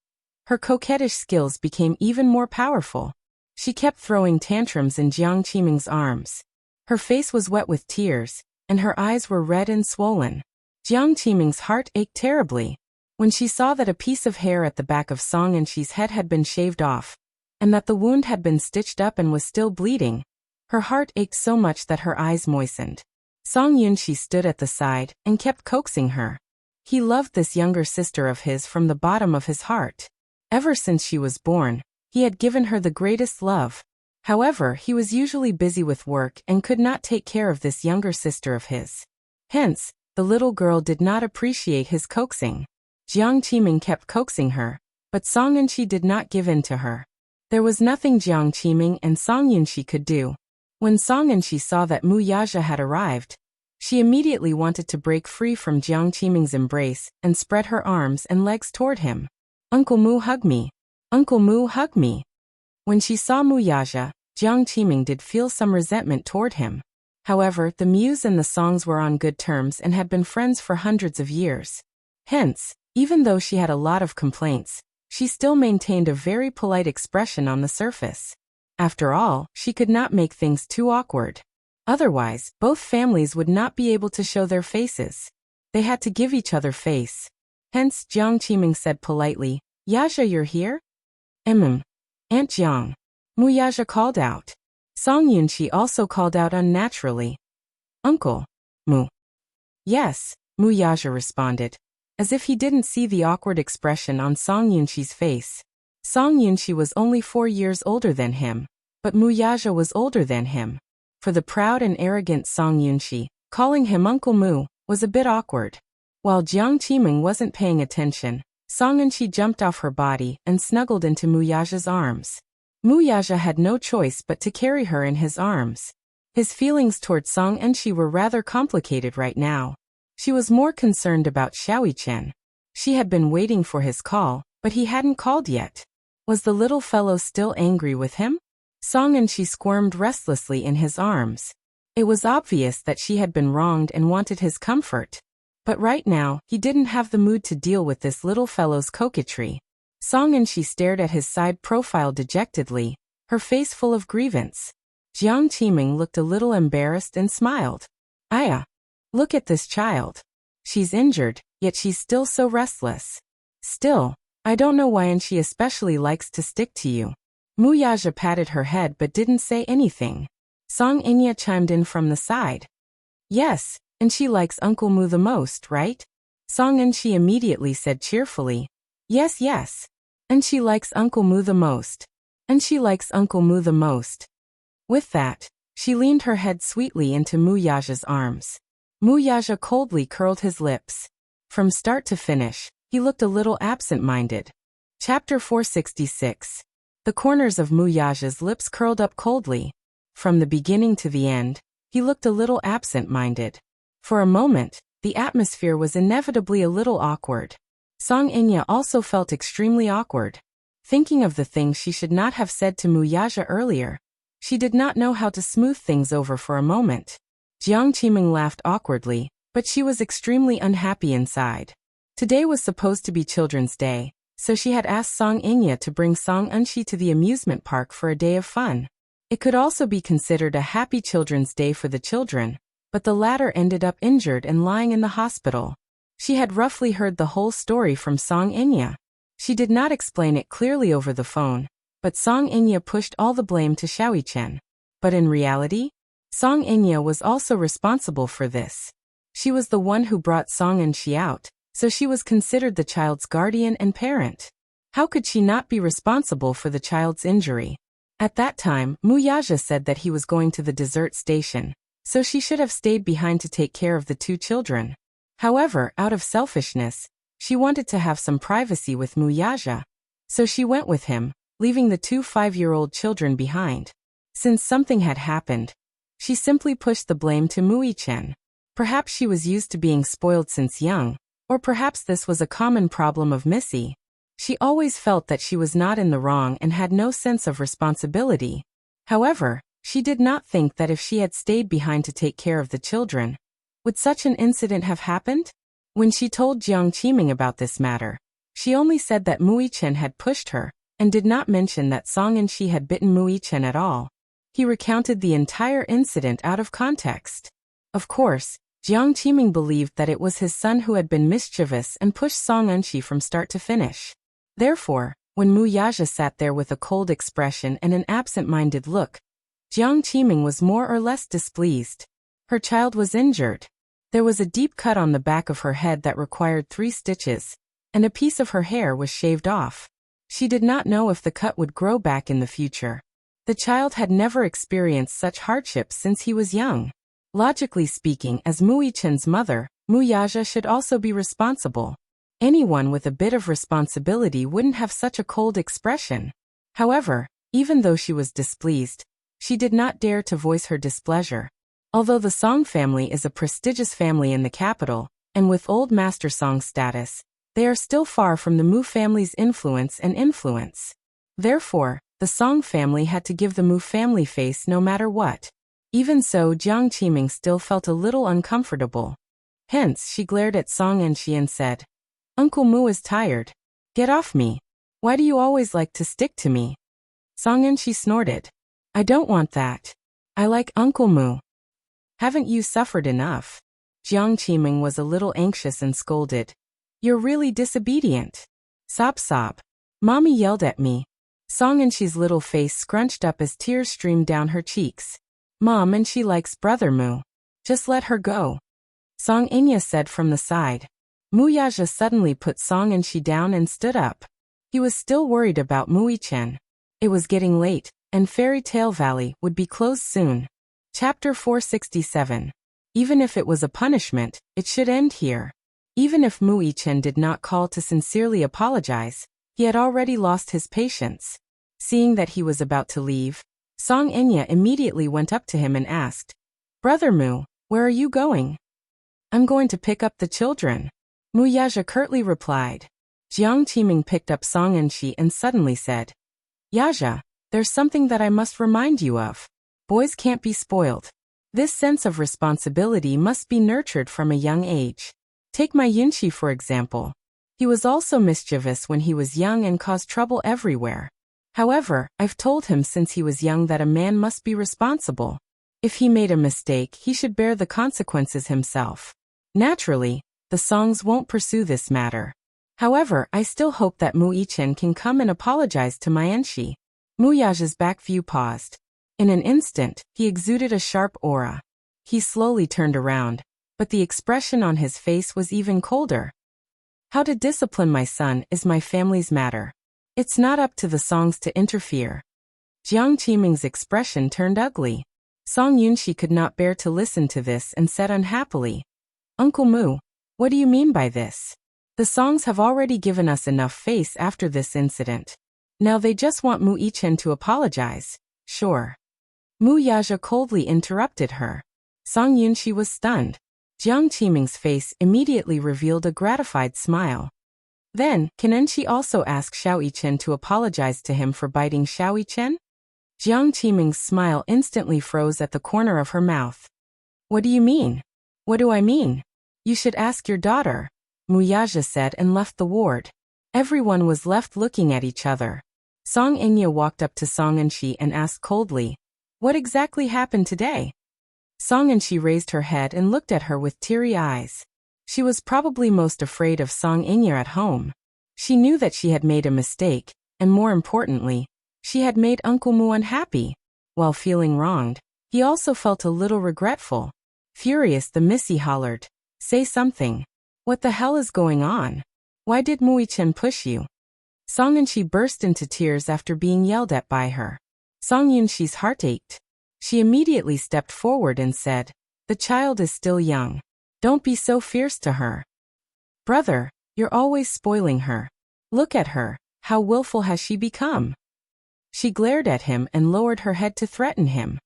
her coquettish skills became even more powerful. She kept throwing tantrums in Jiang Qiming's arms. Her face was wet with tears, and her eyes were red and swollen. Jiang Qiming's heart ached terribly. When she saw that a piece of hair at the back of Song Enshi's head had been shaved off, and that the wound had been stitched up and was still bleeding, her heart ached so much that her eyes moistened. Song Yunxi stood at the side and kept coaxing her. He loved this younger sister of his from the bottom of his heart. Ever since she was born, he had given her the greatest love. However, he was usually busy with work and could not take care of this younger sister of his. Hence, the little girl did not appreciate his coaxing. Jiang Qiming kept coaxing her, but Song Yunxi did not give in to her. There was nothing Jiang Qiming and Song Yunxi could do. When Song Yunxi saw that Mu Yaja had arrived, she immediately wanted to break free from Jiang Qiming's embrace and spread her arms and legs toward him. Uncle Mu, hug me. Uncle Mu, hug me. When she saw Mu Yaja, Jiang Qiming did feel some resentment toward him. However, the Muse and the Songs were on good terms and had been friends for hundreds of years. Hence, Even though she had a lot of complaints, she still maintained a very polite expression on the surface. After all, she could not make things too awkward. Otherwise, both families would not be able to show their faces. They had to give each other face. Hence, Jiang Qiming said politely, "Yaja, you're here?" Aunt Jiang. Mu Yaja called out. Song Yunqi also called out unnaturally. "Uncle." Mu. "Yes," Mu Yaja responded, as if he didn't see the awkward expression on Song Yunqi's face. Song Yunqi was only 4 years older than him, but Mu Yaja was older than him. For the proud and arrogant Song Yunqi, calling him Uncle Mu was a bit awkward. While Jiang Qiming wasn't paying attention, Song Yunqi jumped off her body and snuggled into Mu Yaja's arms. Mu Yaja had no choice but to carry her in his arms. His feelings toward Song Yunqi were rather complicated right now. She was more concerned about Xiaoyi Chen. She had been waiting for his call, but he hadn't called yet. Was the little fellow still angry with him? Song Yunqi squirmed restlessly in his arms. It was obvious that she had been wronged and wanted his comfort. But right now, he didn't have the mood to deal with this little fellow's coquetry. Song Yunqi stared at his side profile dejectedly, her face full of grievance. Jiang Qiming looked a little embarrassed and smiled. "Aya. Look at this child. She's injured, yet she's still so restless. Still, I don't know why, and she especially likes to stick to you." Mu Yaja patted her head but didn't say anything. Song Inya chimed in from the side. "Yes, and she likes Uncle Mu the most, right?" Song Yunqi immediately said cheerfully. Yes, and she likes Uncle Mu the most. And she likes Uncle Mu the most." With that, she leaned her head sweetly into Mu Yaja's arms. Mu Yaja coldly curled his lips. From start to finish, he looked a little absent-minded. Chapter 466. The corners of Mu Yaja's lips curled up coldly. From the beginning to the end, he looked a little absent-minded. For a moment, the atmosphere was inevitably a little awkward. Song Inya also felt extremely awkward. Thinking of the things she should not have said to Mu Yaja earlier, she did not know how to smooth things over for a moment. Jiang Qiming laughed awkwardly, but she was extremely unhappy inside. Today was supposed to be Children's Day, so she had asked Song Inya to bring Song Yunqi to the amusement park for a day of fun. It could also be considered a happy Children's Day for the children, but the latter ended up injured and lying in the hospital. She had roughly heard the whole story from Song Inya. She did not explain it clearly over the phone, but Song Inya pushed all the blame to Xiaoyi Chen. But in reality, Song Inya was also responsible for this. She was the one who brought Song Yunqi out, so she was considered the child's guardian and parent. How could she not be responsible for the child's injury? At that time, Mu Yaja said that he was going to the dessert station, so she should have stayed behind to take care of the 2 children. However, out of selfishness, she wanted to have some privacy with Mu Yaja, so she went with him, leaving the 2 5-year-old children behind. Since something had happened, she simply pushed the blame to Mu Chen. Perhaps she was used to being spoiled since young, or perhaps this was a common problem of Missy. She always felt that she was not in the wrong and had no sense of responsibility. However, she did not think that if she had stayed behind to take care of the children, would such an incident have happened? When she told Jiang Qiming about this matter, she only said that Mu Chen had pushed her, and did not mention that Song Yunqi had bitten Mu Chen at all. He recounted the entire incident out of context. Of course, Jiang Qiming believed that it was his son who had been mischievous and pushed Song Yunqi from start to finish. Therefore, when Mu Yaja sat there with a cold expression and an absent-minded look, Jiang Qiming was more or less displeased. Her child was injured. There was a deep cut on the back of her head that required 3 stitches, and a piece of her hair was shaved off. She did not know if the cut would grow back in the future. The child had never experienced such hardships since he was young. Logically speaking, as Mu Chen's mother, Mu Yaja should also be responsible. Anyone with a bit of responsibility wouldn't have such a cold expression. However, even though she was displeased, she did not dare to voice her displeasure. Although the Song family is a prestigious family in the capital, and with old master Song status, they are still far from the Mu family's influence. Therefore, the Song family had to give the Mu family face no matter what. Even so, Jiang Qiming still felt a little uncomfortable. Hence, she glared at Song Yunqi and said, Uncle Moo is tired. Get off me. Why do you always like to stick to me? Song Enshi snorted. I don't want that. I like Uncle Moo. Haven't you suffered enough? Jiang Qiming was a little anxious and scolded. You're really disobedient. Sob sob. Mommy yelled at me. Song Enshi's little face scrunched up as tears streamed down her cheeks. Mom and she likes Brother Moo. Just let her go. Song Enya said from the side. Mu Yaja suddenly put Song Enshi down and stood up. He was still worried about Mu Yichen. It was getting late, and Fairy Tale Valley would be closed soon. Chapter 467. Even if it was a punishment, it should end here. Even if Mu Yichen did not call to sincerely apologize, he had already lost his patience. Seeing that he was about to leave, Song Enya immediately went up to him and asked, Brother Mu, where are you going? I'm going to pick up the children. Mu Yaja curtly replied. Jiang Qiming picked up Song Enshi and suddenly said, Yaja, there's something that I must remind you of. Boys can't be spoiled. This sense of responsibility must be nurtured from a young age. Take my Yunshi for example. He was also mischievous when he was young and caused trouble everywhere. However, I've told him since he was young that a man must be responsible. If he made a mistake, he should bear the consequences himself. Naturally, the songs won't pursue this matter. However, I still hope that Mu Yichen can come and apologize to my Enshi. Mu Yaja's back view paused. In an instant, he exuded a sharp aura. He slowly turned around, but the expression on his face was even colder. How to discipline my son is my family's matter. It's not up to the songs to interfere. Jiang Qiming's expression turned ugly. Song Yunshi could not bear to listen to this and said unhappily, Uncle Mu, what do you mean by this? The songs have already given us enough face after this incident. Now they just want Mu Yichen to apologize. Sure. Mu Yaja coldly interrupted her. Song Yunshi was stunned. Jiang Qiming's face immediately revealed a gratified smile. Then, can Enshi also ask Xiao Yichen to apologize to him for biting Xiao Yichen? Jiang Qiming's smile instantly froze at the corner of her mouth. What do you mean? What do I mean? You should ask your daughter, Mu Yaja said and left the ward. Everyone was left looking at each other. Song Enya walked up to Song Enshi and asked coldly, what exactly happened today? Song Enshi raised her head and looked at her with teary eyes. She was probably most afraid of Song Enya at home. She knew that she had made a mistake, and more importantly, she had made Uncle Mu unhappy. While feeling wronged, he also felt a little regretful. Furious, the Missy hollered, say something. What the hell is going on? Why did Mu Yichen push you? Song Enshi burst into tears after being yelled at by her. Song Yunshi's heart ached. She immediately stepped forward and said, the child is still young. Don't be so fierce to her. Brother, you're always spoiling her. Look at her, how willful has she become? She glared at him and lowered her head to threaten him.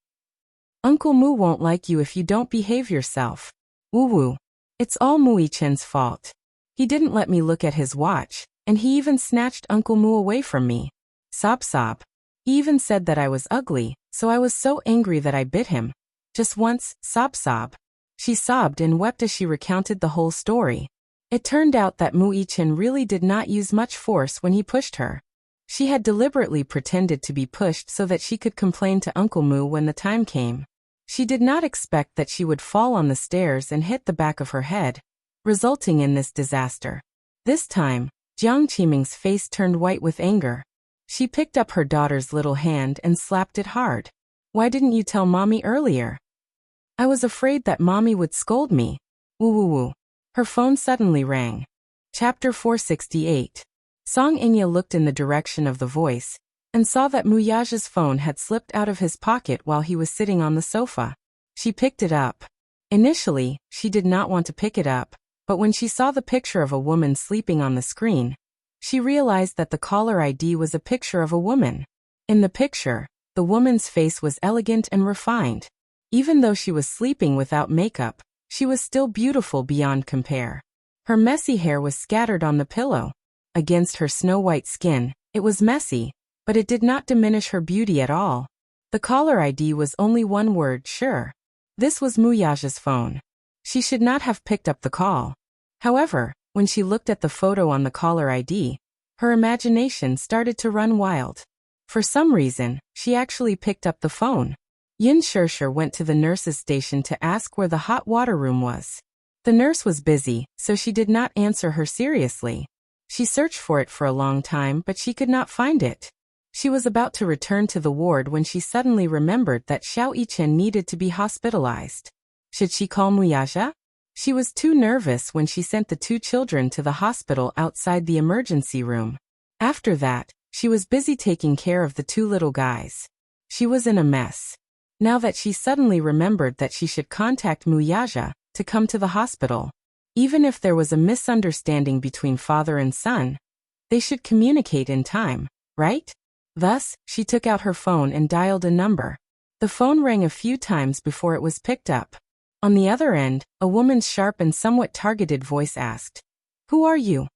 Uncle Mu won't like you if you don't behave yourself. Woo-woo. It's all Mu Yichen's fault. He didn't let me look at his watch, and he even snatched Uncle Mu away from me. Sob sob. He even said that I was ugly, so I was so angry that I bit him. Just once, sob sob. She sobbed and wept as she recounted the whole story. It turned out that Mu Yichen really did not use much force when he pushed her. She had deliberately pretended to be pushed so that she could complain to Uncle Mu when the time came. She did not expect that she would fall on the stairs and hit the back of her head, resulting in this disaster. This time, Jiang Qiming's face turned white with anger. She picked up her daughter's little hand and slapped it hard. Why didn't you tell Mommy earlier? I was afraid that Mommy would scold me. Woo-woo-woo. Her phone suddenly rang. Chapter 468. Song Enya looked in the direction of the voice, and saw that Mu Yaja's phone had slipped out of his pocket while he was sitting on the sofa. She picked it up. Initially, she did not want to pick it up, but when she saw the picture of a woman sleeping on the screen, she realized that the caller ID was a picture of a woman. In the picture, the woman's face was elegant and refined. Even though she was sleeping without makeup, she was still beautiful beyond compare. Her messy hair was scattered on the pillow. Against her snow-white skin, it was messy, but it did not diminish her beauty at all. The caller ID was only one word, sure. This was Mu Yaja's phone. She should not have picked up the call. However, When she looked at the photo on the caller ID, her imagination started to run wild. For some reason, she actually picked up the phone. Yin Shirshir went to the nurse's station to ask where the hot water room was. The nurse was busy, so she did not answer her seriously. She searched for it for a long time, but she could not find it. She was about to return to the ward when she suddenly remembered that Xiao Yichen needed to be hospitalized. Should she call Muyaja? She was too nervous when she sent the two children to the hospital outside the emergency room. After that, she was busy taking care of the two little guys. She was in a mess. Now that she suddenly remembered that she should contact Muyaja to come to the hospital. Even if there was a misunderstanding between father and son, they should communicate in time, right? Thus, she took out her phone and dialed a number. The phone rang a few times before it was picked up. On the other end, a woman's sharp and somewhat targeted voice asked, "Who are you?"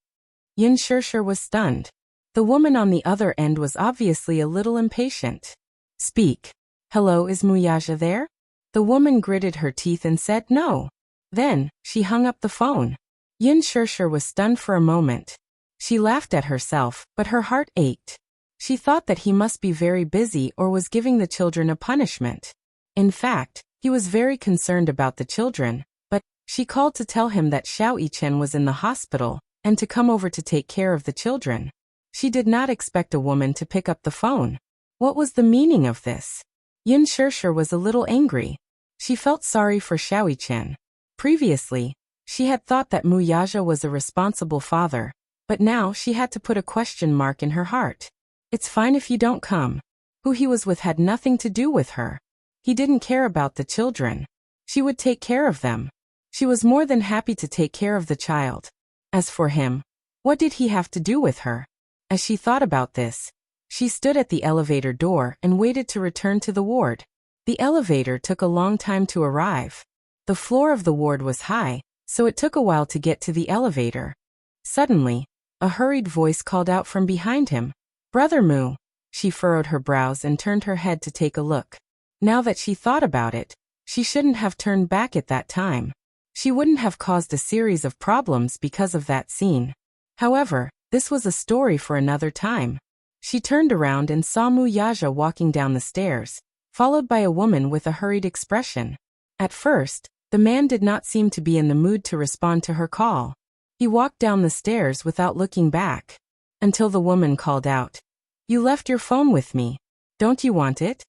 Yin Shirshir was stunned. The woman on the other end was obviously a little impatient. "Speak. Hello, is Muyaja there?" The woman gritted her teeth and said no. Then, she hung up the phone. Yin Shirshir was stunned for a moment. She laughed at herself, but her heart ached. She thought that he must be very busy or was giving the children a punishment. In fact, he was very concerned about the children, but she called to tell him that Xiao Yichen was in the hospital and to come over to take care of the children. She did not expect a woman to pick up the phone. What was the meaning of this? Yin Shirshir was a little angry. She felt sorry for Xiao Yichen. Previously, she had thought that Muyaja was a responsible father, but now she had to put a question mark in her heart. It's fine if you don't come. Who he was with had nothing to do with her. He didn't care about the children. She would take care of them. She was more than happy to take care of the child. As for him, what did he have to do with her? As she thought about this, she stood at the elevator door and waited to return to the ward. The elevator took a long time to arrive. The floor of the ward was high, so it took a while to get to the elevator. Suddenly, a hurried voice called out from behind him, "Brother Mu." She furrowed her brows and turned her head to take a look. Now that she thought about it, she shouldn't have turned back at that time. She wouldn't have caused a series of problems because of that scene. However, this was a story for another time. She turned around and saw Muyaja walking down the stairs, followed by a woman with a hurried expression. At first, the man did not seem to be in the mood to respond to her call. He walked down the stairs without looking back, until the woman called out, "You left your phone with me. Don't you want it?"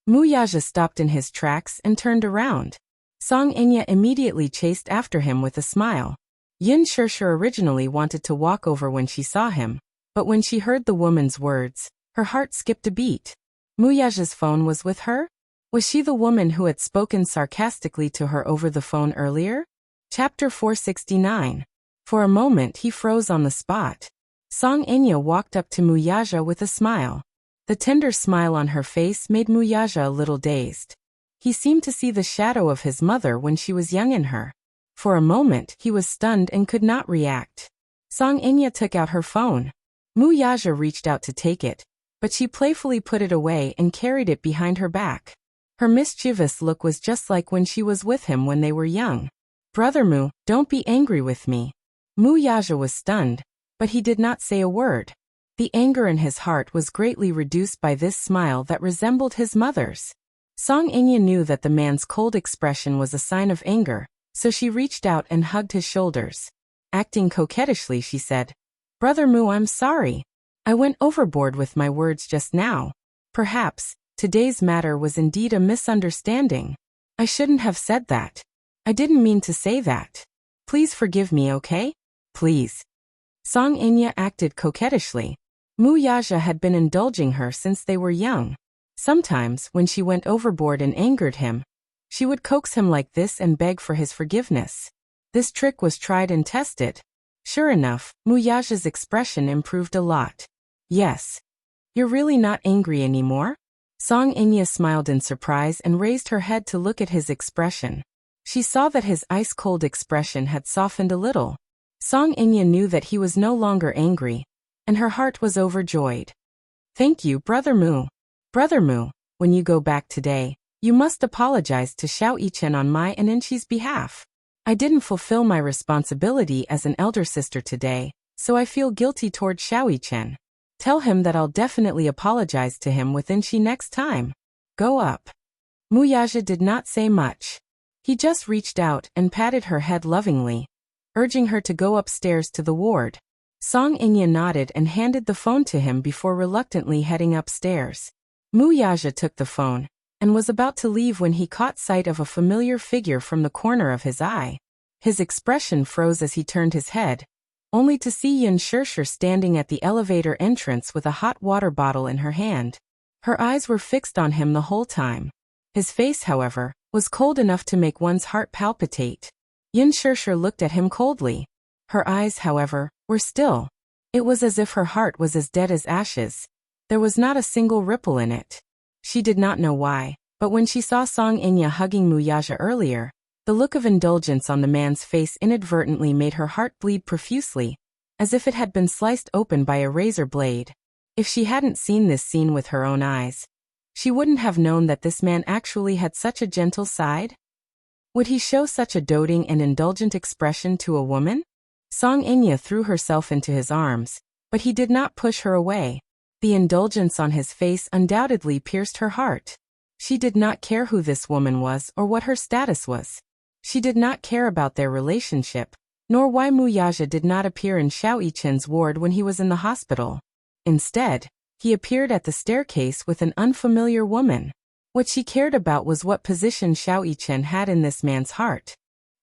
Muyaja stopped in his tracks and turned around. Song Enya immediately chased after him with a smile. Yin Shirshir originally wanted to walk over when she saw him, but when she heard the woman's words, her heart skipped a beat. Muyaja's phone was with her? Was she the woman who had spoken sarcastically to her over the phone earlier? Chapter 469. For a moment he froze on the spot. Song Enya walked up to Muyaja with a smile. The tender smile on her face made Muyaja a little dazed. He seemed to see the shadow of his mother when she was young in her. For a moment he was stunned and could not react. Song Enya took out her phone. Muyaja reached out to take it, but she playfully put it away and carried it behind her back. Her mischievous look was just like when she was with him when they were young. "Brother Mu, don't be angry with me." Muyaja was stunned, but he did not say a word. The anger in his heart was greatly reduced by this smile that resembled his mother's. Song Enya knew that the man's cold expression was a sign of anger, so she reached out and hugged his shoulders. Acting coquettishly, she said, "Brother Mu, I'm sorry. I went overboard with my words just now. Perhaps today's matter was indeed a misunderstanding. I shouldn't have said that. I didn't mean to say that. Please forgive me, okay? Please." Song Enya acted coquettishly. Muyaja had been indulging her since they were young. Sometimes, when she went overboard and angered him, she would coax him like this and beg for his forgiveness. This trick was tried and tested. Sure enough, Muyaja's expression improved a lot. "Yes. You're really not angry anymore?" Song Enya smiled in surprise and raised her head to look at his expression. She saw that his ice-cold expression had softened a little. Song Enya knew that he was no longer angry, and her heart was overjoyed. "Thank you, Brother Mu. Brother Mu, when you go back today, you must apologize to Xiao Yichen on my and Inchi's behalf. I didn't fulfill my responsibility as an elder sister today, so I feel guilty toward Xiaoyichen. Tell him that I'll definitely apologize to him within she next time. Go up. Muyaja did not say much. He just reached out and patted her head lovingly, urging her to go upstairs to the ward. Song Inya nodded and handed the phone to him before reluctantly heading upstairs. Muyaja took the phone and was about to leave when he caught sight of a familiar figure from the corner of his eye. His expression froze as he turned his head, only to see Yin Shirshir standing at the elevator entrance with a hot water bottle in her hand. Her eyes were fixed on him the whole time. His face, however, was cold enough to make one's heart palpitate. Yin Shirshir looked at him coldly. Her eyes, however, were still. It was as if her heart was as dead as ashes. There was not a single ripple in it. She did not know why, but when she saw Song Inya hugging Muyaja earlier, the look of indulgence on the man's face inadvertently made her heart bleed profusely, as if it had been sliced open by a razor blade. If she hadn't seen this scene with her own eyes, she wouldn't have known that this man actually had such a gentle side. Would he show such a doting and indulgent expression to a woman? Song Inya threw herself into his arms, but he did not push her away. The indulgence on his face undoubtedly pierced her heart. She did not care who this woman was or what her status was. She did not care about their relationship, nor why Muyaja did not appear in Xiao Yichen's ward when he was in the hospital. Instead, he appeared at the staircase with an unfamiliar woman. What she cared about was what position Xiao Yichen had in this man's heart.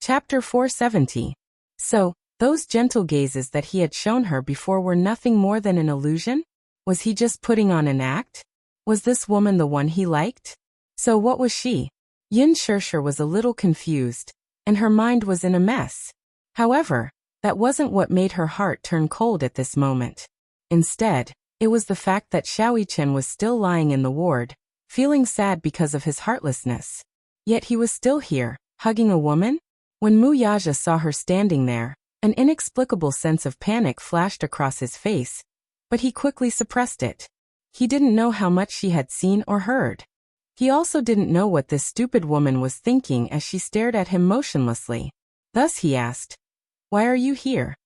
Chapter 470. So, those gentle gazes that he had shown her before were nothing more than an illusion? Was he just putting on an act? Was this woman the one he liked? So what was she? Yin Shirshir was a little confused, and her mind was in a mess. However, that wasn't what made her heart turn cold at this moment. Instead, it was the fact that Xiao Yichen was still lying in the ward, feeling sad because of his heartlessness. Yet he was still here, hugging a woman? When Muyaja saw her standing there, an inexplicable sense of panic flashed across his face, but he quickly suppressed it. He didn't know how much she had seen or heard. He also didn't know what this stupid woman was thinking as she stared at him motionlessly. Thus he asked, "Why are you here?"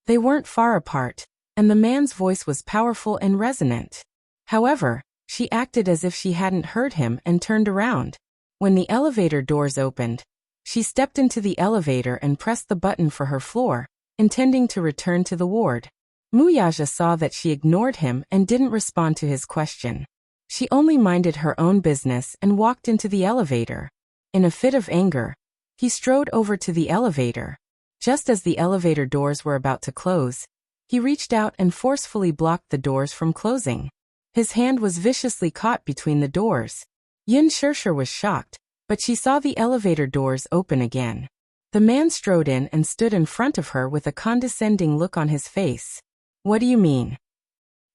They weren't far apart, and the man's voice was powerful and resonant. However, she acted as if she hadn't heard him and turned around. When the elevator doors opened, she stepped into the elevator and pressed the button for her floor, intending to return to the ward. Muyaja saw that she ignored him and didn't respond to his question. She only minded her own business and walked into the elevator. In a fit of anger, he strode over to the elevator. Just as the elevator doors were about to close, he reached out and forcefully blocked the doors from closing. His hand was viciously caught between the doors. Yin Shirshir was shocked, but she saw the elevator doors open again. The man strode in and stood in front of her with a condescending look on his face. "What do you mean?"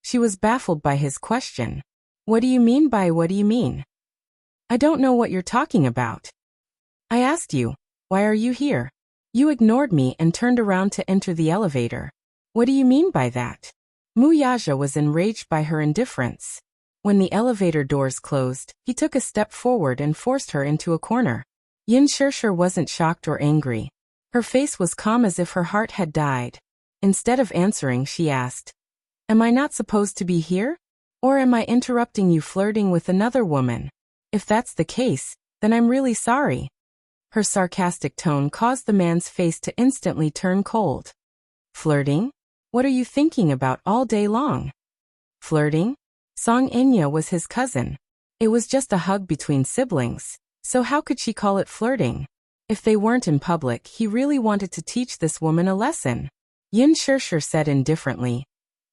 She was baffled by his question. What do you mean? I don't know what you're talking about. I asked you, why are you here? You ignored me and turned around to enter the elevator. What do you mean by that? Muyaja was enraged by her indifference. When the elevator doors closed, he took a step forward and forced her into a corner. Yin Shirshir wasn't shocked or angry. Her face was calm as if her heart had died. Instead of answering, she asked, "Am I not supposed to be here? Or am I interrupting you flirting with another woman? If that's the case, then I'm really sorry." Her sarcastic tone caused the man's face to instantly turn cold. Flirting? What are you thinking about all day long? Flirting? Song Inya was his cousin. It was just a hug between siblings, so how could she call it flirting? If they weren't in public, he really wanted to teach this woman a lesson. Yin Shirshir said indifferently,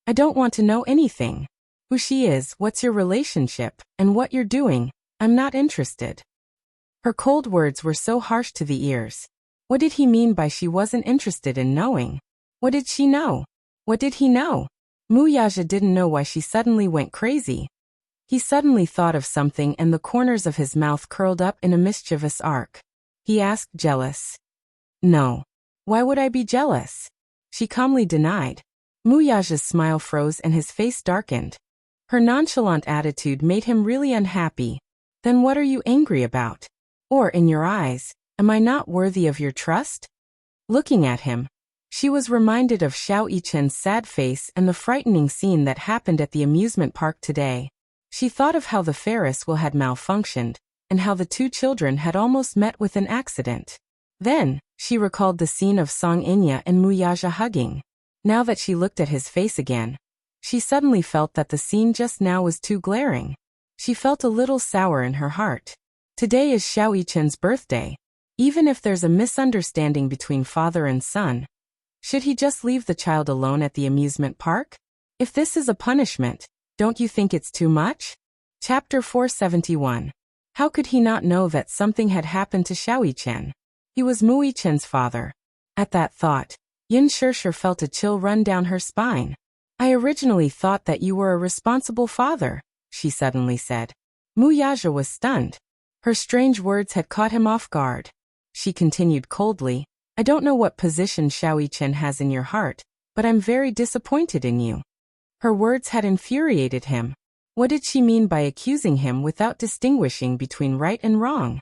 "I don't want to know anything. Who she is, what's your relationship, and what you're doing, I'm not interested." Her cold words were so harsh to the ears. What did he mean by she wasn't interested in knowing? What did she know? What did he know? Muyaja didn't know why she suddenly went crazy. He suddenly thought of something and the corners of his mouth curled up in a mischievous arc. He asked, "Jealous?" "No. Why would I be jealous?" She calmly denied. Muyaja's smile froze and his face darkened. Her nonchalant attitude made him really unhappy. "Then what are you angry about? Or, in your eyes, Am I not worthy of your trust? Looking at him, she was reminded of Xiao Yichen's sad face and the frightening scene that happened at the amusement park today. She thought of how the Ferris wheel had malfunctioned, and how the two children had almost met with an accident. Then, she recalled the scene of Song Inya and Muyaja hugging. Now that she looked at his face again, she suddenly felt that the scene just now was too glaring. She felt a little sour in her heart. Today is Xiao Yichen's birthday. Even if there's a misunderstanding between father and son, should he just leave the child alone at the amusement park? If this is a punishment, don't you think it's too much? Chapter 471. How could he not know that something had happened to Xiao Yichen? He was Mu Yichen's father. At that thought, Yin Shishir felt a chill run down her spine. I originally thought that you were a responsible father, she suddenly said. Mu Yaja was stunned. Her strange words had caught him off guard. She continued coldly, I don't know what position Xiao Yichen has in your heart, but I'm very disappointed in you. Her words had infuriated him. What did she mean by accusing him without distinguishing between right and wrong?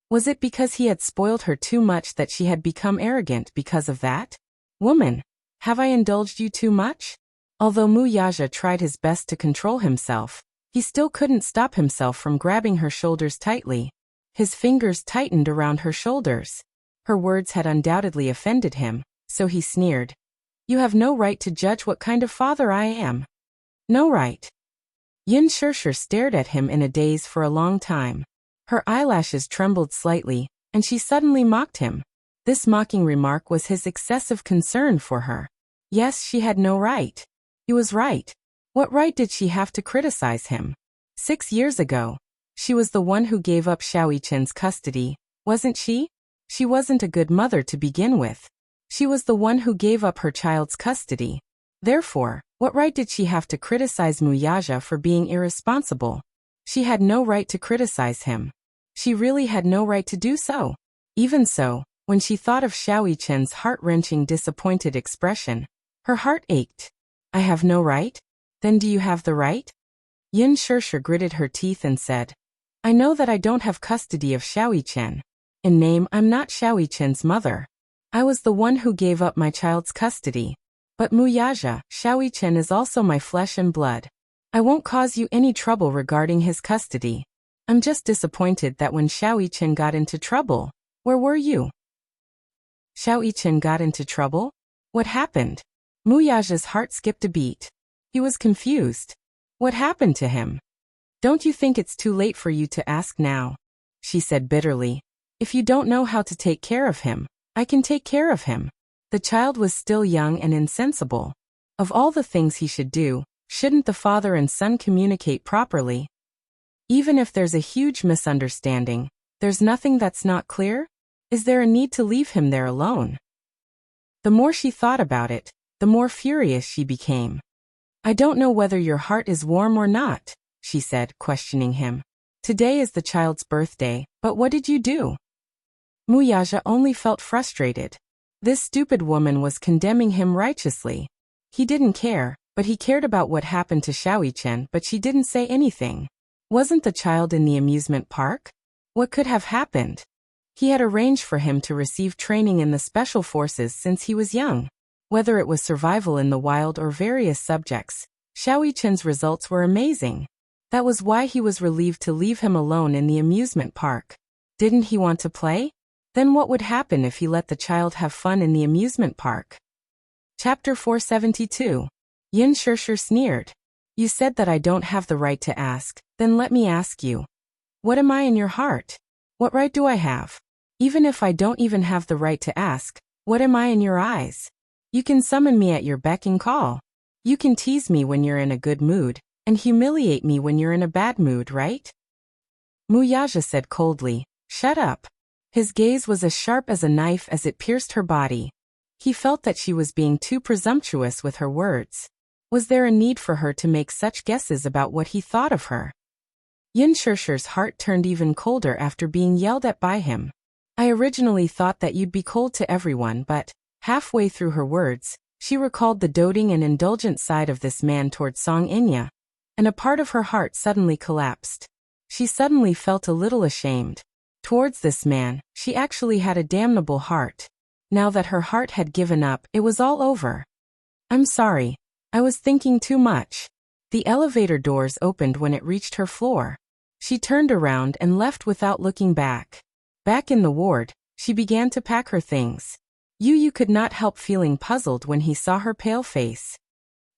Was it because he had spoiled her too much that she had become arrogant because of that? Woman, have I indulged you too much? Although Mu Yaja tried his best to control himself, he still couldn't stop himself from grabbing her shoulders tightly. His fingers tightened around her shoulders. Her words had undoubtedly offended him, so he sneered. You have no right to judge what kind of father I am. No right. Yin Shishir stared at him in a daze for a long time. Her eyelashes trembled slightly, and she suddenly mocked him. This mocking remark was his excessive concern for her. Yes, she had no right. He was right. What right did she have to criticize him? 6 years ago, she was the one who gave up Xiao Yichen's custody, wasn't she? She wasn't a good mother to begin with. She was the one who gave up her child's custody. Therefore, what right did she have to criticize Muyaja for being irresponsible? She had no right to criticize him. She really had no right to do so. Even so, when she thought of Xiao Yichen's heart-wrenching disappointed expression, her heart ached. I have no right? Then do you have the right? Yin Shishir gritted her teeth and said, I know that I don't have custody of Xiao Yichen. In name, I'm not Xiao Yichen's mother. I was the one who gave up my child's custody. But Muyaja, Xiao Yichen is also my flesh and blood. I won't cause you any trouble regarding his custody. I'm just disappointed that when Xiao Yichen got into trouble, where were you? Xiao Yichen got into trouble? What happened? Muyaja's heart skipped a beat. He was confused. What happened to him? Don't you think it's too late for you to ask now? She said bitterly. If you don't know how to take care of him, I can take care of him. The child was still young and insensible. Of all the things he should do, shouldn't the father and son communicate properly? Even if there's a huge misunderstanding, there's nothing that's not clear? Is there a need to leave him there alone? The more she thought about it, the more furious she became. I don't know whether your heart is warm or not, she said, questioning him. Today is the child's birthday, but what did you do? Muyaja only felt frustrated. This stupid woman was condemning him righteously. He didn't care, but he cared about what happened to Xiao Yichen, but she didn't say anything. Wasn't the child in the amusement park? What could have happened? He had arranged for him to receive training in the special forces since he was young. Whether it was survival in the wild or various subjects, Xiao Yichen's results were amazing. That was why he was relieved to leave him alone in the amusement park. Didn't he want to play? Then what would happen if he let the child have fun in the amusement park? Chapter 472. Yin Shishir sneered. You said that I don't have the right to ask, then let me ask you. What am I in your heart? What right do I have? Even if I don't even have the right to ask, what am I in your eyes? You can summon me at your beck and call. You can tease me when you're in a good mood, and humiliate me when you're in a bad mood, right? Muyaja said coldly, Shut up. His gaze was as sharp as a knife as it pierced her body. He felt that she was being too presumptuous with her words. Was there a need for her to make such guesses about what he thought of her? Yin Shishir's heart turned even colder after being yelled at by him. I originally thought that you'd be cold to everyone, but, halfway through her words, she recalled the doting and indulgent side of this man toward Song Inya, and a part of her heart suddenly collapsed. She suddenly felt a little ashamed. Towards this man, she actually had a damnable heart. Now that her heart had given up, it was all over. I'm sorry. I was thinking too much. The elevator doors opened when it reached her floor. She turned around and left without looking back. Back in the ward, she began to pack her things. Yu could not help feeling puzzled when he saw her pale face.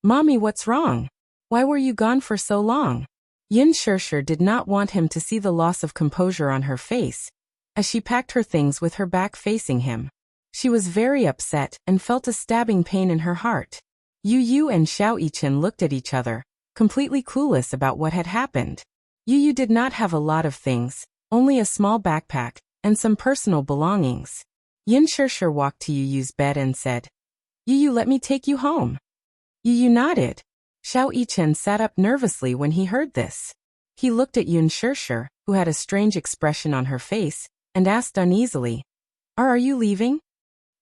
Mommy, what's wrong? Why were you gone for so long? Yin Shirshir did not want him to see the loss of composure on her face, as she packed her things with her back facing him. She was very upset and felt a stabbing pain in her heart. Yu and Xiao Yichen looked at each other, completely clueless about what had happened. Yu did not have a lot of things, only a small backpack, and some personal belongings. Yin Shirshir walked to Yu's bed and said, Yu, let me take you home. Yu nodded. Xiao Yichen sat up nervously when he heard this. He looked at Yin Shirshir, who had a strange expression on her face, and asked uneasily, Are you leaving?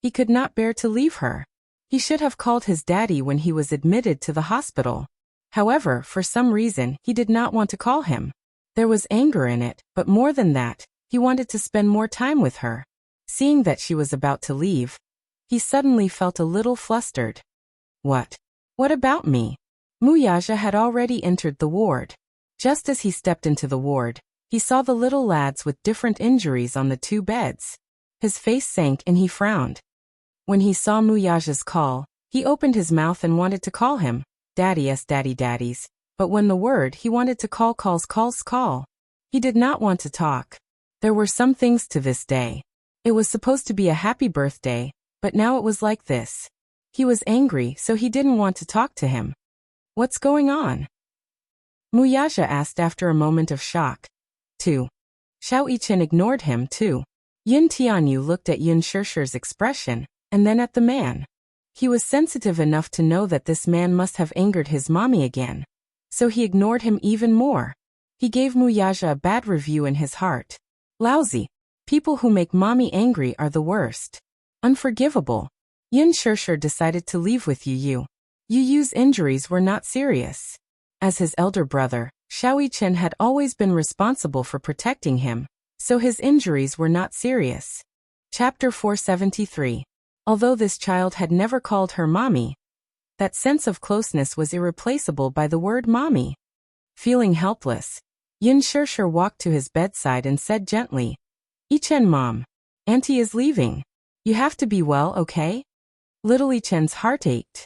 He could not bear to leave her. He should have called his daddy when he was admitted to the hospital. However, for some reason, he did not want to call him. There was anger in it, but more than that, he wanted to spend more time with her. Seeing that she was about to leave, he suddenly felt a little flustered. What? What about me? Muyaja had already entered the ward. Just as he stepped into the ward, he saw the little lads with different injuries on the two beds. His face sank and he frowned. When he saw Muyaja's call, he opened his mouth and wanted to call him, daddies, but when the word he wanted to call. He did not want to talk. There were some things to this day. It was supposed to be a happy birthday, but now it was like this. He was angry, so he didn't want to talk to him. What's going on? Muyaja asked after a moment of shock. 2. Xiao Yichen ignored him too. Yin Tianyu looked at Yin Shirshir's expression, and then at the man. He was sensitive enough to know that this man must have angered his mommy again. So he ignored him even more. He gave Muyaja a bad review in his heart. Lousy. People who make mommy angry are the worst. Unforgivable. Yin Shirshir decided to leave with Yu. Yu's injuries were not serious. As his elder brother, Xiao Yichen had always been responsible for protecting him, so his injuries were not serious. Chapter 473. Although this child had never called her mommy, that sense of closeness was irreplaceable by the word mommy. Feeling helpless, Yin Shirshir walked to his bedside and said gently, Yichen mom, auntie is leaving. You have to be well, okay? Little Yichen's heart ached.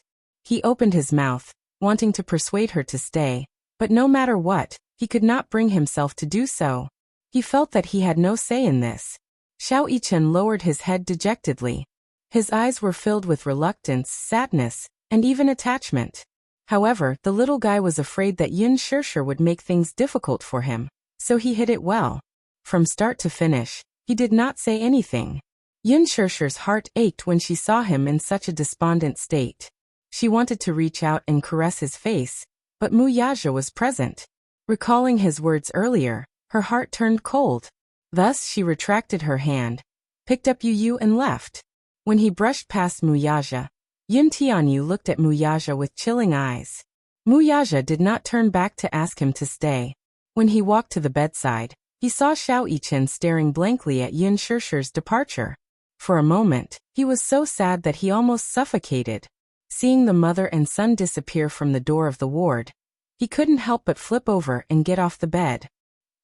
He opened his mouth, wanting to persuade her to stay, but no matter what, he could not bring himself to do so. He felt that he had no say in this. Xiao Yichen lowered his head dejectedly. His eyes were filled with reluctance, sadness, and even attachment. However, the little guy was afraid that Yin Shirshir would make things difficult for him, so he hid it well. From start to finish, he did not say anything. Yin Shirshir's heart ached when she saw him in such a despondent state. She wanted to reach out and caress his face, but Muyaja was present. Recalling his words earlier, her heart turned cold. Thus she retracted her hand, picked up Yu and left. When he brushed past Muyaja, Yin Tianyu looked at Muyaja with chilling eyes. Muyaja did not turn back to ask him to stay. When he walked to the bedside, he saw Xiao Yichen staring blankly at Yin Shirshir's departure. For a moment, he was so sad that he almost suffocated. Seeing the mother and son disappear from the door of the ward, he couldn't help but flip over and get off the bed.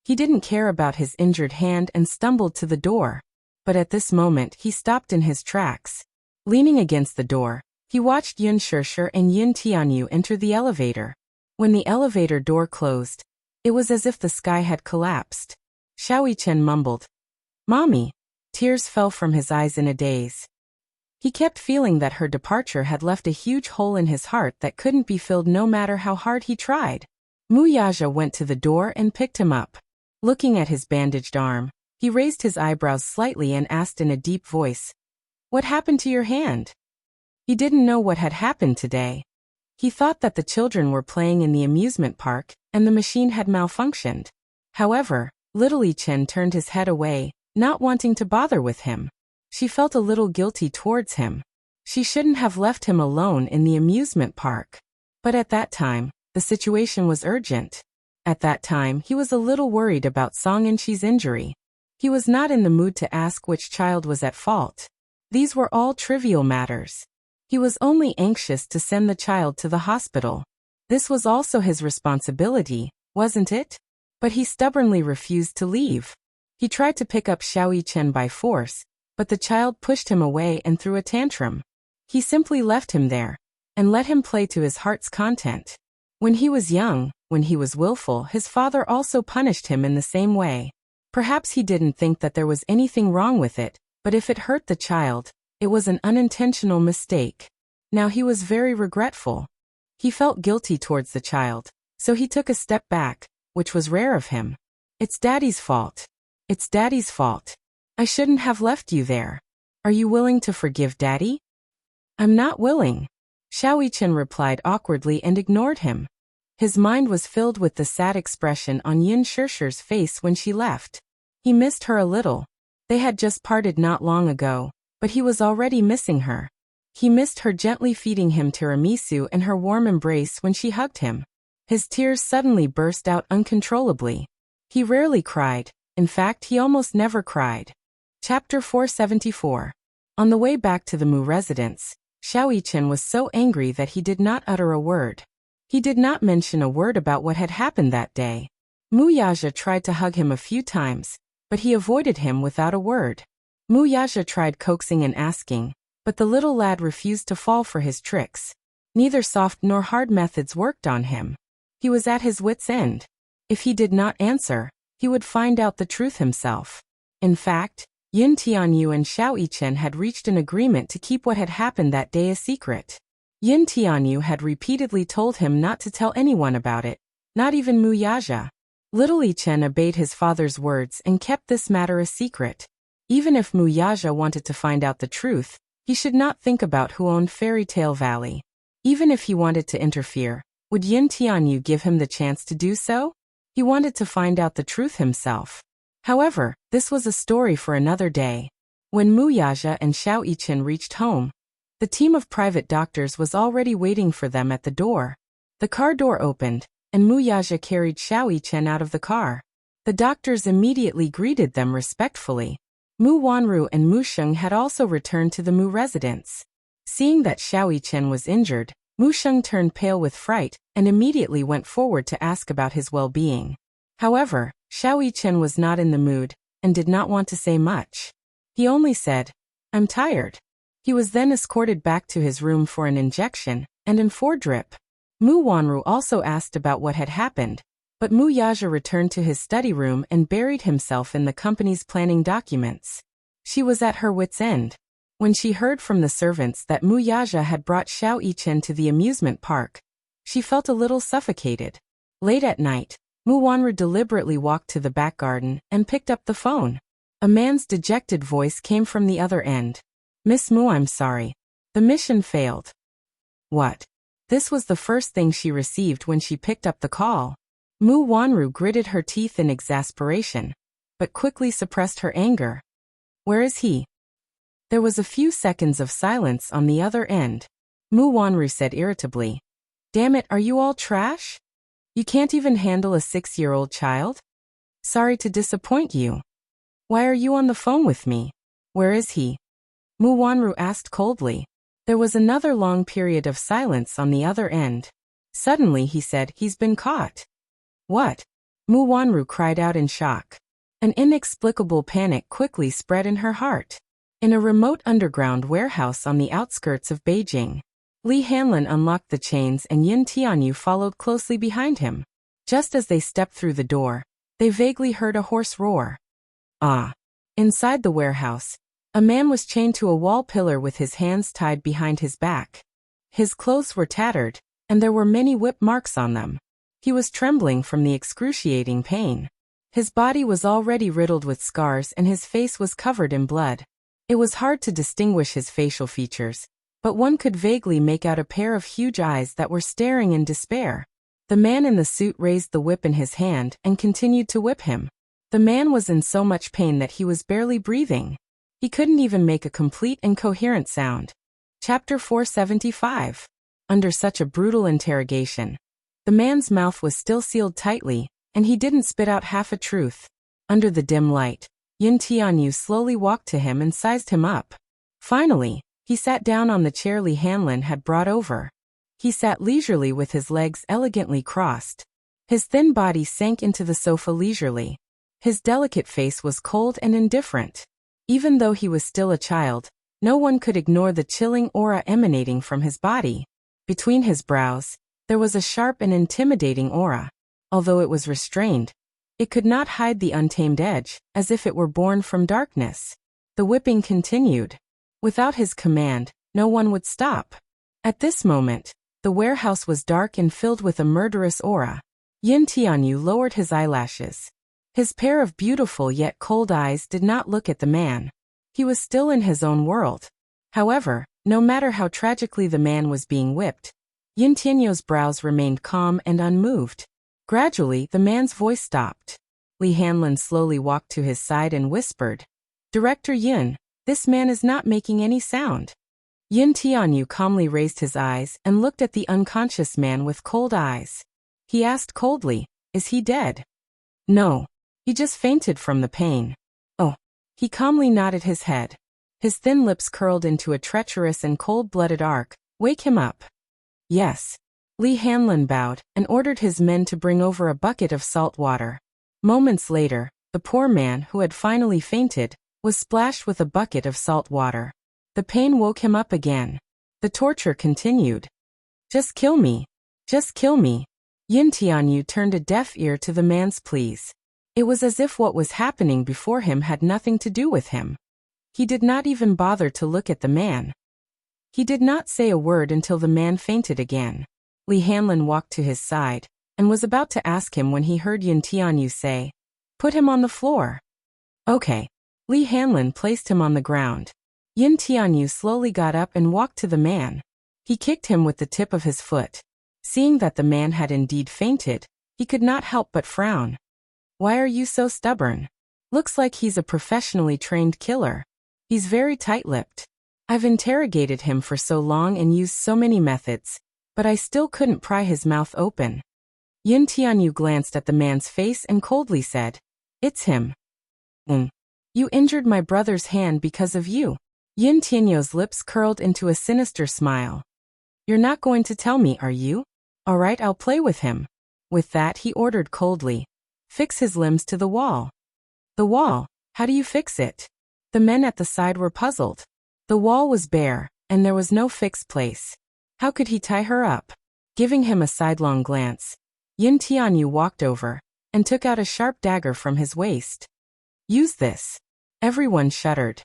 He didn't care about his injured hand and stumbled to the door. But at this moment he stopped in his tracks. Leaning against the door, he watched Yin Shirshir and Yin Tianyu enter the elevator. When the elevator door closed, it was as if the sky had collapsed. Xiao Yichen mumbled, Mommy. Tears fell from his eyes in a daze. He kept feeling that her departure had left a huge hole in his heart that couldn't be filled no matter how hard he tried. Muyaja went to the door and picked him up. Looking at his bandaged arm, he raised his eyebrows slightly and asked in a deep voice, What happened to your hand? He didn't know what had happened today. He thought that the children were playing in the amusement park, and the machine had malfunctioned. However, little Yichen turned his head away, not wanting to bother with him. She felt a little guilty towards him. She shouldn't have left him alone in the amusement park. But at that time, the situation was urgent. At that time, he was a little worried about Song and Chi's injury. He was not in the mood to ask which child was at fault. These were all trivial matters. He was only anxious to send the child to the hospital. This was also his responsibility, wasn't it? But he stubbornly refused to leave. He tried to pick up Xiao Chen by force, but the child pushed him away and threw a tantrum. He simply left him there, and let him play to his heart's content. When he was young, when he was willful, his father also punished him in the same way. Perhaps he didn't think that there was anything wrong with it, but if it hurt the child, it was an unintentional mistake. Now he was very regretful. He felt guilty towards the child, so he took a step back, which was rare of him. It's Daddy's fault. It's Daddy's fault. I shouldn't have left you there. Are you willing to forgive Daddy? I'm not willing. Xiao Chen replied awkwardly and ignored him. His mind was filled with the sad expression on Yin Shishi's face when she left. He missed her a little. They had just parted not long ago, but he was already missing her. He missed her gently feeding him tiramisu and her warm embrace when she hugged him. His tears suddenly burst out uncontrollably. He rarely cried. In fact, he almost never cried. Chapter 474. On the way back to the Mu residence, Xiao Chen was so angry that he did not utter a word. He did not mention a word about what had happened that day. Mu Yaja tried to hug him a few times, but he avoided him without a word. Mu Yaja tried coaxing and asking, but the little lad refused to fall for his tricks. Neither soft nor hard methods worked on him. He was at his wit's end. If he did not answer, he would find out the truth himself. In fact, Yin Tianyu and Xiao Chen had reached an agreement to keep what had happened that day a secret. Yin Tianyu had repeatedly told him not to tell anyone about it, not even Mu Yaja. Little Chen obeyed his father's words and kept this matter a secret. Even if Mu Yaja wanted to find out the truth, he should not think about who owned Fairy Tale Valley. Even if he wanted to interfere, would Yin Tianyu give him the chance to do so? He wanted to find out the truth himself. However, this was a story for another day. When Mu Yaja and Xiao Chen reached home, the team of private doctors was already waiting for them at the door. The car door opened, and Mu Yaja carried Xiao Chen out of the car. The doctors immediately greeted them respectfully. Mu Wanru and Mu Sheng had also returned to the Mu residence. Seeing that Xiao Chen was injured, Mu Sheng turned pale with fright and immediately went forward to ask about his well-being. However, Xiao Chen was not in the mood and did not want to say much. He only said, "I'm tired." He was then escorted back to his room for an injection and an 4-drip. Mu Wanru also asked about what had happened, but Mu Yaja returned to his study room and buried himself in the company's planning documents. She was at her wit's end. When she heard from the servants that Mu Yaja had brought Xiao Chen to the amusement park, she felt a little suffocated. Late at night, Mu Wanru deliberately walked to the back garden and picked up the phone. A man's dejected voice came from the other end. "Miss Mu, I'm sorry. The mission failed." What? This was the first thing she received when she picked up the call. Mu Wanru gritted her teeth in exasperation, but quickly suppressed her anger. "Where is he?" There was a few seconds of silence on the other end. Mu Wanru said irritably, "Damn it, are you all trash? You can't even handle a 6-year-old child? Sorry to disappoint you. Why are you on the phone with me? Where is he?" Mu Wanru asked coldly. There was another long period of silence on the other end. Suddenly he said, "He's been caught." "What?" Mu Wanru cried out in shock. An inexplicable panic quickly spread in her heart. In a remote underground warehouse on the outskirts of Beijing, Li Hanlin unlocked the chains and Yin Tianyu followed closely behind him. Just as they stepped through the door, they vaguely heard a hoarse roar. Ah! Inside the warehouse, a man was chained to a wall pillar with his hands tied behind his back. His clothes were tattered, and there were many whip marks on them. He was trembling from the excruciating pain. His body was already riddled with scars and his face was covered in blood. It was hard to distinguish his facial features, but one could vaguely make out a pair of huge eyes that were staring in despair. The man in the suit raised the whip in his hand and continued to whip him. The man was in so much pain that he was barely breathing. He couldn't even make a complete and coherent sound. Chapter 475. Under such a brutal interrogation, the man's mouth was still sealed tightly, and he didn't spit out half a truth. Under the dim light, Yin Tianyu slowly walked to him and sized him up. Finally, he sat down on the chair Li Hanlin had brought over. He sat leisurely with his legs elegantly crossed. His thin body sank into the sofa leisurely. His delicate face was cold and indifferent. Even though he was still a child, no one could ignore the chilling aura emanating from his body. Between his brows, there was a sharp and intimidating aura. Although it was restrained, it could not hide the untamed edge, as if it were born from darkness. The whipping continued. Without his command, no one would stop. At this moment, the warehouse was dark and filled with a murderous aura. Yin Tianyu lowered his eyelashes. His pair of beautiful yet cold eyes did not look at the man. He was still in his own world. However, no matter how tragically the man was being whipped, Yin Tianyu's brows remained calm and unmoved. Gradually, the man's voice stopped. Li Hanlin slowly walked to his side and whispered, "Director Yin, this man is not making any sound." Yin Tianyu calmly raised his eyes and looked at the unconscious man with cold eyes. He asked coldly, "Is he dead?" "No. He just fainted from the pain." "Oh." He calmly nodded his head. His thin lips curled into a treacherous and cold-blooded arc. "Wake him up." "Yes." Li Hanlin bowed and ordered his men to bring over a bucket of salt water. Moments later, the poor man, who had finally fainted, was splashed with a bucket of salt water. The pain woke him up again. The torture continued. "Just kill me. Just kill me." Yin Tianyu turned a deaf ear to the man's pleas. It was as if what was happening before him had nothing to do with him. He did not even bother to look at the man. He did not say a word until the man fainted again. Li Hanlin walked to his side and was about to ask him when he heard Yin Tianyu say, "Put him on the floor." "Okay." Li Hanlin placed him on the ground. Yin Tianyu slowly got up and walked to the man. He kicked him with the tip of his foot. Seeing that the man had indeed fainted, he could not help but frown. "Why are you so stubborn? Looks like he's a professionally trained killer. He's very tight-lipped. I've interrogated him for so long and used so many methods, but I still couldn't pry his mouth open." Yin Tianyu glanced at the man's face and coldly said, "It's him." You injured my brother's hand because of you." Yin Tianyu's lips curled into a sinister smile. "You're not going to tell me, are you? All right, I'll play with him." With that, he ordered coldly, "Fix his limbs to the wall." "The wall? How do you fix it?" The men at the side were puzzled. The wall was bare, and there was no fixed place. How could he tie her up? Giving him a sidelong glance, Yin Tianyu walked over and took out a sharp dagger from his waist. "Use this." Everyone shuddered.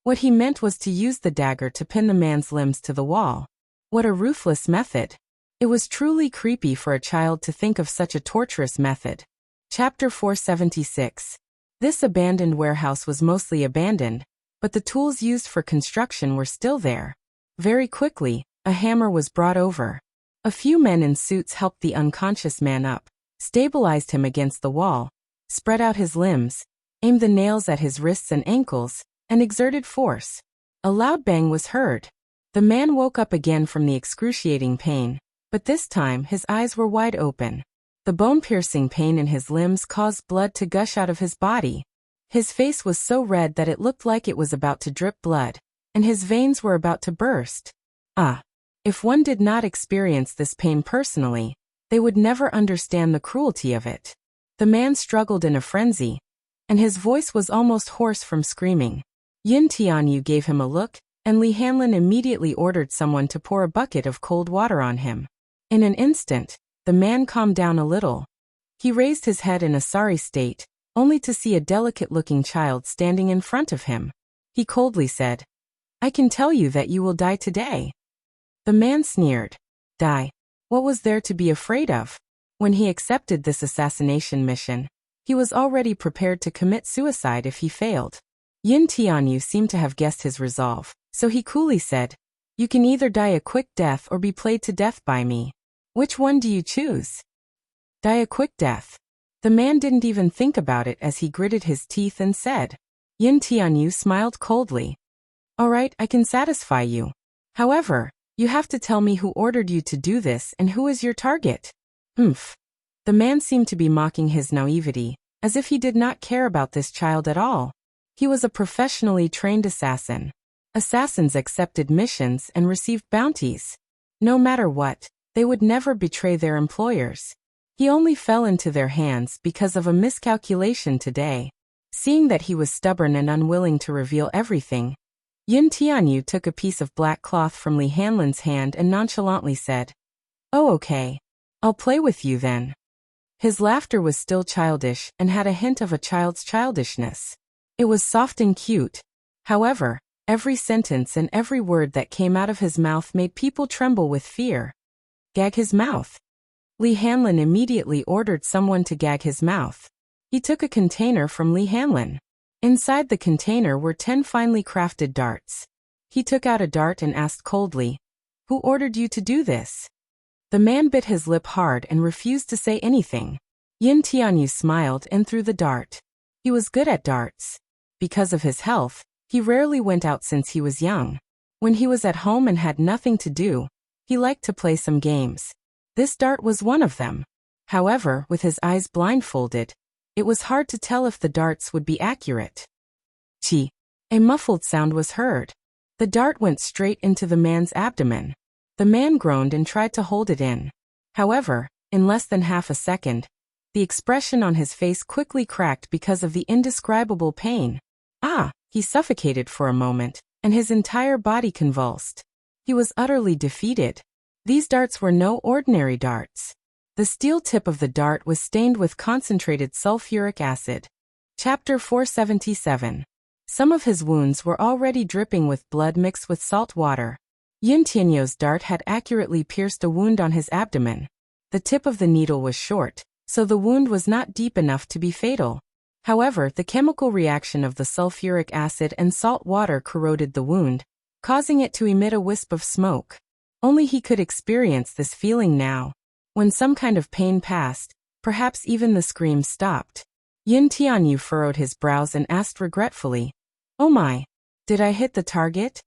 What he meant was to use the dagger to pin the man's limbs to the wall. What a ruthless method. It was truly creepy for a child to think of such a torturous method. Chapter 476. This abandoned warehouse was mostly abandoned, but the tools used for construction were still there. Very quickly, a hammer was brought over. A few men in suits helped the unconscious man up, stabilized him against the wall, spread out his limbs, aimed the nails at his wrists and ankles, and exerted force. A loud bang was heard. The man woke up again from the excruciating pain, but this time his eyes were wide open. The bone-piercing pain in his limbs caused blood to gush out of his body. His face was so red that it looked like it was about to drip blood, and his veins were about to burst. If one did not experience this pain personally, they would never understand the cruelty of it. The man struggled in a frenzy, and his voice was almost hoarse from screaming. Yin Tianyu gave him a look, and Li Hanlin immediately ordered someone to pour a bucket of cold water on him. In an instant, the man calmed down a little. He raised his head in a sorry state, only to see a delicate-looking child standing in front of him. He coldly said, "I can tell you that you will die today." The man sneered. Die? What was there to be afraid of? When he accepted this assassination mission, he was already prepared to commit suicide if he failed. Yin Tianyu seemed to have guessed his resolve, so he coolly said, "You can either die a quick death or be played to death by me. Which one do you choose?" "Die a quick death." The man didn't even think about it as he gritted his teeth and said. Yin Tianyu smiled coldly. "All right, I can satisfy you. However, you have to tell me who ordered you to do this and who is your target." The man seemed to be mocking his naivety, as if he did not care about this child at all. He was a professionally trained assassin. Assassins accepted missions and received bounties. No matter what, they would never betray their employers. He only fell into their hands because of a miscalculation today. Seeing that he was stubborn and unwilling to reveal everything, Yin Tianyu took a piece of black cloth from Li Hanlin's hand and nonchalantly said, "Oh, okay. I'll play with you then." His laughter was still childish and had a hint of a child's childishness. It was soft and cute. However, every sentence and every word that came out of his mouth made people tremble with fear. Gag his mouth. Li Hanlin immediately ordered someone to gag his mouth. He took a container from Li Hanlin. Inside the container were 10 finely crafted darts. He took out a dart and asked coldly, "Who ordered you to do this?" The man bit his lip hard and refused to say anything. Yin Tianyu smiled and threw the dart. He was good at darts. Because of his health, he rarely went out since he was young. When he was at home and had nothing to do, he liked to play some games. This dart was one of them. However, with his eyes blindfolded, it was hard to tell if the darts would be accurate. Chi. A muffled sound was heard. The dart went straight into the man's abdomen. The man groaned and tried to hold it in. However, in less than half a second, the expression on his face quickly cracked because of the indescribable pain. He suffocated for a moment, and his entire body convulsed. He was utterly defeated. These darts were no ordinary darts. The steel tip of the dart was stained with concentrated sulfuric acid. Chapter 477. Some of his wounds were already dripping with blood mixed with salt water. Yin Tianyu's dart had accurately pierced a wound on his abdomen. The tip of the needle was short, so the wound was not deep enough to be fatal. However, the chemical reaction of the sulfuric acid and salt water corroded the wound, causing it to emit a wisp of smoke. Only he could experience this feeling now. When some kind of pain passed, perhaps even the screams stopped. Yin Tianyu furrowed his brows and asked regretfully, "Oh my, did I hit the target?"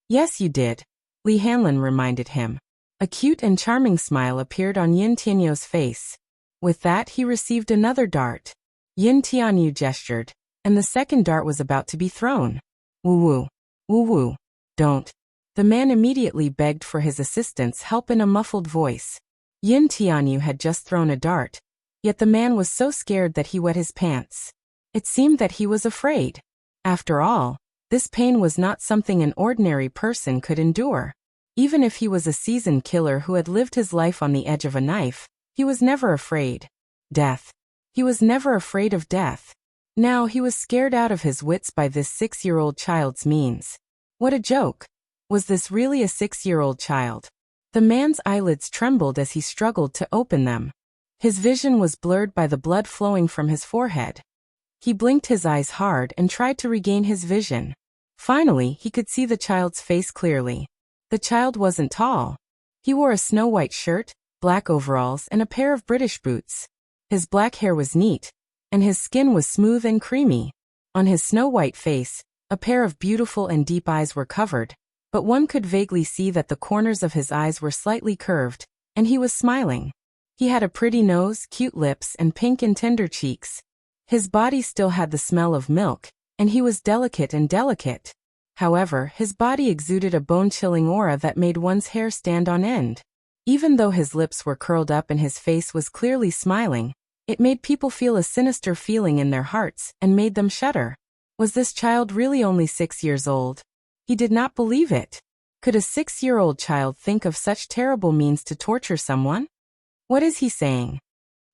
"Yes, you did," Li Hanlin reminded him. A cute and charming smile appeared on Yin Tianyu's face. With that, he received another dart. Yin Tianyu gestured, and the second dart was about to be thrown. Woo-woo. Woo-woo. Don't. The man immediately begged for his assistant's help in a muffled voice. Yin Tianyu had just thrown a dart, yet the man was so scared that he wet his pants. It seemed that he was afraid. After all, this pain was not something an ordinary person could endure. Even if he was a seasoned killer who had lived his life on the edge of a knife, he was never afraid. Death. He was never afraid of death. Now he was scared out of his wits by this 6-year-old child's means. What a joke. Was this really a 6-year-old child? The man's eyelids trembled as he struggled to open them. His vision was blurred by the blood flowing from his forehead. He blinked his eyes hard and tried to regain his vision. Finally, he could see the child's face clearly. The child wasn't tall. He wore a snow-white shirt, black overalls, and a pair of British boots. His black hair was neat, and his skin was smooth and creamy. On his snow-white face, a pair of beautiful and deep eyes were covered, but one could vaguely see that the corners of his eyes were slightly curved, and he was smiling. He had a pretty nose, cute lips, and pink and tender cheeks. His body still had the smell of milk, and he was delicate and delicate. However, his body exuded a bone-chilling aura that made one's hair stand on end. Even though his lips were curled up and his face was clearly smiling, it made people feel a sinister feeling in their hearts and made them shudder. Was this child really only 6 years old? He did not believe it. Could a 6-year-old child think of such terrible means to torture someone? What is he saying?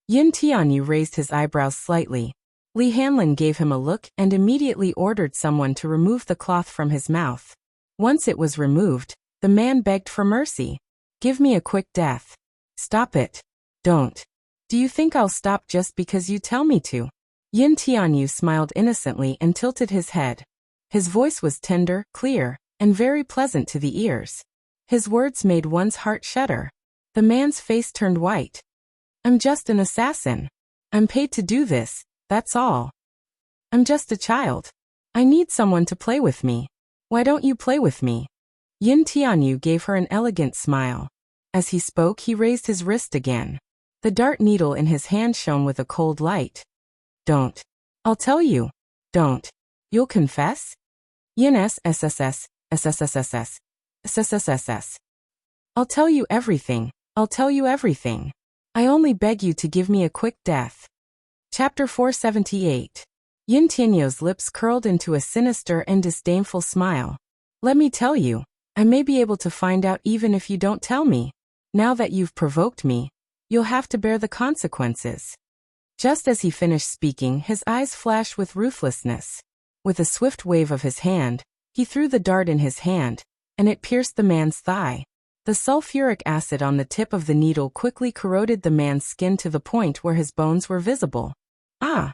Yin Tianyu raised his eyebrows slightly. Li Hanlin gave him a look and immediately ordered someone to remove the cloth from his mouth. Once it was removed, the man begged for mercy. "Give me a quick death. Stop it. Don't. Do you think I'll stop just because you tell me to?" Yin Tianyu smiled innocently and tilted his head. His voice was tender, clear, and very pleasant to the ears. His words made one's heart shudder. The man's face turned white. "I'm just an assassin. I'm paid to do this, that's all. I'm just a child. I need someone to play with me. Why don't you play with me?" Yin Tianyu gave her an elegant smile. As he spoke, he raised his wrist again. The dart needle in his hand shone with a cold light. "Don't. I'll tell you. Don't." You'll confess? Yin SSSS, SSSSS, SSSSS. I'll tell you everything, I'll tell you everything. I only beg you to give me a quick death. Chapter 478. Yin Tianyo's lips curled into a sinister and disdainful smile. Let me tell you, I may be able to find out even if you don't tell me. Now that you've provoked me, you'll have to bear the consequences. Just as he finished speaking, his eyes flashed with ruthlessness. With a swift wave of his hand, he threw the dart in his hand, and it pierced the man's thigh. The sulfuric acid on the tip of the needle quickly corroded the man's skin to the point where his bones were visible. Ah!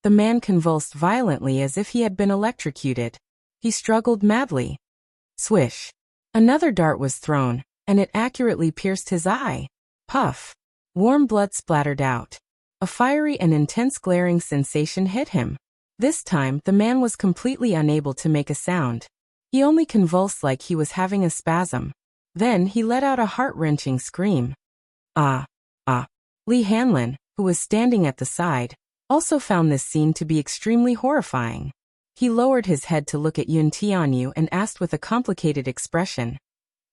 The man convulsed violently as if he had been electrocuted. He struggled madly. Swish! Another dart was thrown, and it accurately pierced his eye. Puff! Warm blood splattered out. A fiery and intense glaring sensation hit him. This time, the man was completely unable to make a sound. He only convulsed like he was having a spasm. Then he let out a heart-wrenching scream. Ah! Ah! Li Hanlin, who was standing at the side, also found this scene to be extremely horrifying. He lowered his head to look at Yun Tianyu and asked with a complicated expression.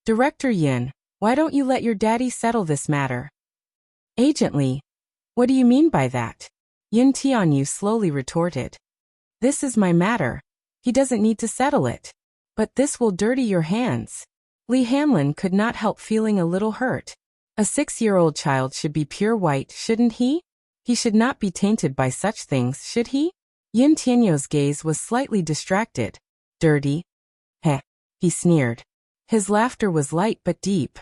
Director Yun, why don't you let your daddy settle this matter? Agent Li, what do you mean by that? Yun Tianyu slowly retorted. This is my matter. He doesn't need to settle it. But this will dirty your hands. Li Hanlin could not help feeling a little hurt. A 6-year-old child should be pure white, shouldn't he? He should not be tainted by such things, should he? Yin Tianyo's gaze was slightly distracted. Dirty? Heh, he sneered. His laughter was light but deep.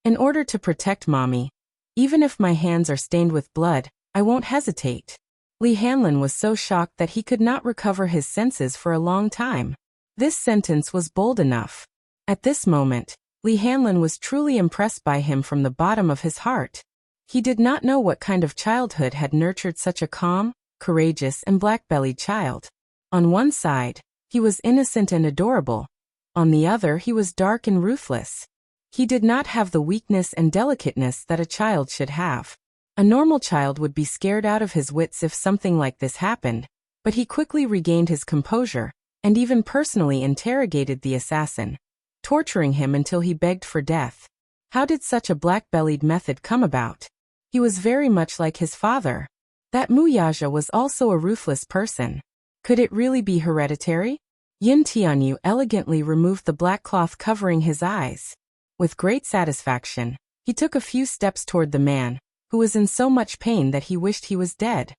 In order to protect mommy, even if my hands are stained with blood, I won't hesitate. Li Hanlin was so shocked that he could not recover his senses for a long time. This sentence was bold enough. At this moment, Li Hanlin was truly impressed by him from the bottom of his heart. He did not know what kind of childhood had nurtured such a calm, courageous and black-bellied child. On one side, he was innocent and adorable. On the other, he was dark and ruthless. He did not have the weakness and delicateness that a child should have. A normal child would be scared out of his wits if something like this happened, but he quickly regained his composure, and even personally interrogated the assassin, torturing him until he begged for death. How did such a black-bellied method come about? He was very much like his father. That Muyaja was also a ruthless person. Could it really be hereditary? Yin Tianyu elegantly removed the black cloth covering his eyes. With great satisfaction, he took a few steps toward the man, who was in so much pain that he wished he was dead.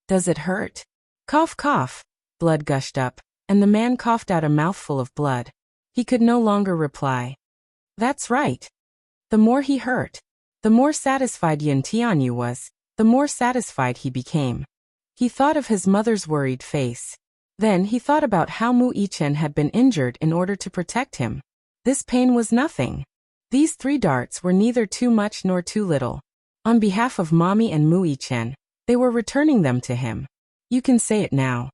Does it hurt? Cough, cough. Blood gushed up, and the man coughed out a mouthful of blood. He could no longer reply. That's right. The more he hurt, the more satisfied Yin Tianyu was, the more satisfied he became. He thought of his mother's worried face. Then he thought about how Mu Yichen had been injured in order to protect him. This pain was nothing. These 3 darts were neither too much nor too little. On behalf of Mommy and Mu Yichen, they were returning them to him. You can say it now.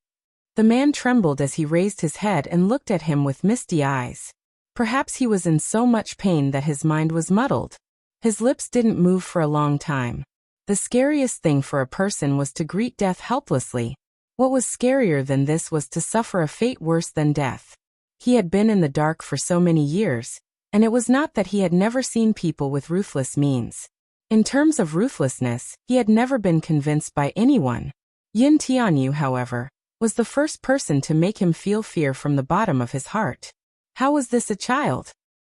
The man trembled as he raised his head and looked at him with misty eyes. Perhaps he was in so much pain that his mind was muddled. His lips didn't move for a long time. The scariest thing for a person was to greet death helplessly. What was scarier than this was to suffer a fate worse than death. He had been in the dark for so many years, and it was not that he had never seen people with ruthless means. In terms of ruthlessness, he had never been convinced by anyone. Yin Tianyu, however, was the first person to make him feel fear from the bottom of his heart. How was this a child?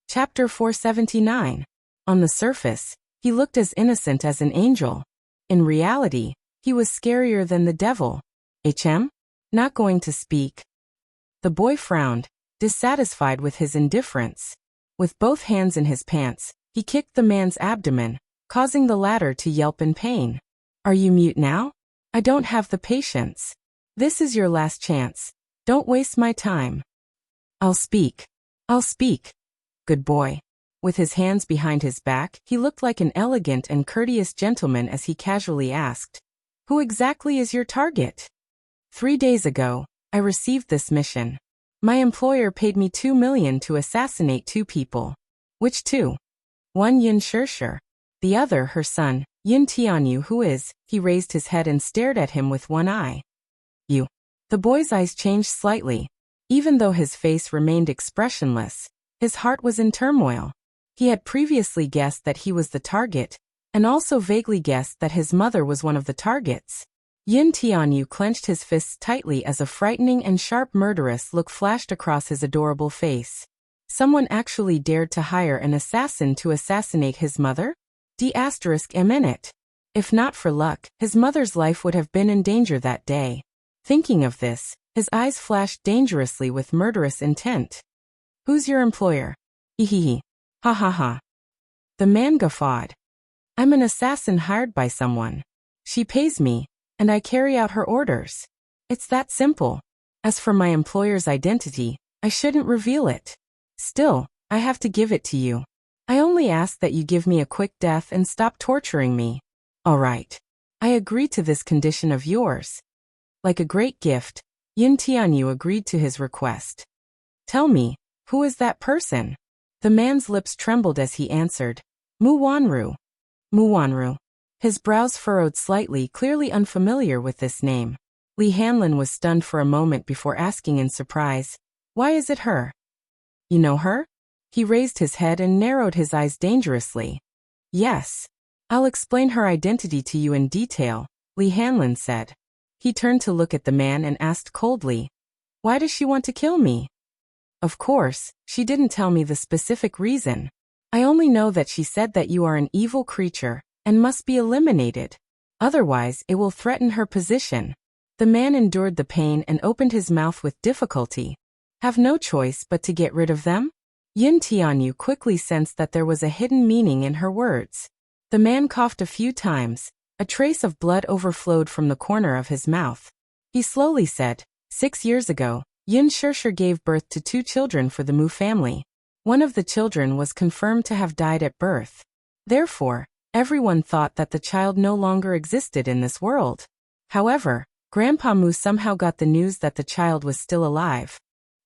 Chapter 479. On the surface, he looked as innocent as an angel. In reality, he was scarier than the devil. HM? Not going to speak. The boy frowned, dissatisfied with his indifference. With both hands in his pants, he kicked the man's abdomen, causing the latter to yelp in pain. Are you mute now? I don't have the patience. This is your last chance. Don't waste my time. I'll speak. I'll speak. Good boy. With his hands behind his back, he looked like an elegant and courteous gentleman as he casually asked, Who exactly is your target? 3 days ago, I received this mission. My employer paid me 2 million to assassinate 2 people. Which 2? One Yin Shishir. The other her son, Yin Tianyu, who is. He raised his head and stared at him with one eye. You. The boy's eyes changed slightly. Even though his face remained expressionless, his heart was in turmoil. He had previously guessed that he was the target, and also vaguely guessed that his mother was one of the targets. Yin Tianyu clenched his fists tightly as a frightening and sharp murderous look flashed across his adorable face. Someone actually dared to hire an assassin to assassinate his mother? D***. If not for luck, his mother's life would have been in danger that day. Thinking of this, his eyes flashed dangerously with murderous intent. Who's your employer? Hehehe. Ha ha ha. The man guffawed. I'm an assassin hired by someone. She pays me, and I carry out her orders. It's that simple. As for my employer's identity, I shouldn't reveal it. Still, I have to give it to you. I only ask that you give me a quick death and stop torturing me. All right. I agree to this condition of yours. Like a great gift, Yin Tianyu agreed to his request. Tell me, who is that person? The man's lips trembled as he answered. Mu Wanru. Mu Wanru. His brows furrowed slightly, clearly unfamiliar with this name. Li Hanlin was stunned for a moment before asking in surprise, why is it her? You know her? He raised his head and narrowed his eyes dangerously. Yes. I'll explain her identity to you in detail, Li Hanlin said. He turned to look at the man and asked coldly, why does she want to kill me? Of course, she didn't tell me the specific reason. I only know that she said that you are an evil creature and must be eliminated. Otherwise, it will threaten her position. The man endured the pain and opened his mouth with difficulty. Have no choice but to get rid of them? Yin Tianyu quickly sensed that there was a hidden meaning in her words. The man coughed a few times. A trace of blood overflowed from the corner of his mouth. He slowly said, 6 years ago, Yin Shishir gave birth to 2 children for the Mu family. One of the children was confirmed to have died at birth. Therefore, everyone thought that the child no longer existed in this world. However, Grandpa Mu somehow got the news that the child was still alive.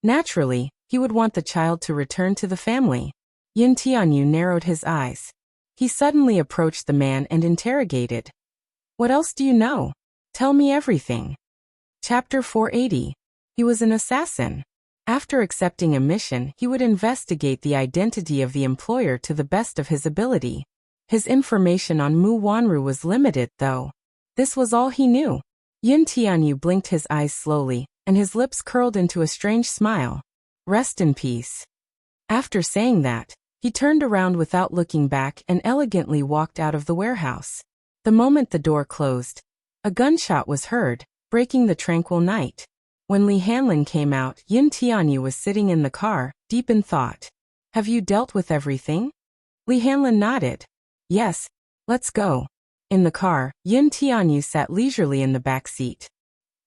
Naturally, he would want the child to return to the family. Yin Tianyu narrowed his eyes. He suddenly approached the man and interrogated. What else do you know? Tell me everything. Chapter 480. He was an assassin. After accepting a mission, he would investigate the identity of the employer to the best of his ability. His information on Mu Wanru was limited, though. This was all he knew. Yin Tianyu blinked his eyes slowly, and his lips curled into a strange smile. Rest in peace. After saying that, he turned around without looking back and elegantly walked out of the warehouse. The moment the door closed, a gunshot was heard, breaking the tranquil night. When Li Hanlin came out, Yin Tianyu was sitting in the car, deep in thought. Have you dealt with everything? Li Hanlin nodded. Yes, let's go. In the car, Yin Tianyu sat leisurely in the back seat.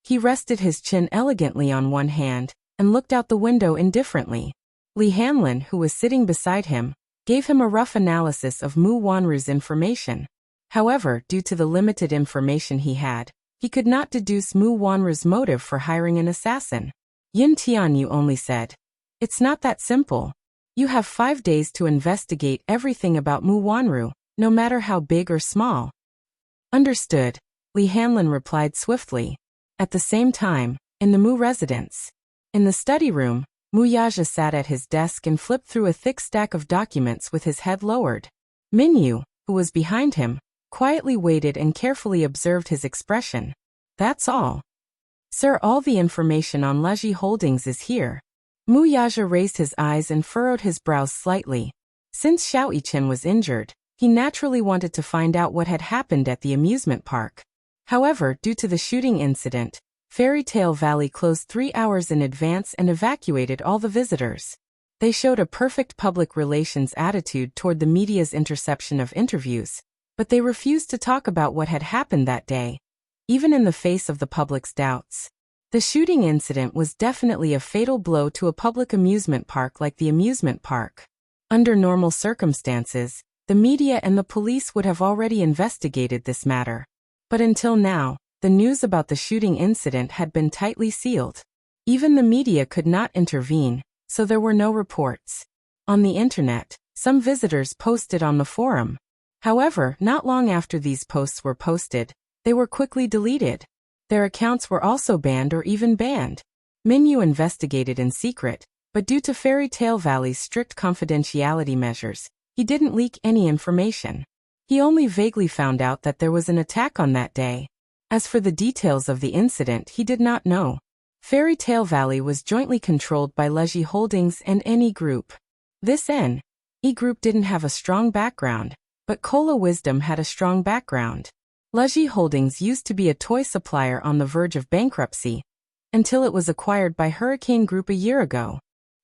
He rested his chin elegantly on one hand and looked out the window indifferently. Li Hanlin, who was sitting beside him, gave him a rough analysis of Mu Wanru's information. However, due to the limited information he had, he could not deduce Mu Wanru's motive for hiring an assassin. Yin Tianyu only said, it's not that simple. You have 5 days to investigate everything about Mu Wanru, no matter how big or small. Understood, Li Hanlin replied swiftly. At the same time, in the Mu residence. In the study room, Mu Yaja sat at his desk and flipped through a thick stack of documents with his head lowered. Minyu, who was behind him, quietly waited and carefully observed his expression. That's all. Sir, all the information on Leji Holdings is here. Mu Yaja raised his eyes and furrowed his brows slightly. Since Xiao Yichen was injured, he naturally wanted to find out what had happened at the amusement park. However, due to the shooting incident, Fairy Tale Valley closed 3 hours in advance and evacuated all the visitors. They showed a perfect public relations attitude toward the media's interception of interviews, but they refused to talk about what had happened that day, even in the face of the public's doubts. The shooting incident was definitely a fatal blow to a public amusement park like the amusement park. Under normal circumstances, the media and the police would have already investigated this matter. But until now, the news about the shooting incident had been tightly sealed. Even the media could not intervene, so there were no reports. On the internet, some visitors posted on the forum. However, not long after these posts were posted, they were quickly deleted. Their accounts were also banned or even banned. Minyu investigated in secret, but due to Fairy Tale Valley's strict confidentiality measures, he didn't leak any information. He only vaguely found out that there was an attack on that day. As for the details of the incident, he did not know. Fairy Tale Valley was jointly controlled by Leji Holdings and NE Group. This NE Group didn't have a strong background, but Cola Wisdom had a strong background. Leji Holdings used to be a toy supplier on the verge of bankruptcy, until it was acquired by Hurricane Group a year ago.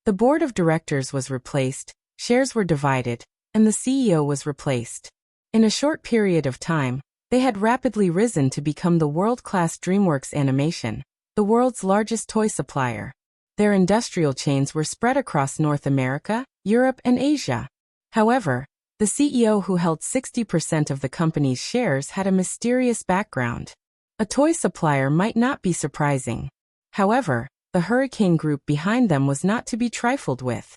The board of directors was replaced, shares were divided, and the CEO was replaced. In a short period of time, they had rapidly risen to become the world-class DreamWorks Animation, the world's largest toy supplier. Their industrial chains were spread across North America, Europe, and Asia. However, the CEO who held 60% of the company's shares had a mysterious background. A toy supplier might not be surprising. However, the Hurricane Group behind them was not to be trifled with.